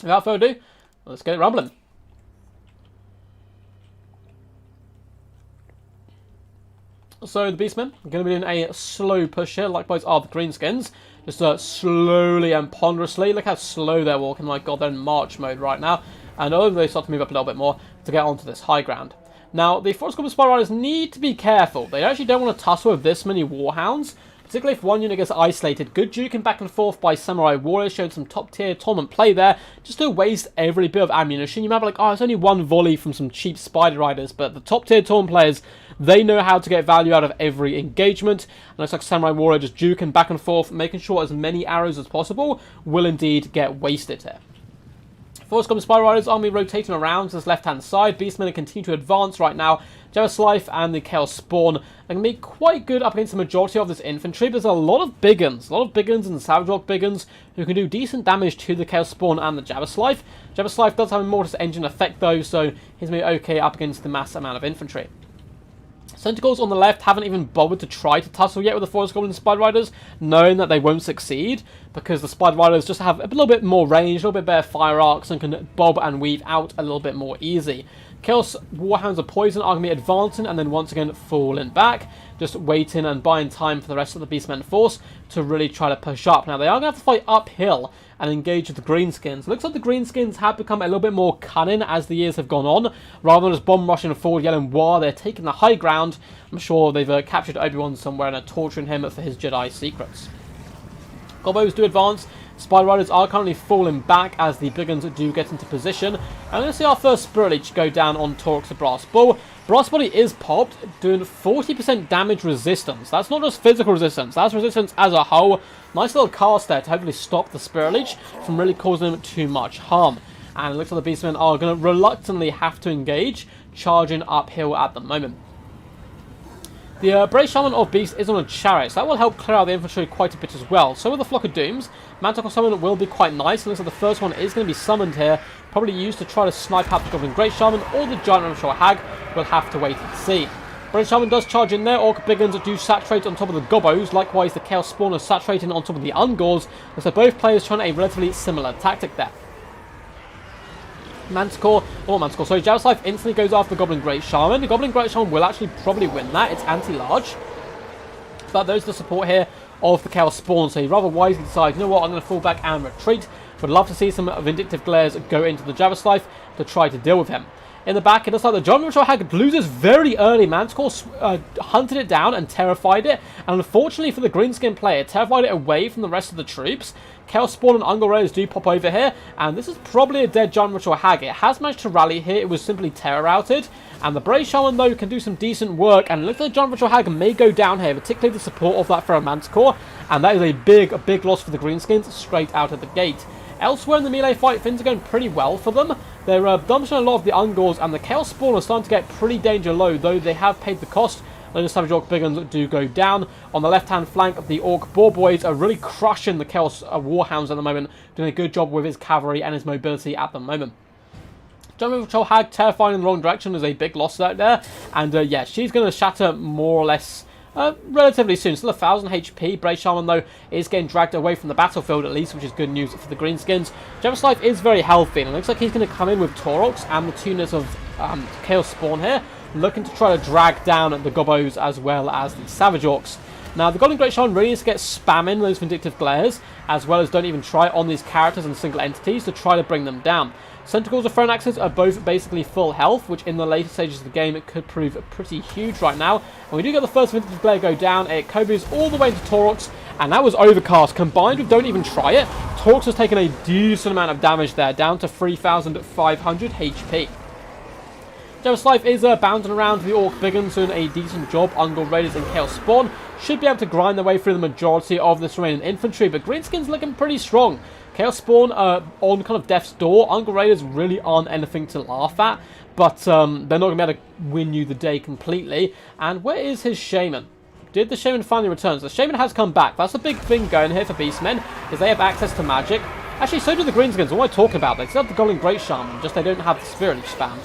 Without further ado, let's get it rumbling. So the Beastmen are going to be doing a slow push here, likewise are the Greenskins. Just slowly and ponderously. Look how slow they're walking. My god, they're in march mode right now. And over they start to move up a little bit more to get onto this high ground. Now, the Forest Goblin Spider Riders need to be careful. They actually don't want to tussle with this many Warhounds, particularly if one unit gets isolated. Good duking back and forth by Samurai Warriors, showing some top tier tournament play there, just to waste every bit of ammunition. You might be like, oh, it's only one volley from some cheap Spider Riders, but the top tier tournament players, they know how to get value out of every engagement. And looks like Samurai Warrior just duking back and forth, making sure as many arrows as possible will indeed get wasted here. Forest Goblin Spider Riders army rotating around to this left-hand side. Beastmen continue to advance right now. Javaslife and the Chaos Spawn are going to be quite good up against the majority of this infantry. There's a lot of big guns. A lot of big guns and Savage Rock big guns who can do decent damage to the Chaos Spawn and the Javaslife. Javaslife does have a Mortis Engine effect though, so he's going to be okay up against the mass amount of infantry. Centaurs on the left haven't even bothered to try to tussle yet with the Forest Goblin Spider Riders, knowing that they won't succeed, because the Spider Riders just have a little bit more range, a little bit better fire arcs, and can bob and weave out a little bit more easy. Chaos Warhounds of Poison are going to be advancing and then once again falling back, just waiting and buying time for the rest of the Beastmen force to really try to push up. Now they are going to have to fight uphill and engage with the Greenskins. Looks like the Greenskins have become a little bit more cunning as the years have gone on, rather than just bomb rushing forward yelling war. They're taking the high ground. I'm sure they've captured Obi-Wan somewhere and are torturing him for his Jedi secrets. Gobos do advance. Spider Riders are currently falling back as the big guns do get into position. And we're going to see our first Spirit Leech go down on Torx the Brass Bull. Brass Body is popped, doing 40% damage resistance. That's not just physical resistance, that's resistance as a whole. Nice little cast there to hopefully stop the Spirit Leech from really causing them too much harm. And it looks like the Beastmen are going to reluctantly have to engage, charging uphill at the moment. The Brave Shaman of Beast is on a chariot, so that will help clear out the infantry quite a bit as well. So with the Flock of Dooms, Manticore Summon will be quite nice. It looks like the first one is going to be summoned here, probably used to try to snipe out the Goblin Great Shaman or the Giant Ramshore Hag. We'll have to wait and see. Brave Shaman does charge in there. Orc Big Guns do saturate on top of the Gobos. Likewise, the Chaos Spawn is saturating on top of the Ungors. So both players trying a relatively similar tactic there. Javaslife instantly goes after the Goblin Great Shaman. The Goblin Great Shaman will actually probably win that. It's anti-large. But there's the support here of the Chaos Spawn, so he rather wisely decides, you know what, I'm going to fall back and retreat. Would love to see some Vindictive Glares go into the Javaslife to try to deal with him. In the back, it looks like the Giant Ramshore Hag loses very early. Manticore hunted it down and terrified it. And unfortunately for the Greenskin player, it terrified it away from the rest of the troops. Chaos Spawn and Ungor Raiders do pop over here. And this is probably a dead Giant Ramshore Hag. It has managed to rally here. It was simply terror routed. And the Brave Shaman, though, can do some decent work. And it looks like the Giant Ramshore Hag may go down here, particularly the support of that Feral Manticore. And that is a big loss for the Greenskins straight out of the gate. Elsewhere in the melee fight, things are going pretty well for them. They're dumping a lot of the Ungors, and the Chaos Spawn are starting to get pretty danger low, though they have paid the cost. Those Savage Orc Big Guns do go down. On the left-hand flank of the Orc Boar Boys are really crushing the Chaos Warhounds at the moment, doing a good job with his cavalry and his mobility at the moment. Giant Ramshore Hag terrifying in the wrong direction is a big loss out there, and yeah, she's going to shatter more or less relatively soon. Still 1000 HP. Brave Shaman, though, is getting dragged away from the battlefield at least, which is good news for the Greenskins. Javaslife is very healthy, and it looks like he's going to come in with Taurox and the 2 units of Chaos Spawn here, looking to try to drag down the Gobos as well as the Savage Orcs. Now, the Golden Great Shaman really needs to get spamming those Vindictive Glares, as well as don't even try on these characters and single entities to try to bring them down. Centaurs of Thrown Axes are both basically full health, which in the later stages of the game it could prove pretty huge right now. And we do get the first Vindictive Glare go down. It Kobu's all the way into Taurox, and that was Overcast. Combined with Don't Even Try It, Taurox has taken a decent amount of damage there, down to 3500 HP. Javaslife is bouncing around the Orc Big Guns, doing a decent job. Ungor Raiders and Chaos Spawn should be able to grind their way through the majority of this remaining infantry, but Greenskin's looking pretty strong. Chaos Spawn on kind of death's door. Ungor Raiders really aren't anything to laugh at, but they're not going to be able to win you the day completely. And where is his Shaman? Did the Shaman finally return? So the Shaman has come back. That's the big thing going here for Beastmen, is they have access to magic. Actually, so do the Greenskins. What am I talking about? They still have the Goblin Great Shaman, just they don't have the Spirit Leech spam.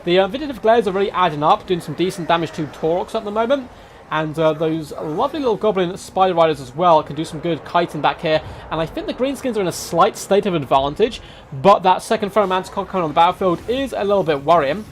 The Vindictive Glares are really adding up, doing some decent damage to Taurox at the moment. And those lovely little Goblin Spider Riders as well can do some good kiting back here. And I think the Greenskins are in a slight state of advantage, but that second Ferromanticore coming on the battlefield is a little bit worrying.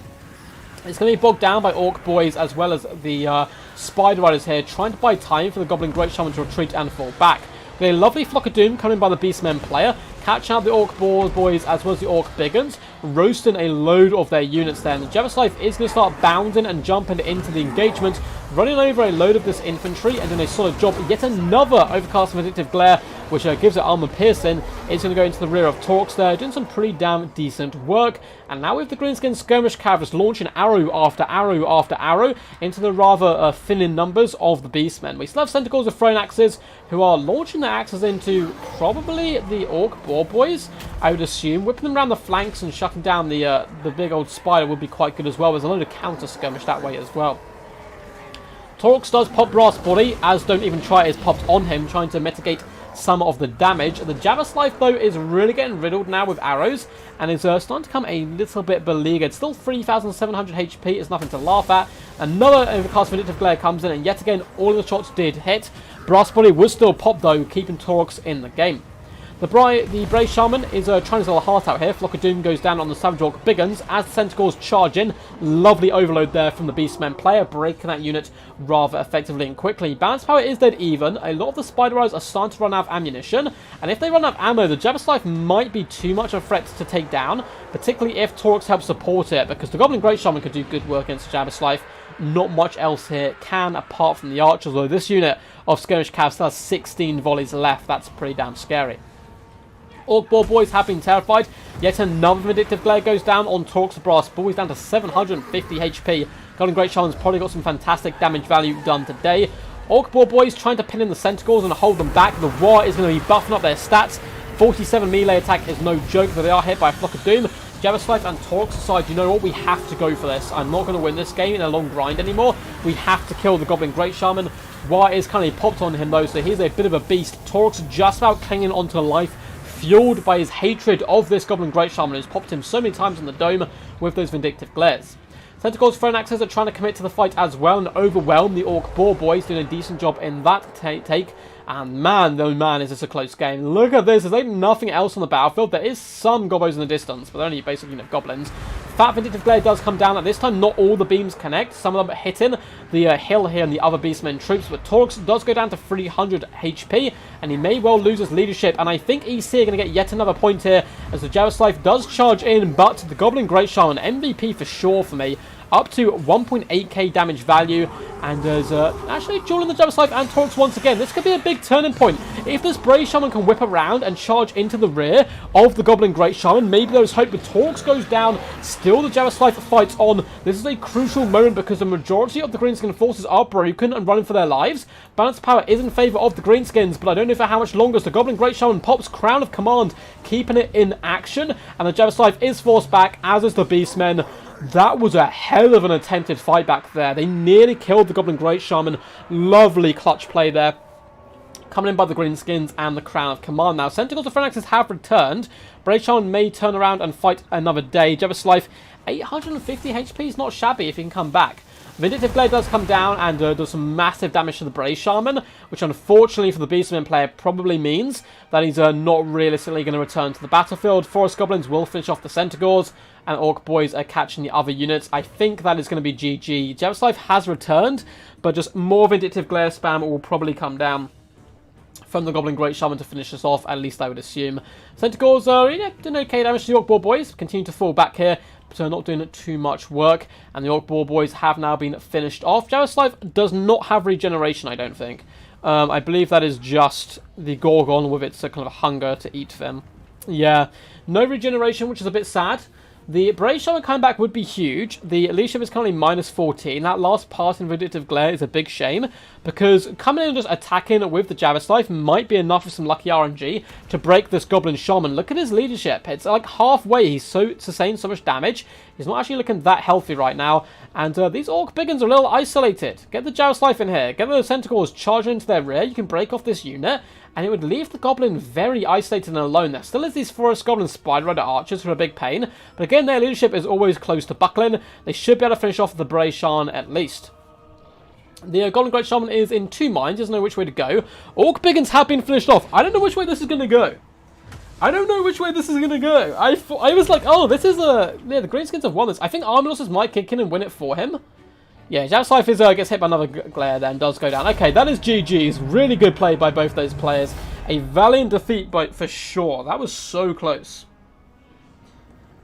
It's going to be bogged down by Orc Boys as well as the Spider Riders here, trying to buy time for the Goblin Great Shaman to retreat and fall back. A lovely Flock of Doom coming by the Beastmen player, catching out the Orc Boys as well as the Orc Biggins, roasting a load of their units there. And the Javaslith is going to start bounding and jumping into the engagement, running over a load of this infantry and doing a solid job. Yet another Overcast Vindictive Glare, which gives it armor piercing, is going to go into the rear of Taurox there, doing some pretty damn decent work. And now with the Greenskin Skirmish Cavalry launching arrow after arrow after arrow into the rather thin in numbers of the Beastmen. We still have Centaurs with thrown axes, who are launching their axes into probably the Orc Boar Boys, I would assume. Whipping them around the flanks and shutting down the big old spider would be quite good as well. There's a load of counter skirmish that way as well. Taurox does pop Brass Body, as Don't Even Try is popped on him, trying to mitigate some of the damage. The Javaslith, though, is really getting riddled now with arrows, and is starting to become a little bit beleaguered. Still 3,700 HP is nothing to laugh at. Another Overcast Vindictive Glare comes in, and yet again, all of the shots did hit. Brass Body was still popped, though, keeping Taurox in the game. The Brave Shaman is trying his little heart out here. Flock of Doom goes down on the Savage Orc Biggins as the Centaurs charge in. Lovely overload there from the Beastmen player, breaking that unit rather effectively and quickly. Balance power is dead even. A lot of the Spider Eyes are starting to run out of ammunition, and if they run out of ammo, the Javaslith might be too much of a threat to take down, particularly if Taurox helps support it, because the Goblin Great Shaman could do good work against the Javaslith. Not much else here can, apart from the archers, although this unit of Skirmish Cav still has 16 volleys left. That's pretty damn scary. Orc Boar Boys have been terrified. Yet another Vindictive Glare goes down on Taurox Brass Boys, down to 750 HP. Goblin Great Shaman's probably got some fantastic damage value done today. Orc Boar Boys trying to pin in the Centaurs and hold them back. The War is going to be buffing up their stats. 47 melee attack is no joke, but they are hit by a Flock of Doom. Javaslith and Taurox decide, you know what, we have to go for this. I'm not going to win this game in a long grind anymore. We have to kill the Goblin Great Shaman. War is kind of popped on him though, so he's a bit of a beast. Taurox just about clinging onto life, fueled by his hatred of this Goblin Great Shaman, who's popped him so many times in the dome with those Vindictive Glares. Centaurs Thrown Axes are trying to commit to the fight as well and overwhelm the Orc Boar Boys, doing a decent job in that take. And man, oh man, is this a close game. Look at this, there's like nothing else on the battlefield. There is some gobos in the distance, but they're only basically, goblins. Fat Vindictive Glare does come down, and this time not all the beams connect. Some of them are hitting the hill here and the other Beastmen troops, but Taurox does go down to 300 HP, and he may well lose his leadership. And I think EC are going to get yet another point here, as the Javaslith does charge in, but the Goblin Great Shaman, MVP for sure for me, up to 1.8k damage value, and there's actually dueling the Javaslith and Taurox once again. This could be a big turning point. If this Brave Shaman can whip around and charge into the rear of the Goblin Great Shaman, maybe there's hope. But Taurox goes down, still the Javaslith fights on. This is a crucial moment because the majority of the Greenskin forces are broken and running for their lives. Balance power is in favour of the Greenskins, but I don't know for how much longer. So the Goblin Great Shaman pops Crown of Command, keeping it in action, and the Javaslith is forced back, as is the Beastmen. That was a hell of an attempted fight back there. They nearly killed the Goblin Great Shaman. Lovely clutch play there, coming in by the Greenskins and the Crown of Command. Now, Centaurs of Phalanxes have returned. Brave Shaman may turn around and fight another day. Javaslith, 850 HP is not shabby if he can come back. Vindictive Glare does come down and does some massive damage to the Brave Shaman, which unfortunately for the Beastman player probably means that he's not realistically going to return to the battlefield. Forest Goblins will finish off the Centaurs, and Orc Boys are catching the other units. I think that is going to be GG. Javaslith has returned, but just more Vindictive Glare spam will probably come down from the Goblin Great Shaman to finish us off, at least I would assume. Centaurs are doing okay damage to the Orc Boar Boys, continue to fall back here, so not doing too much work, and the Orc Boar Boys have now been finished off. Javaslith does not have regeneration, I don't think. I believe that is just the Gorgon with its kind of hunger to eat them. Yeah, no regeneration, which is a bit sad. The Brave Shaman comeback would be huge. The leadership is currently -14. That last pass in Vindictive Glare is a big shame, because coming in and just attacking with the Javaslith might be enough for some lucky RNG to break this Goblin Shaman. Look at his leadership. It's like halfway. He's sustained so much damage. He's not actually looking that healthy right now. And these Orc Biggins are a little isolated. Get the Joust Life in here. Get the Centaurs charging into their rear. You can break off this unit. And it would leave the Goblin very isolated and alone. There still is these Forest Goblin Spider Rider Archers who are a big pain. But again, their leadership is always close to buckling. They should be able to finish off the Bray Shan at least. The Golden Great Shaman is in two minds. He doesn't know which way to go. Orc Biggins have been finished off. I don't know which way this is going to go. I don't know which way this is going to go. I was like, oh, this is a... Yeah, the Greenskins have won this. I think Armidos might kick in and win it for him. Yeah, Joust Life is, gets hit by another glare then, does go down. Okay, that is GG's. Really good play by both those players. A valiant defeat for sure. That was so close.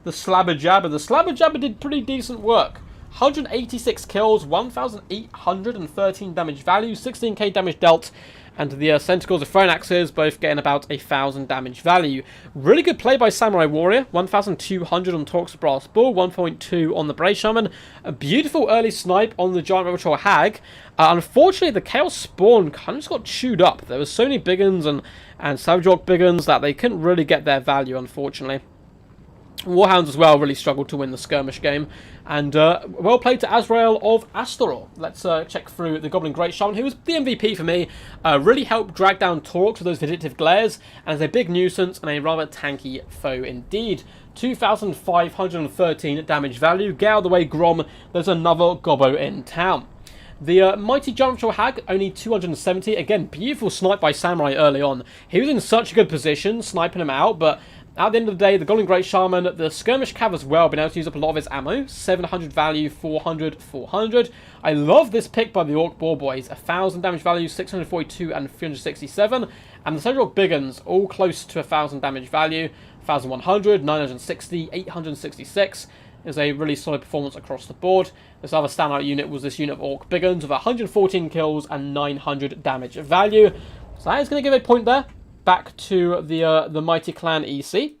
The Slabber Jabber. The Slabber Jabber did pretty decent work. 186 kills, 1,813 damage value, 16k damage dealt, and the Centicles of Throne Axes both getting about 1,000 damage value. Really good play by Samurai Warrior, 1,200 on Torx Brass Bull, 1.2 on the Bray Shaman. A beautiful early snipe on the Giant Rebel Troll Hag. Unfortunately, the Chaos Spawn kind of just got chewed up. There was so many Biggins and Savage Orc Biggins that they couldn't really get their value, unfortunately. Warhounds as well really struggled to win the skirmish game. And well played to Azrael of Astoror. Let's check through the Goblin Great Shaman, who was the MVP for me. Really helped drag down Torx with those vindictive glares, and is a big nuisance and a rather tanky foe indeed. 2,513 damage value. Get out of the way, Grom. There's another Gobbo in town. The Mighty Giant Troll Hag, only 270. Again, beautiful snipe by Samurai early on. He was in such a good position, sniping him out, but at the end of the day, the Golden Great Shaman, the Skirmish Cav as well, been able to use up a lot of his ammo. 700 value, 400, 400. I love this pick by the Orc Boar Boys. 1,000 damage value, 642 and 367. And the Savage Orc Biggins, all close to 1,000 damage value. 1,100, 960, 866. Is a really solid performance across the board. This other standout unit was this unit of Orc Biggins with 114 kills and 900 damage value. So that is going to give a point there. Back to the Mighty Clan EC.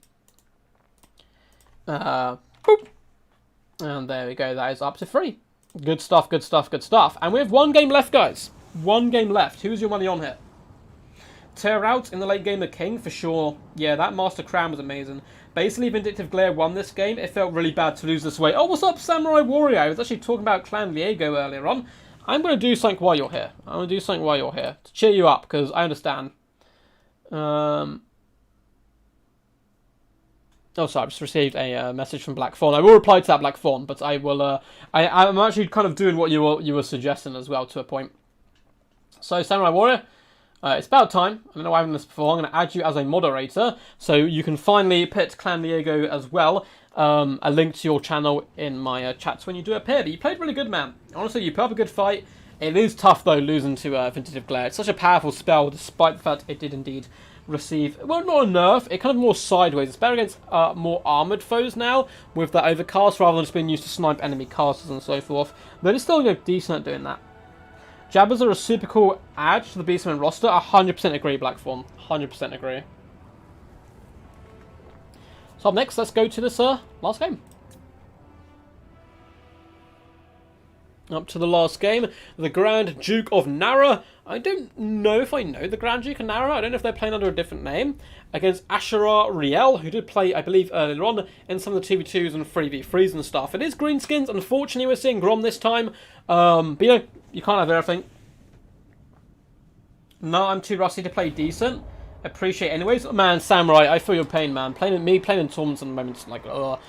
Boop. And there we go. That is up to 3. Good stuff, good stuff, good stuff. And we have one game left, guys. One game left. Who's your money on here? Tear out in the late game, the King, for sure. Yeah, that Master Crown was amazing. Basically, Vindictive Glare won this game. It felt really bad to lose this way. Oh, what's up, Samurai Warrior? I was actually talking about Clan Viego earlier on. I'm going to do something while you're here. I'm going to do something while you're here. To cheer you up, because I understand. Oh, sorry, I just received a message from Black Fawn. I will reply to that, Black Fawn, but I will, I'm actually kind of doing what you were suggesting as well, to a point. So, Samurai Warrior, it's about time. I don't know why I've done this before. I'm going to add you as a moderator, so you can finally pit Clan Viego as well. A link to your channel in my chats when you do appear. But you played really good, man. Honestly, you put up a good fight. It is tough, though, losing to Vindictive Glare. It's such a powerful spell, despite the fact it did indeed receive, well, not a nerf, it kind of more sideways. It's better against more armoured foes now, with that overcast, rather than just being used to snipe enemy casters and so forth. But it's still, you know, decent at doing that. Jabbers are a super cool add to the Beastman roster. 100% agree, Blackthorn. 100% agree. So up next, let's go to this last game. Up to the last game, the Grand Duke of Nara. I don't know if I know the Grand Duke of Nara. I don't know if they're playing under a different name. Against Ashera Riel, who did play, I believe, earlier on in some of the 2v2s and 3v3s and stuff. It is Greenskins. Unfortunately, we're seeing Grom this time. But, you know, you can't have everything. No, I'm too rusty to play decent. Appreciate it anyways. Man, Samurai, I feel your pain, man. Playing in tournaments at the moment, like, ugh.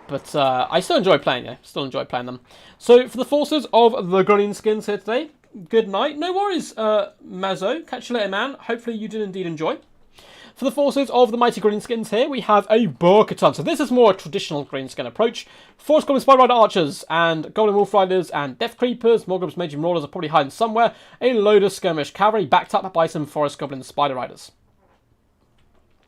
But I still enjoy playing, yeah. Still enjoy playing them. So, for the forces of the Greenskins here today, good night. No worries, Mazzo. Catch you later, man. Hopefully you did indeed enjoy. For the forces of the Mighty Greenskins here, we have a Bo-Katan. So this is more a traditional Greenskin approach. Forest Goblin Spider Rider Archers and Golden Wolf Riders and Death Creepers. Morgul's Major Marauders are probably hiding somewhere. A load of Skirmish Cavalry backed up by some Forest Goblin Spider Riders.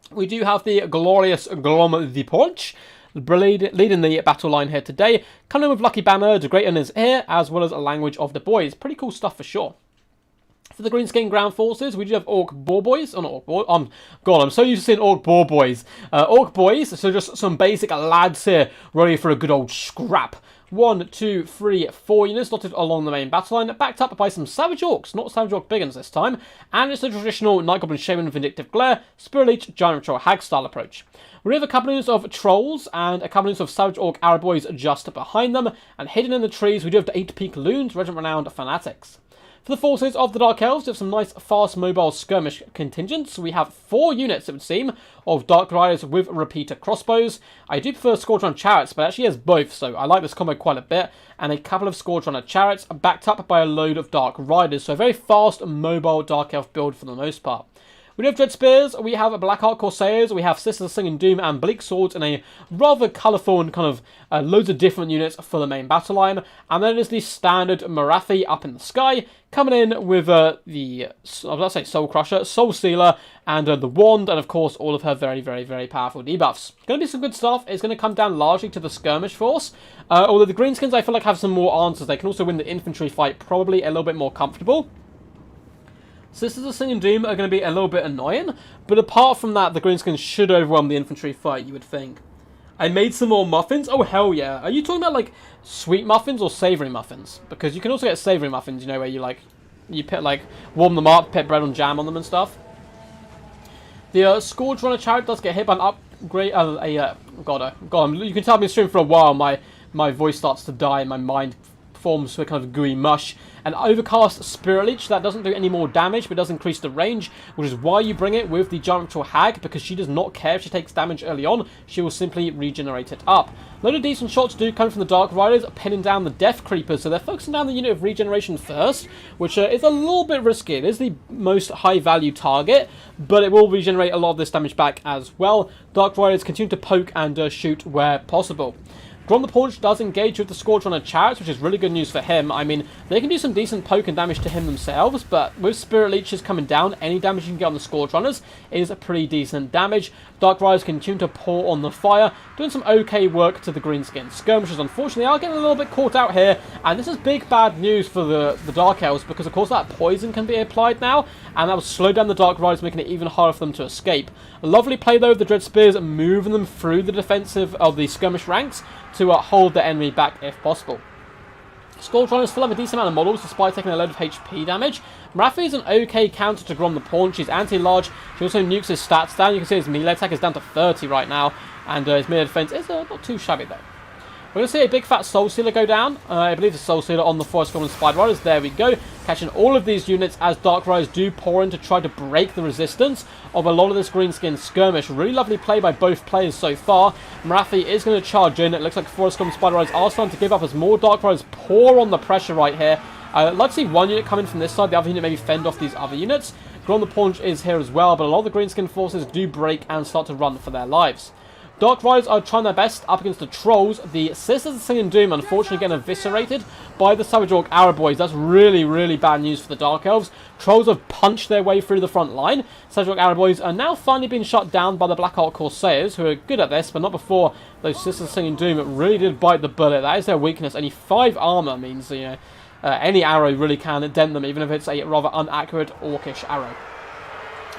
We do have the glorious Glom the Porch, leading the battle line here today. Coming with Lucky Banner, the Great is here, as well as a Language of the Boys. Pretty cool stuff for sure. For the Greenskin ground forces, we do have Orc Boar Boys. Oh, not Orc Boar. God, I'm so used to seeing Orc Boar Boys. Orc Boys, so just some basic lads here, ready for a good old scrap. 1, 2, 3, 4 units dotted along the main battle line, backed up by some Savage Orcs, not Savage Orc Big Uns this time, and it's the traditional Night Goblin Shaman Vindictive Glare, Spirit Leech, Giant Troll Hag style approach. We have a couple units of Trolls and a couple units of Savage Orc Arrow Boys just behind them, and hidden in the trees we do have the 8 Peak Loons, Regiment Renowned Fanatics. For the forces of the Dark Elves, we have some nice, fast, mobile skirmish contingents. We have 4 units, it would seem, of Dark Riders with repeater crossbows. I do prefer Scourge Chariots, but actually has both, so I like this combo quite a bit. And a couple of Scourge Chariots, backed up by a load of Dark Riders. So a very fast, mobile Dark Elf build for the most part. We have Dread Spears, we have Blackheart Corsairs, we have Sisters of Singing Doom and Bleak Swords in a rather colourful and kind of loads of different units for the main battle line. And then there's the standard Morathi up in the sky, coming in with Soul Crusher, Soul Stealer, and the Wand, and of course all of her very, very, very powerful debuffs. Going to be some good stuff. It's going to come down largely to the skirmish force. Although the Greenskins I feel like have some more answers. They can also win the infantry fight probably a little bit more comfortable. Sisters of Singing Doom are going to be a little bit annoying, but apart from that, the Greenskins should overwhelm the infantry fight, you would think. I made some more muffins? Oh, hell yeah. Are you talking about, like, sweet muffins or savoury muffins? Because you can also get savoury muffins, you know, where you, like, warm them up, put bread on jam on them and stuff. The Scourge Runner Chariot does get hit by an upgrade, God, you can tell I've been streaming for a while, my voice starts to die and my mind forms to a kind of gooey mush. An Overcast Spirit Leech, that doesn't do any more damage, but does increase the range, which is why you bring it with the Giant Troll Hag, because she does not care if she takes damage early on, she will simply regenerate it up. A load of decent shots do come from the Dark Riders, pinning down the Death Creepers, so they're focusing down the unit of regeneration first, which is a little bit risky. It is the most high-value target, but it will regenerate a lot of this damage back as well. Dark Riders continue to poke and shoot where possible. Grom the Paunch does engage with the Scourge Runner Chariots, which is really good news for him. I mean, they can do some decent poke and damage to him themselves, but with Spirit Leeches coming down, any damage you can get on the Scourge Runners is a pretty decent damage. Dark Riders continue to pour on the fire, doing some okay work to the Greenskin. Skirmishers, unfortunately, are getting a little bit caught out here, and this is big bad news for the Dark Elves, because of course that poison can be applied now, and that will slow down the Dark Riders, making it even harder for them to escape. A lovely play, though, of the Dread Spears, moving them through the defensive of the skirmish ranks to hold the enemy back if possible. Scourge Runners still have a decent amount of models despite taking a load of HP damage. Morathi is an okay counter to Grom the Paunch. She's anti-large. She also nukes his stats down. You can see his melee attack is down to 30 right now, and his melee defense is not too shabby though. We're going to see a big fat Soul Stealer go down. I believe the Soul Stealer on the Forest Goblin Spider Riders. There we go. Catching all of these units as Dark Riders do pour in to try to break the resistance of a lot of this Greenskin skirmish. Really lovely play by both players so far. Morathi is going to charge in. It looks like Forest Goblin Spider Riders are starting to give up as more Dark Riders pour on the pressure right here. I'd like to see one unit come in from this side. The other unit maybe fend off these other units. Grom the Paunch is here as well, but a lot of the Greenskin forces do break and start to run for their lives. Dark Riders are trying their best up against the Trolls. The Sisters of Singing Doom unfortunately getting eviscerated by the Savage Orc Arrow Boys. That's really, really bad news for the Dark Elves. Trolls have punched their way through the front line. Savage Orc Arrow Boys are now finally being shut down by the Blackheart Corsairs, who are good at this, but not before those Sisters of Singing Doom really did bite the bullet. That is their weakness. Only 5 armor means, you know, any arrow really can dent them, even if it's a rather inaccurate orcish arrow.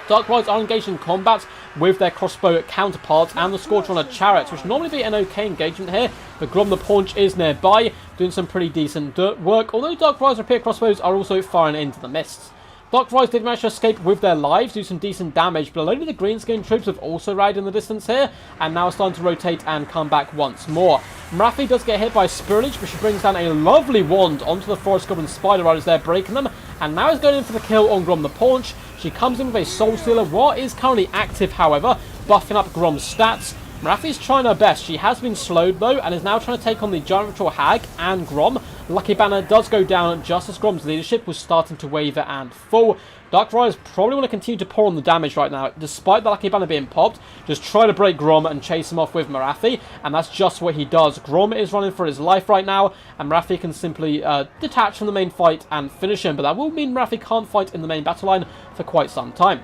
Dark Riders are engaged in combat with their crossbow counterparts and the Scourge Runner Chariots, which normally be an okay engagement here, but Grom the Paunch is nearby, doing some pretty decent work, although Dark Riders repair crossbows are also firing into the mists. Dark Riders did manage to escape with their lives, do some decent damage, but a load of the Greenskin troops have also rallied in the distance here, and now are starting to rotate and come back once more. Morathi does get hit by Spirit Leech, but she brings down a lovely wand onto the Forest Goblin Spider Riders there, breaking them, and now is going in for the kill on Grom the Paunch. She comes in with a Soul Stealer, what is currently active, however, buffing up Grom's stats. Morathi's trying her best. She has been slowed, though, and is now trying to take on the Giant Troll Hag and Grom. Lucky Banner does go down just as Grom's leadership was starting to waver and fall. Dark Riders probably want to continue to pour on the damage right now. Despite the Lucky Banner being popped, just try to break Grom and chase him off with Morathi, and that's just what he does. Grom is running for his life right now, and Morathi can simply detach from the main fight and finish him, but that will mean Morathi can't fight in the main battle line for quite some time.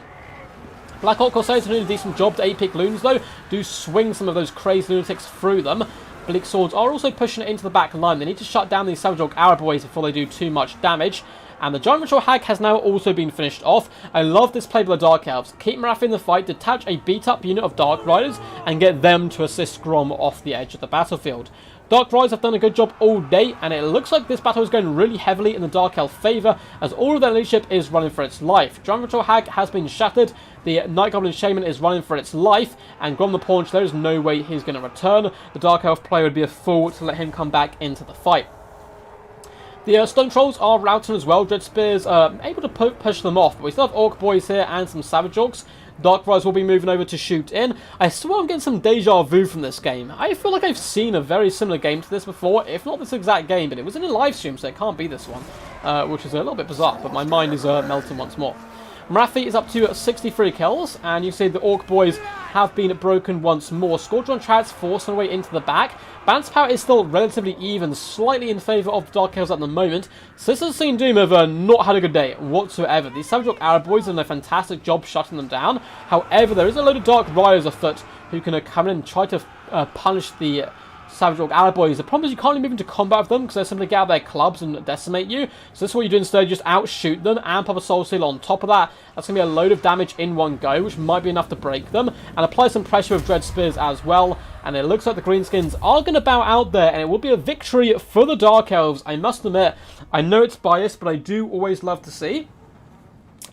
Blackheart Corsairs are doing a decent job. The 8-pick loons, though, do swing some of those crazed lunatics through them. Bleak Swords are also pushing it into the back line. They need to shut down these Savage Orc Arrow Boys before they do too much damage. And the Giant Ritual Hag has now also been finished off. I love this play by the Dark Elves. Keep Marathi in the fight, detach a beat-up unit of Dark Riders, and get them to assist Grom off the edge of the battlefield. Dark Riders have done a good job all day, and it looks like this battle is going really heavily in the Dark Elf favour, as all of their leadership is running for its life. Giant Ritual Hag has been shattered, the Night Goblin Shaman is running for its life, and Grom the Paunch, there is no way he's going to return. The Dark Elf player would be a fool to let him come back into the fight. The Stone Trolls are routing as well. Dread Spears able to push them off, but we still have Orc Boys here and some Savage Orcs. Dark Riders will be moving over to shoot in. I swear I'm getting some deja vu from this game. I feel like I've seen a very similar game to this before, if not this exact game, but it was in a live stream, so it can't be this one, which is a little bit bizarre, but my mind is melting once more. Marathi is up to 63 kills, and you see the Orc Boys have been broken once more. Squadron Chariots forcing their way into the back. Balance power is still relatively even, slightly in favour of the Dark Elves at the moment. Sisters of Singing Doom have not had a good day whatsoever. These Savage Orc Arab Boys have done a fantastic job shutting them down. However, there is a load of Dark Riders afoot who can come in and try to punish the Savage Orc Arab Boys. The problem is you can't really move into combat with them because they simply get out their clubs and decimate you. So this is what you do instead, just outshoot them and pop a Soul Seal on top of that. That's going to be a load of damage in one go, which might be enough to break them. And apply some pressure with Dread Spears as well. And it looks like the Greenskins are going to bow out there, and it will be a victory for the Dark Elves. I must admit, I know it's biased, but I do always love to see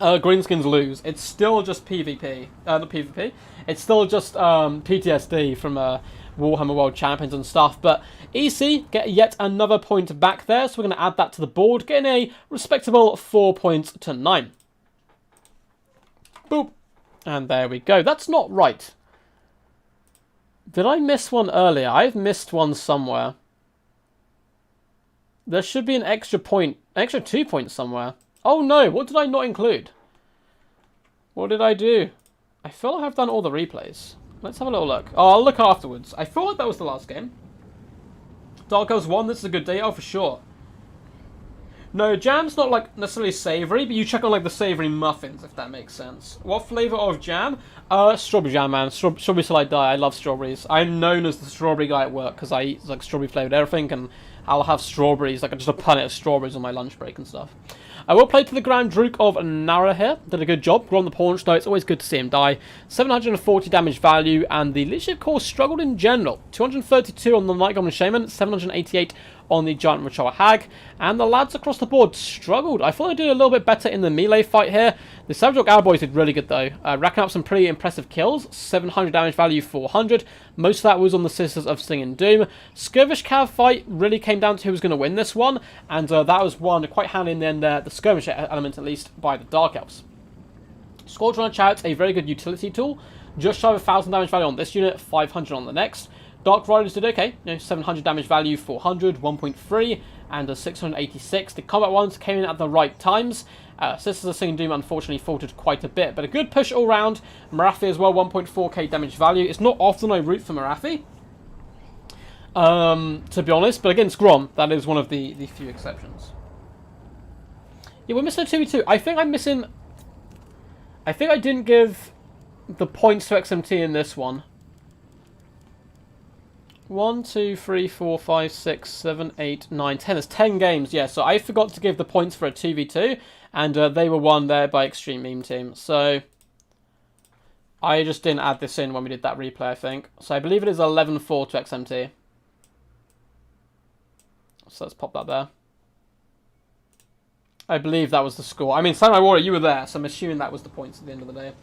Greenskins lose. It's still just PvP. Not PvP. It's still just PTSD from Warhammer World Champions and stuff. But EC get yet another point back there, so we're going to add that to the board, getting a respectable 4 points to 9. Boop. And there we go. That's not right. Did I miss one earlier? I've missed one somewhere. There should be an extra 2 points somewhere. Oh no, what did I not include? What did I do? I feel like I've done all the replays. Let's have a little look. Oh, I'll look afterwards. I thought that was the last game. Dark Elves 1, this is a good day. Oh, for sure. No, jam's not like necessarily savoury, but you check on like the savoury muffins, if that makes sense. What flavour of jam? Strawberry jam, man. Strawberry till I die. I love strawberries. I'm known as the strawberry guy at work because I eat like strawberry flavoured everything, and I'll have strawberries, like just a punnet of strawberries on my lunch break and stuff. I will play to the Grand Duke of Nara here. Did a good job. Grom the Paunch, though. It's always good to see him die. 740 damage value, and the Leadership Corps struggled in general. 232 on the Night Goblin Shaman, 788 on the Giant Ritual Hag, and the lads across the board struggled. I thought I did a little bit better in the melee fight here. The Savage Orc Arab Boys did really good though, racking up some pretty impressive kills. 700 damage value, 400. Most of that was on the Sisters of Singing Doom. Skirmish Cav fight really came down to who was going to win this one, and that was won quite handily in the end there, the skirmish element at least, by the Dark Elves. Squadron Chariots, a very good utility tool. Just shy of 1,000 damage value on this unit, 500 on the next. Dark Riders did okay, 700 damage value, 400, 1.3, and a 686. The combat ones came in at the right times. Sisters of Singing Doom unfortunately faltered quite a bit, but a good push all round. Marathi as well, 1.4k damage value. It's not often I root for Marathi, to be honest, but against Grom, that is one of the few exceptions. Yeah, we're missing a 2v2. I think I'm missing... I think I didn't give the points to XMT in this one. 1, 2, 3, 4, 5, 6, 7, 8, 9, 10. There's 10 games, yeah. So I forgot to give the points for a 2v2, and they were won there by Extreme Meme Team. So I just didn't add this in when we did that replay, I think. So I believe it is 11-4 to XMT. So let's pop that there. I believe that was the score. I mean, Samurai Warrior, you were there, so I'm assuming that was the points at the end of the day.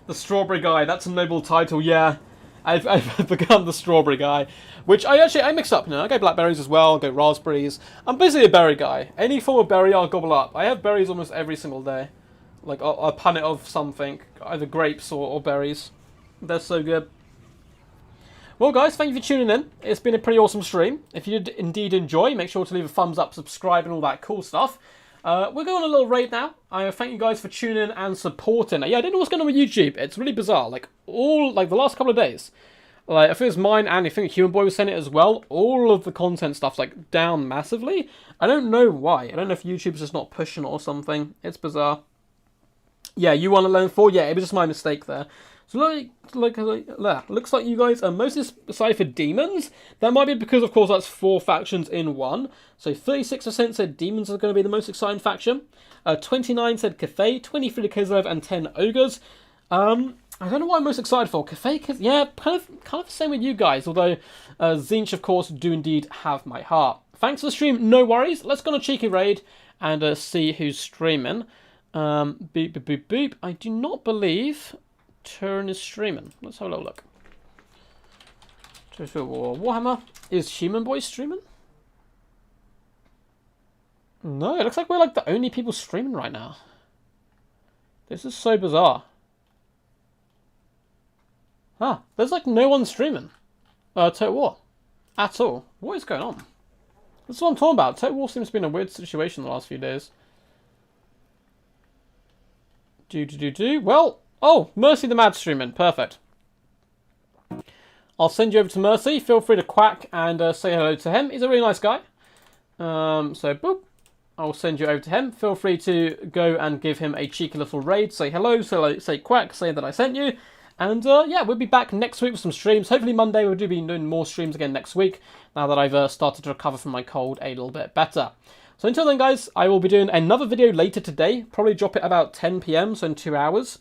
The Strawberry Guy, that's a noble title, yeah. I've become the Strawberry Guy, which I mix up, I go blackberries as well, I go raspberries. I'm basically a berry guy. Any form of berry I'll gobble up. I have berries almost every single day. Like a punnet of something, either grapes or berries. They're so good. Well guys, thank you for tuning in. It's been a pretty awesome stream. If you did indeed enjoy, make sure to leave a thumbs up, subscribe and all that cool stuff. We're going on a little raid now. I thank you guys for tuning in and supporting. Yeah, I don't know what's going on with YouTube. It's really bizarre. Like the last couple of days, like I think it's mine and I think Human Boy was saying it as well. All of the content stuff's like down massively. I don't know why. I don't know if YouTube's just not pushing it or something. It's bizarre. Yeah, you want to learn 4? Yeah, it was just my mistake there. So looks like you guys are mostly decided for demons. That might be because, of course, that's 4 factions in one. So 36% said demons are going to be the most exciting faction. 29 said Cathay, 23 Kislev, and 10 ogres. I don't know what I'm most excited for. Cathay, yeah, kind of the same with you guys. Although Zinch, of course, do indeed have my heart. Thanks for the stream. No worries. Let's go on a cheeky raid and see who's streaming. Beep, beep, beep, beep. I do not believe Turn is streaming. Let's have a little look. Warhammer. Is Human Boy streaming? No, it looks like we're like the only people streaming right now. This is so bizarre. Ah, there's like no one streaming. Total War. At all. What is going on? That's what I'm talking about. Total War seems to be in a weird situation the last few days. Well, oh, Mercy the Mad streaming. Perfect. I'll send you over to Mercy. Feel free to quack and say hello to him. He's a really nice guy. So, boop. I'll send you over to him. Feel free to go and give him a cheeky little raid. Say hello, say quack, say that I sent you. And yeah, we'll be back next week with some streams. Hopefully Monday we'll be doing more streams again next week, now that I've started to recover from my cold a little bit better. So until then, guys, I will be doing another video later today. Probably drop it about 10 PM, so in 2 hours.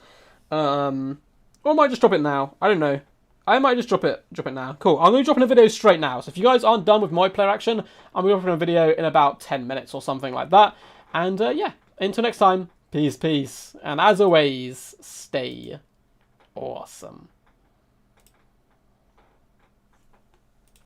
Or I might just drop it now. I don't know. I might just drop it now. Cool. I'm going to be dropping a video straight now. So if you guys aren't done with my player action, I'm going to be dropping a video in about 10 minutes or something like that. And yeah, until next time, peace. And as always, stay awesome.